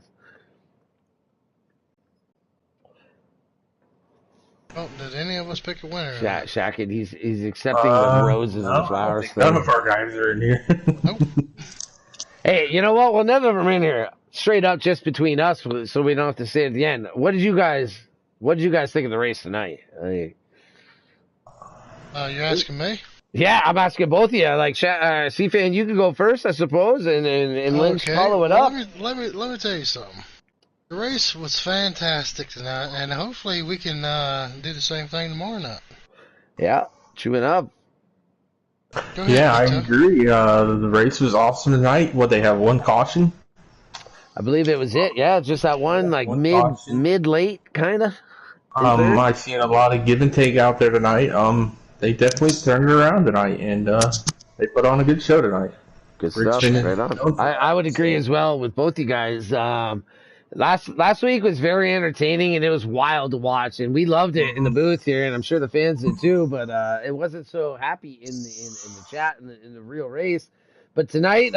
Oh, did any of us pick a winner? Shackett, he's accepting the roses and the flowers. None of our guys are in here. Nope. Hey, you know what? Well, none of them are in here. Straight up, just between us, so we don't have to say it at the end. What did you guys think of the race tonight? You're asking me? Yeah, I'm asking both of you. Like, C-Fan, you can go first, I suppose, and Lynch follow it up. Let me tell you something. The race was fantastic tonight, and hopefully we can do the same thing tomorrow night. Yeah, chewing up. Go ahead, Yeah, I Vito. agree. The race was awesome tonight. They have 1 caution? I believe it was it. Yeah, just that one, like mid-late, kind of. I seen a lot of give and take out there tonight. They definitely turned it around tonight, and they put on a good show tonight. Good stuff. Right on. I would agree as well with both you guys. Last week was very entertaining, and it was wild to watch, and we loved it in the booth here, and I'm sure the fans did too. But it wasn't so happy in the chat in the real race. But tonight,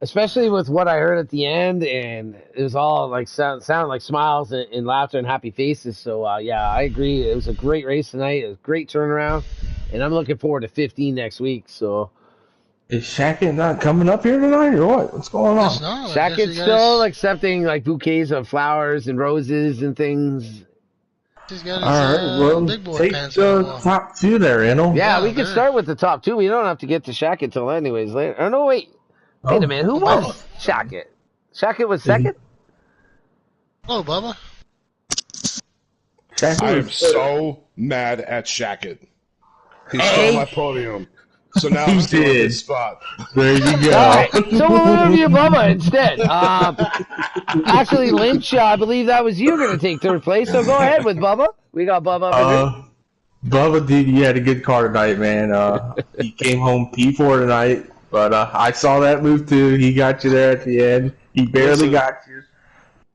especially with what I heard at the end, and it was all like sounded like smiles and laughter and happy faces. So yeah, I agree. It was a great race tonight. It was a great turnaround, and I'm looking forward to 15 next week. So. Is Shackett not coming up here tonight, or what? What's going on? Shackett's still accepting like bouquets of flowers and roses and things. He's got his, All right, well, big boy take pants the on. top 2 there, Eno. Yeah, we can start with the top 2. We don't have to get to Shackett till anyways later. Oh, no, wait. Wait a minute. Who was Shackett? Shackett was second? Hello, Bubba. I am so mad at Shackett. He stole my podium. So now I'm still in this spot. There you go. All right, so we'll interview Bubba instead. Actually, Lynch, I believe that was you going to take third place, so go ahead with Bubba. We got Bubba up here. Bubba, dude, you had a good car tonight, man. He came home P4 tonight, but I saw that move too. He got you there at the end. He barely Listen, got you.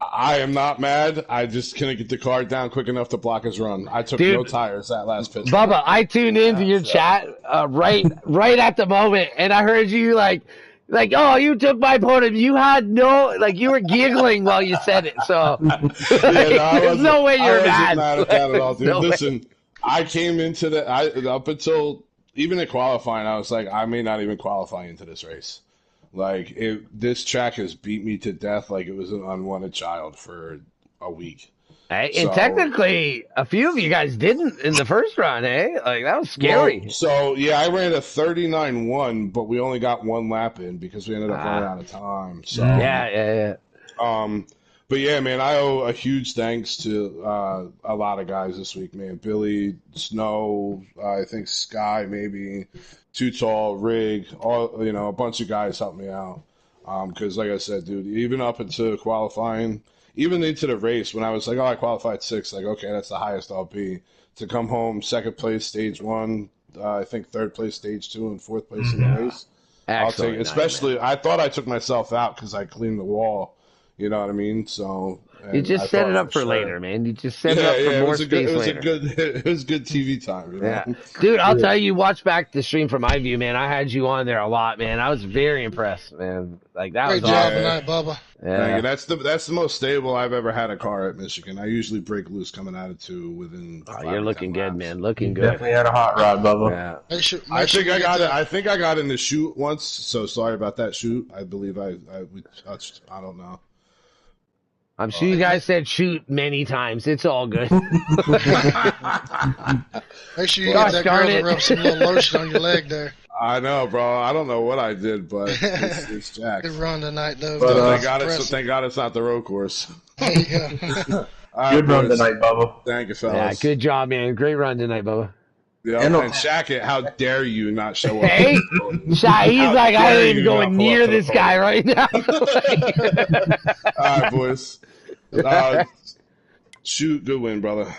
I am not mad. I just couldn't get the car down quick enough to block his run. I took Dude, no tires that last pit. Bubba, I tuned into your So. chat right at the moment, and I heard you like, oh, you took my podium. You had no, like, you were giggling while you said it. So, there's no way you're mad. mad. At that at all, dude. No Listen, way. I came into the up until even in qualifying, I was like, I may not even qualify into this race. Like, this track has beat me to death like it was an unwanted child for a week. Hey, and technically, a few of you guys didn't in the first run, eh? Like, that was scary. Well, so, yeah, I ran a 39.1, but we only got one lap in because we ended up running out of time. So Yeah. But, yeah, man, I owe a huge thanks to a lot of guys this week, man. Billy, Snow, I think Sky maybe, Too Tall, Rig, all a bunch of guys helped me out. Because, like I said, dude, even up into qualifying – even into the race, when I was like, I qualified 6th, like, okay, that's the highest I'll be. To come home, 2nd place, stage 1, I think 3rd place, stage 2, and 4th place in the race. I'll take it. Especially, I thought I took myself out because I cleaned the wall. You know what I mean? So you just set it up for later, man. You just set it up for more space later. It was good TV time. Yeah, dude, I'll tell you, watch back the stream from my view, man. I had you on there a lot, man. I was very impressed, man. Like, that Great was job awesome. tonight, Bubba. Yeah. That's the most stable I've ever had a car at Michigan. I usually break loose coming out of 2 within. You're looking good, man. Looking good. Definitely had a hot rod, Bubba. Yeah. I think I got in the chute once. So sorry about that chute. I believe we touched. I don't know. I'm sure you guys said shoot many times. It's all good. Make sure you get that girl to rub some little lotion on your leg there. I know, bro. I don't know what I did, but it's Jack. Good run tonight, though. But thank God it's not the road course. Yeah. Good run tonight, Bubba. Thank you, fellas. Yeah, good job, man. Great run tonight, Bubba. Yeah, and Shaq, how dare you not show up? Hey, Shaq, he's like, I ain't even going near this guy right now. All right, boys. Shoot, good win, brother.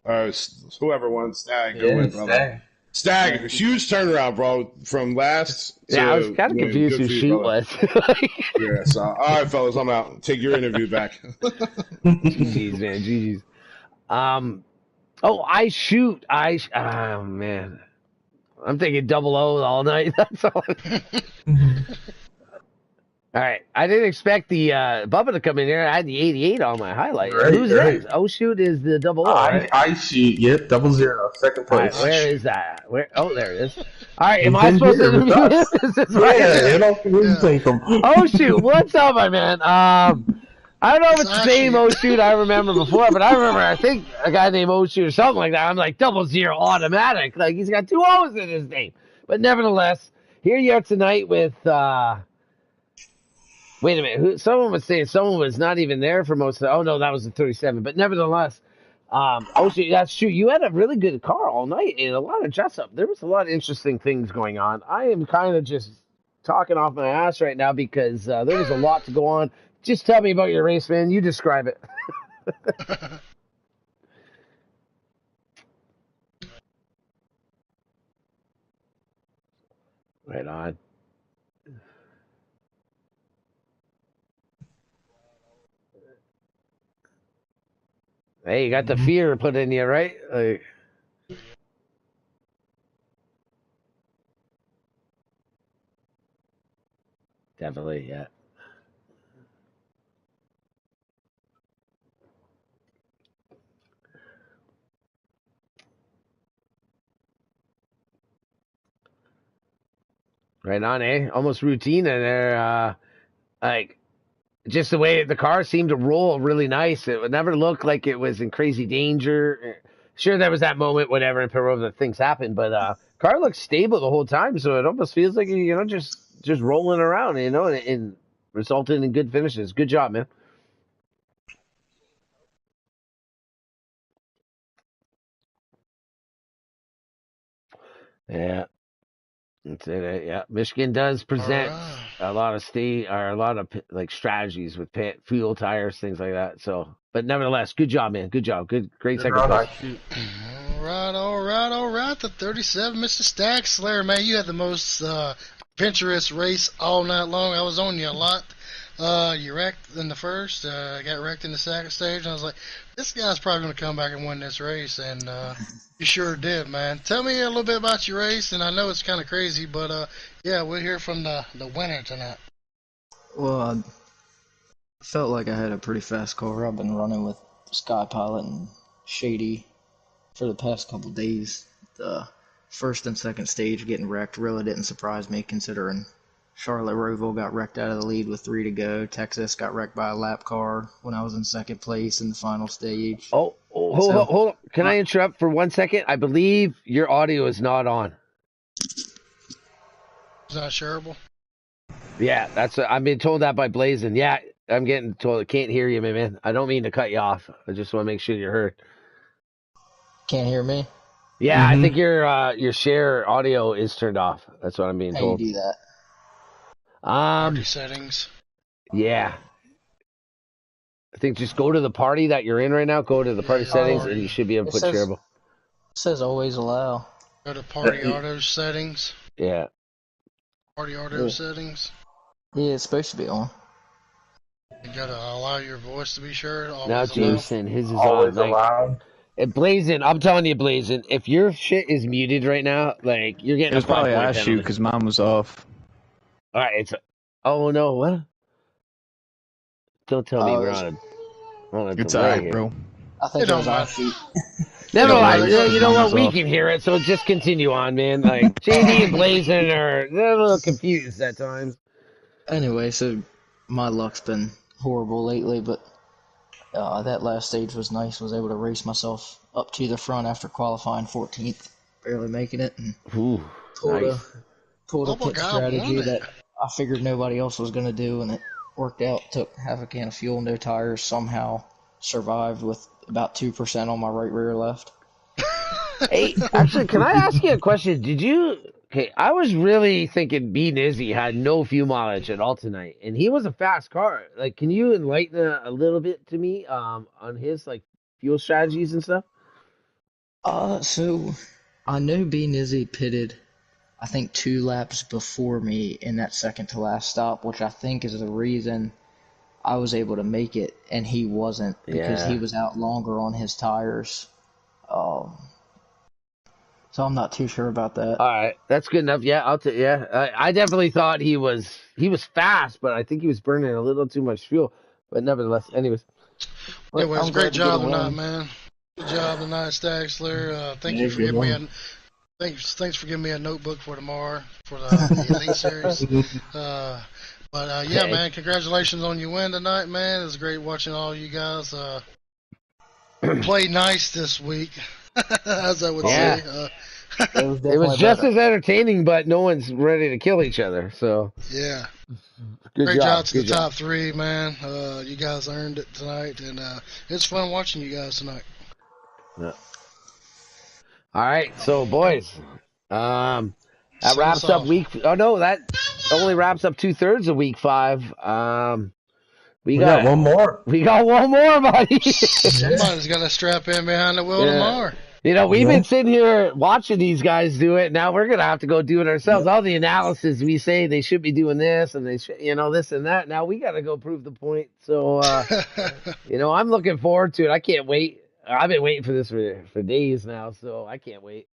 Whoever won, Stag, good win, brother. Stag, huge turnaround, bro, from last to I was kind of confused who Shoot was. Yeah, so, all right, fellas, I'm out. Take your interview back. GG's, man, GG's. I shoot. Oh, man. I'm thinking 00 all night. That's all. All right. I didn't expect the Bubba to come in here. I had the 88 on my highlight. Right, Who's that? Oh, shoot is the 00. Right? I shoot. Yep, 00. Second place. Right, where is that? Oh, there it is. All right. Am I supposed to interview him? Is this right? Yeah. Oh, shoot. What's up, my man? I don't know if it's the same Shoot I remember before, but I think a guy named Shoot or something like that. I'm like 00 automatic. Like, he's got 2 O's in his name. But nevertheless, here you are tonight with wait a minute. Someone was saying someone was not even there for most of the... Oh, no, that was the 37. But nevertheless, Shoot, that's true. You had a really good car all night and a lot of dress-up. There was a lot of interesting things going on. I am kind of just talking off my ass right now because there was a lot to go on. Just tell me about your race, man. You describe it. Right on. Hey, you got the fear put in you, right? Definitely, yeah. Right on, eh? Almost routine in there. Like, just the way the car seemed to roll really nice. It would never look like it was in crazy danger. Sure, there was that moment, whatever, in Peru that things happened, but car looks stable the whole time, so it almost feels like, just rolling around, and resulting in good finishes. Good job, man. Yeah. That's it. Yeah, Michigan does present a lot of strategies with fuel, tires, things like that. So, but nevertheless, good job, man. Good job. Great second place. All right. The 37, Mr. Stack Slayer, man, you had the most adventurous race all night long. I was on you a lot. You wrecked in the first, got wrecked in the second stage, and I was like, this guy's probably going to come back and win this race, and you sure did, man. Tell me a little bit about your race, and I know it's kind of crazy, but yeah, we'll hear from the winner tonight. Well, I felt like I had a pretty fast car. I've been running with Sky Pilot and Shady for the past couple days. The first and second stage getting wrecked really didn't surprise me, considering Charlotte Roval got wrecked out of the lead with 3 to go. Texas got wrecked by a lap car when I was in second place in the final stage. Hold on. Can I interrupt for 1 second? I believe your audio is not on. Is that shareable? Yeah, I'm being told that by Blazing. Yeah, I'm getting told I can't hear you, man. I don't mean to cut you off. I just want to make sure you're heard. Can't hear me? Yeah, I think your share audio is turned off. That's what I'm being How told. you do that? Party settings. Yeah. I think just go to the party that you're in right now. Go to the party settings, and you should be able to put shareable. It says always allow. Go to party auto settings. Yeah. Party auto settings. Yeah, it's supposed to be on. You gotta allow your voice to be shared. Now Jameson, his is Always on. allowed. Blazing, I'm telling you, Blazing, if your shit is muted right now, like you're getting It was a 5 probably point I shoot penalty. because mine was off. All right, oh no, what? Don't tell me we're on a It's delay alright, here. bro. I think it was our shoot. Never mind. matter. You know what? Mine's We off. can hear it, so just continue on, man. Like JD and Blazing they're a little confused at times. Anyway, so my luck's been horrible lately, but that last stage was nice. Was able to race myself up to the front after qualifying 14th, barely making it, and Ooh, pulled nice. a my pit God, strategy won it. that I figured nobody else was going to do, and it worked out. Took half a can of fuel, no tires, somehow survived with about 2% on my right rear left. Hey, actually, can I ask you a question? Okay, I was really thinking B Nizzy had no fuel mileage at all tonight, and he was a fast car. Like, can you enlighten a little bit to me on his like fuel strategies and stuff? So I know B Nizzy pitted, I think 2 laps before me in that second to last stop, which I think is the reason I was able to make it and he wasn't, because he was out longer on his tires. So I'm not too sure about that. All right, that's good enough. Yeah, I definitely thought he was fast, but I think he was burning a little too much fuel. But nevertheless, anyways. But Anyways, I'm glad great to get a job tonight, win. man. Good job tonight, Stagsler. Thank Yeah, you for good giving me one. thanks for giving me a notebook for tomorrow for the Elite Series. Yeah, Okay. man, congratulations on your win tonight, man. It was great watching all you guys play nice this week, as I would Yeah. say. It was just as entertaining, but no one's ready to kill each other. So Yeah. good Great job to Good the top 3, man. You guys earned it tonight, and it's fun watching you guys tonight. Yeah. All right, so boys, that Send wraps us up off. week. Oh no, that only wraps up 2/3 of week 5. We got one more. We got one more, buddy. Somebody's got to strap in behind the wheel Yeah. tomorrow. You know, we've Yeah. been sitting here watching these guys do it. Now we're gonna have to go do it ourselves. All the analysis we say they should be doing this and they should, this and that. Now we got to go prove the point. So, I'm looking forward to it. I can't wait. I've been waiting for this for days now, so I can't wait.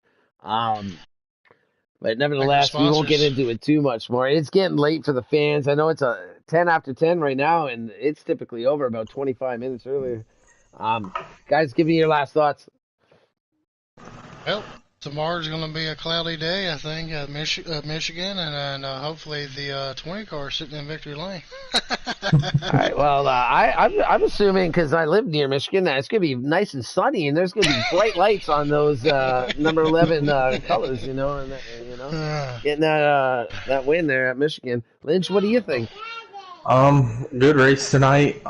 But nevertheless, we won't get sponsors. into it too much more. It's getting late for the fans. I know it's a 10 after 10 right now, and it's typically over about 25 minutes earlier. Guys, give me your last thoughts. Well, tomorrow's going to be a cloudy day, I think, at Michigan, and hopefully the 20 car sitting in victory lane. All right. Well, I'm assuming because I live near Michigan that it's gonna be nice and sunny, and there's gonna be bright lights on those number 11 colors, and getting that win there at Michigan. Lynch, what do you think? Good race tonight.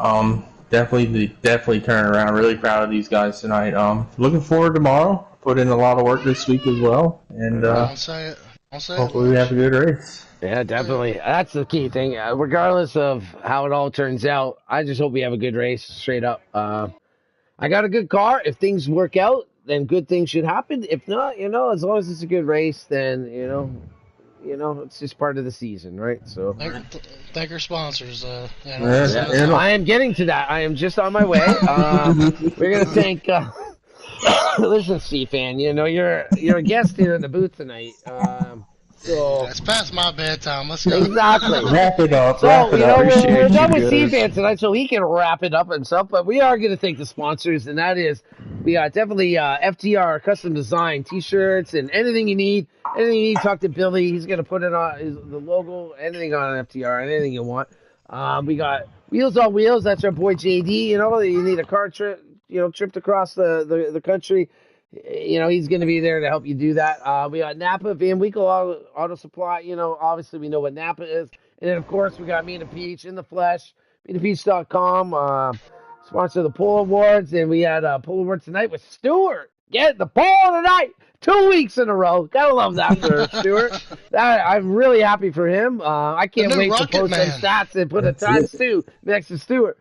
Definitely turning around. Really proud of these guys tonight. Looking forward to tomorrow. Put in a lot of work this week as well, and Don't say it. Don't say hopefully it. we have a good race. Yeah, definitely. That's the key thing. Regardless of how it all turns out, I just hope we have a good race. Straight up. I got a good car. If things work out, then good things should happen. If not, as long as it's a good race, then it's just part of the season, right? So. Thank our sponsors. Yes, I am getting to that. I am just on my way. We're gonna thank. Listen, C-Fan, you're a guest here in the booth tonight. So it's past my bedtime. Let's go. exactly. Wrap it up. So we're Appreciate done you with guys. C-Fan tonight, so he can wrap it up and stuff. But we are gonna thank the sponsors, and that is we got definitely FTR custom design T-shirts and anything you need. Anything you need, talk to Billy. He's gonna put it on the logo, anything on FTR, anything you want. We got Wheels on Wheels. That's our boy JD. You need a car trip, tripped across the country. He's going to be there to help you do that. We got Napa, Van Winkle Auto Supply. Obviously we know what Napa is. And then, of course, we got Mina Peach in the flesh, MinaPeach.com. Sponsor of the Pole Awards. And we had a Pole Award tonight with Stewart. Get the pole tonight. 2 weeks in a row. Gotta love that for Stewart. I'm really happy for him. I can't wait to post some stats and put a ×2 next to Stewart.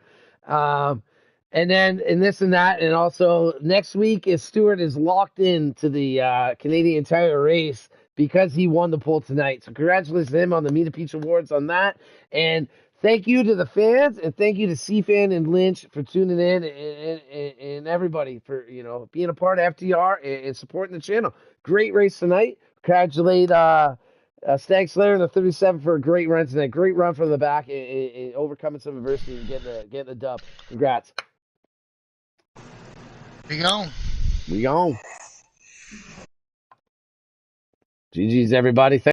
And then this and that, and also next week is Stewart is locked in to the Canadian Tire race because he won the pole tonight. So congratulations to him on the Mina Peach Awards on that. And thank you to the fans, and thank you to C-Fan and Lynch for tuning in, and everybody for being a part of FTR and supporting the channel. Great race tonight. Congratulate Stag Slayer in the 37 for a great run tonight. Great run from the back and overcoming some adversity and getting the dub. Congrats. We gone. GG's, everybody.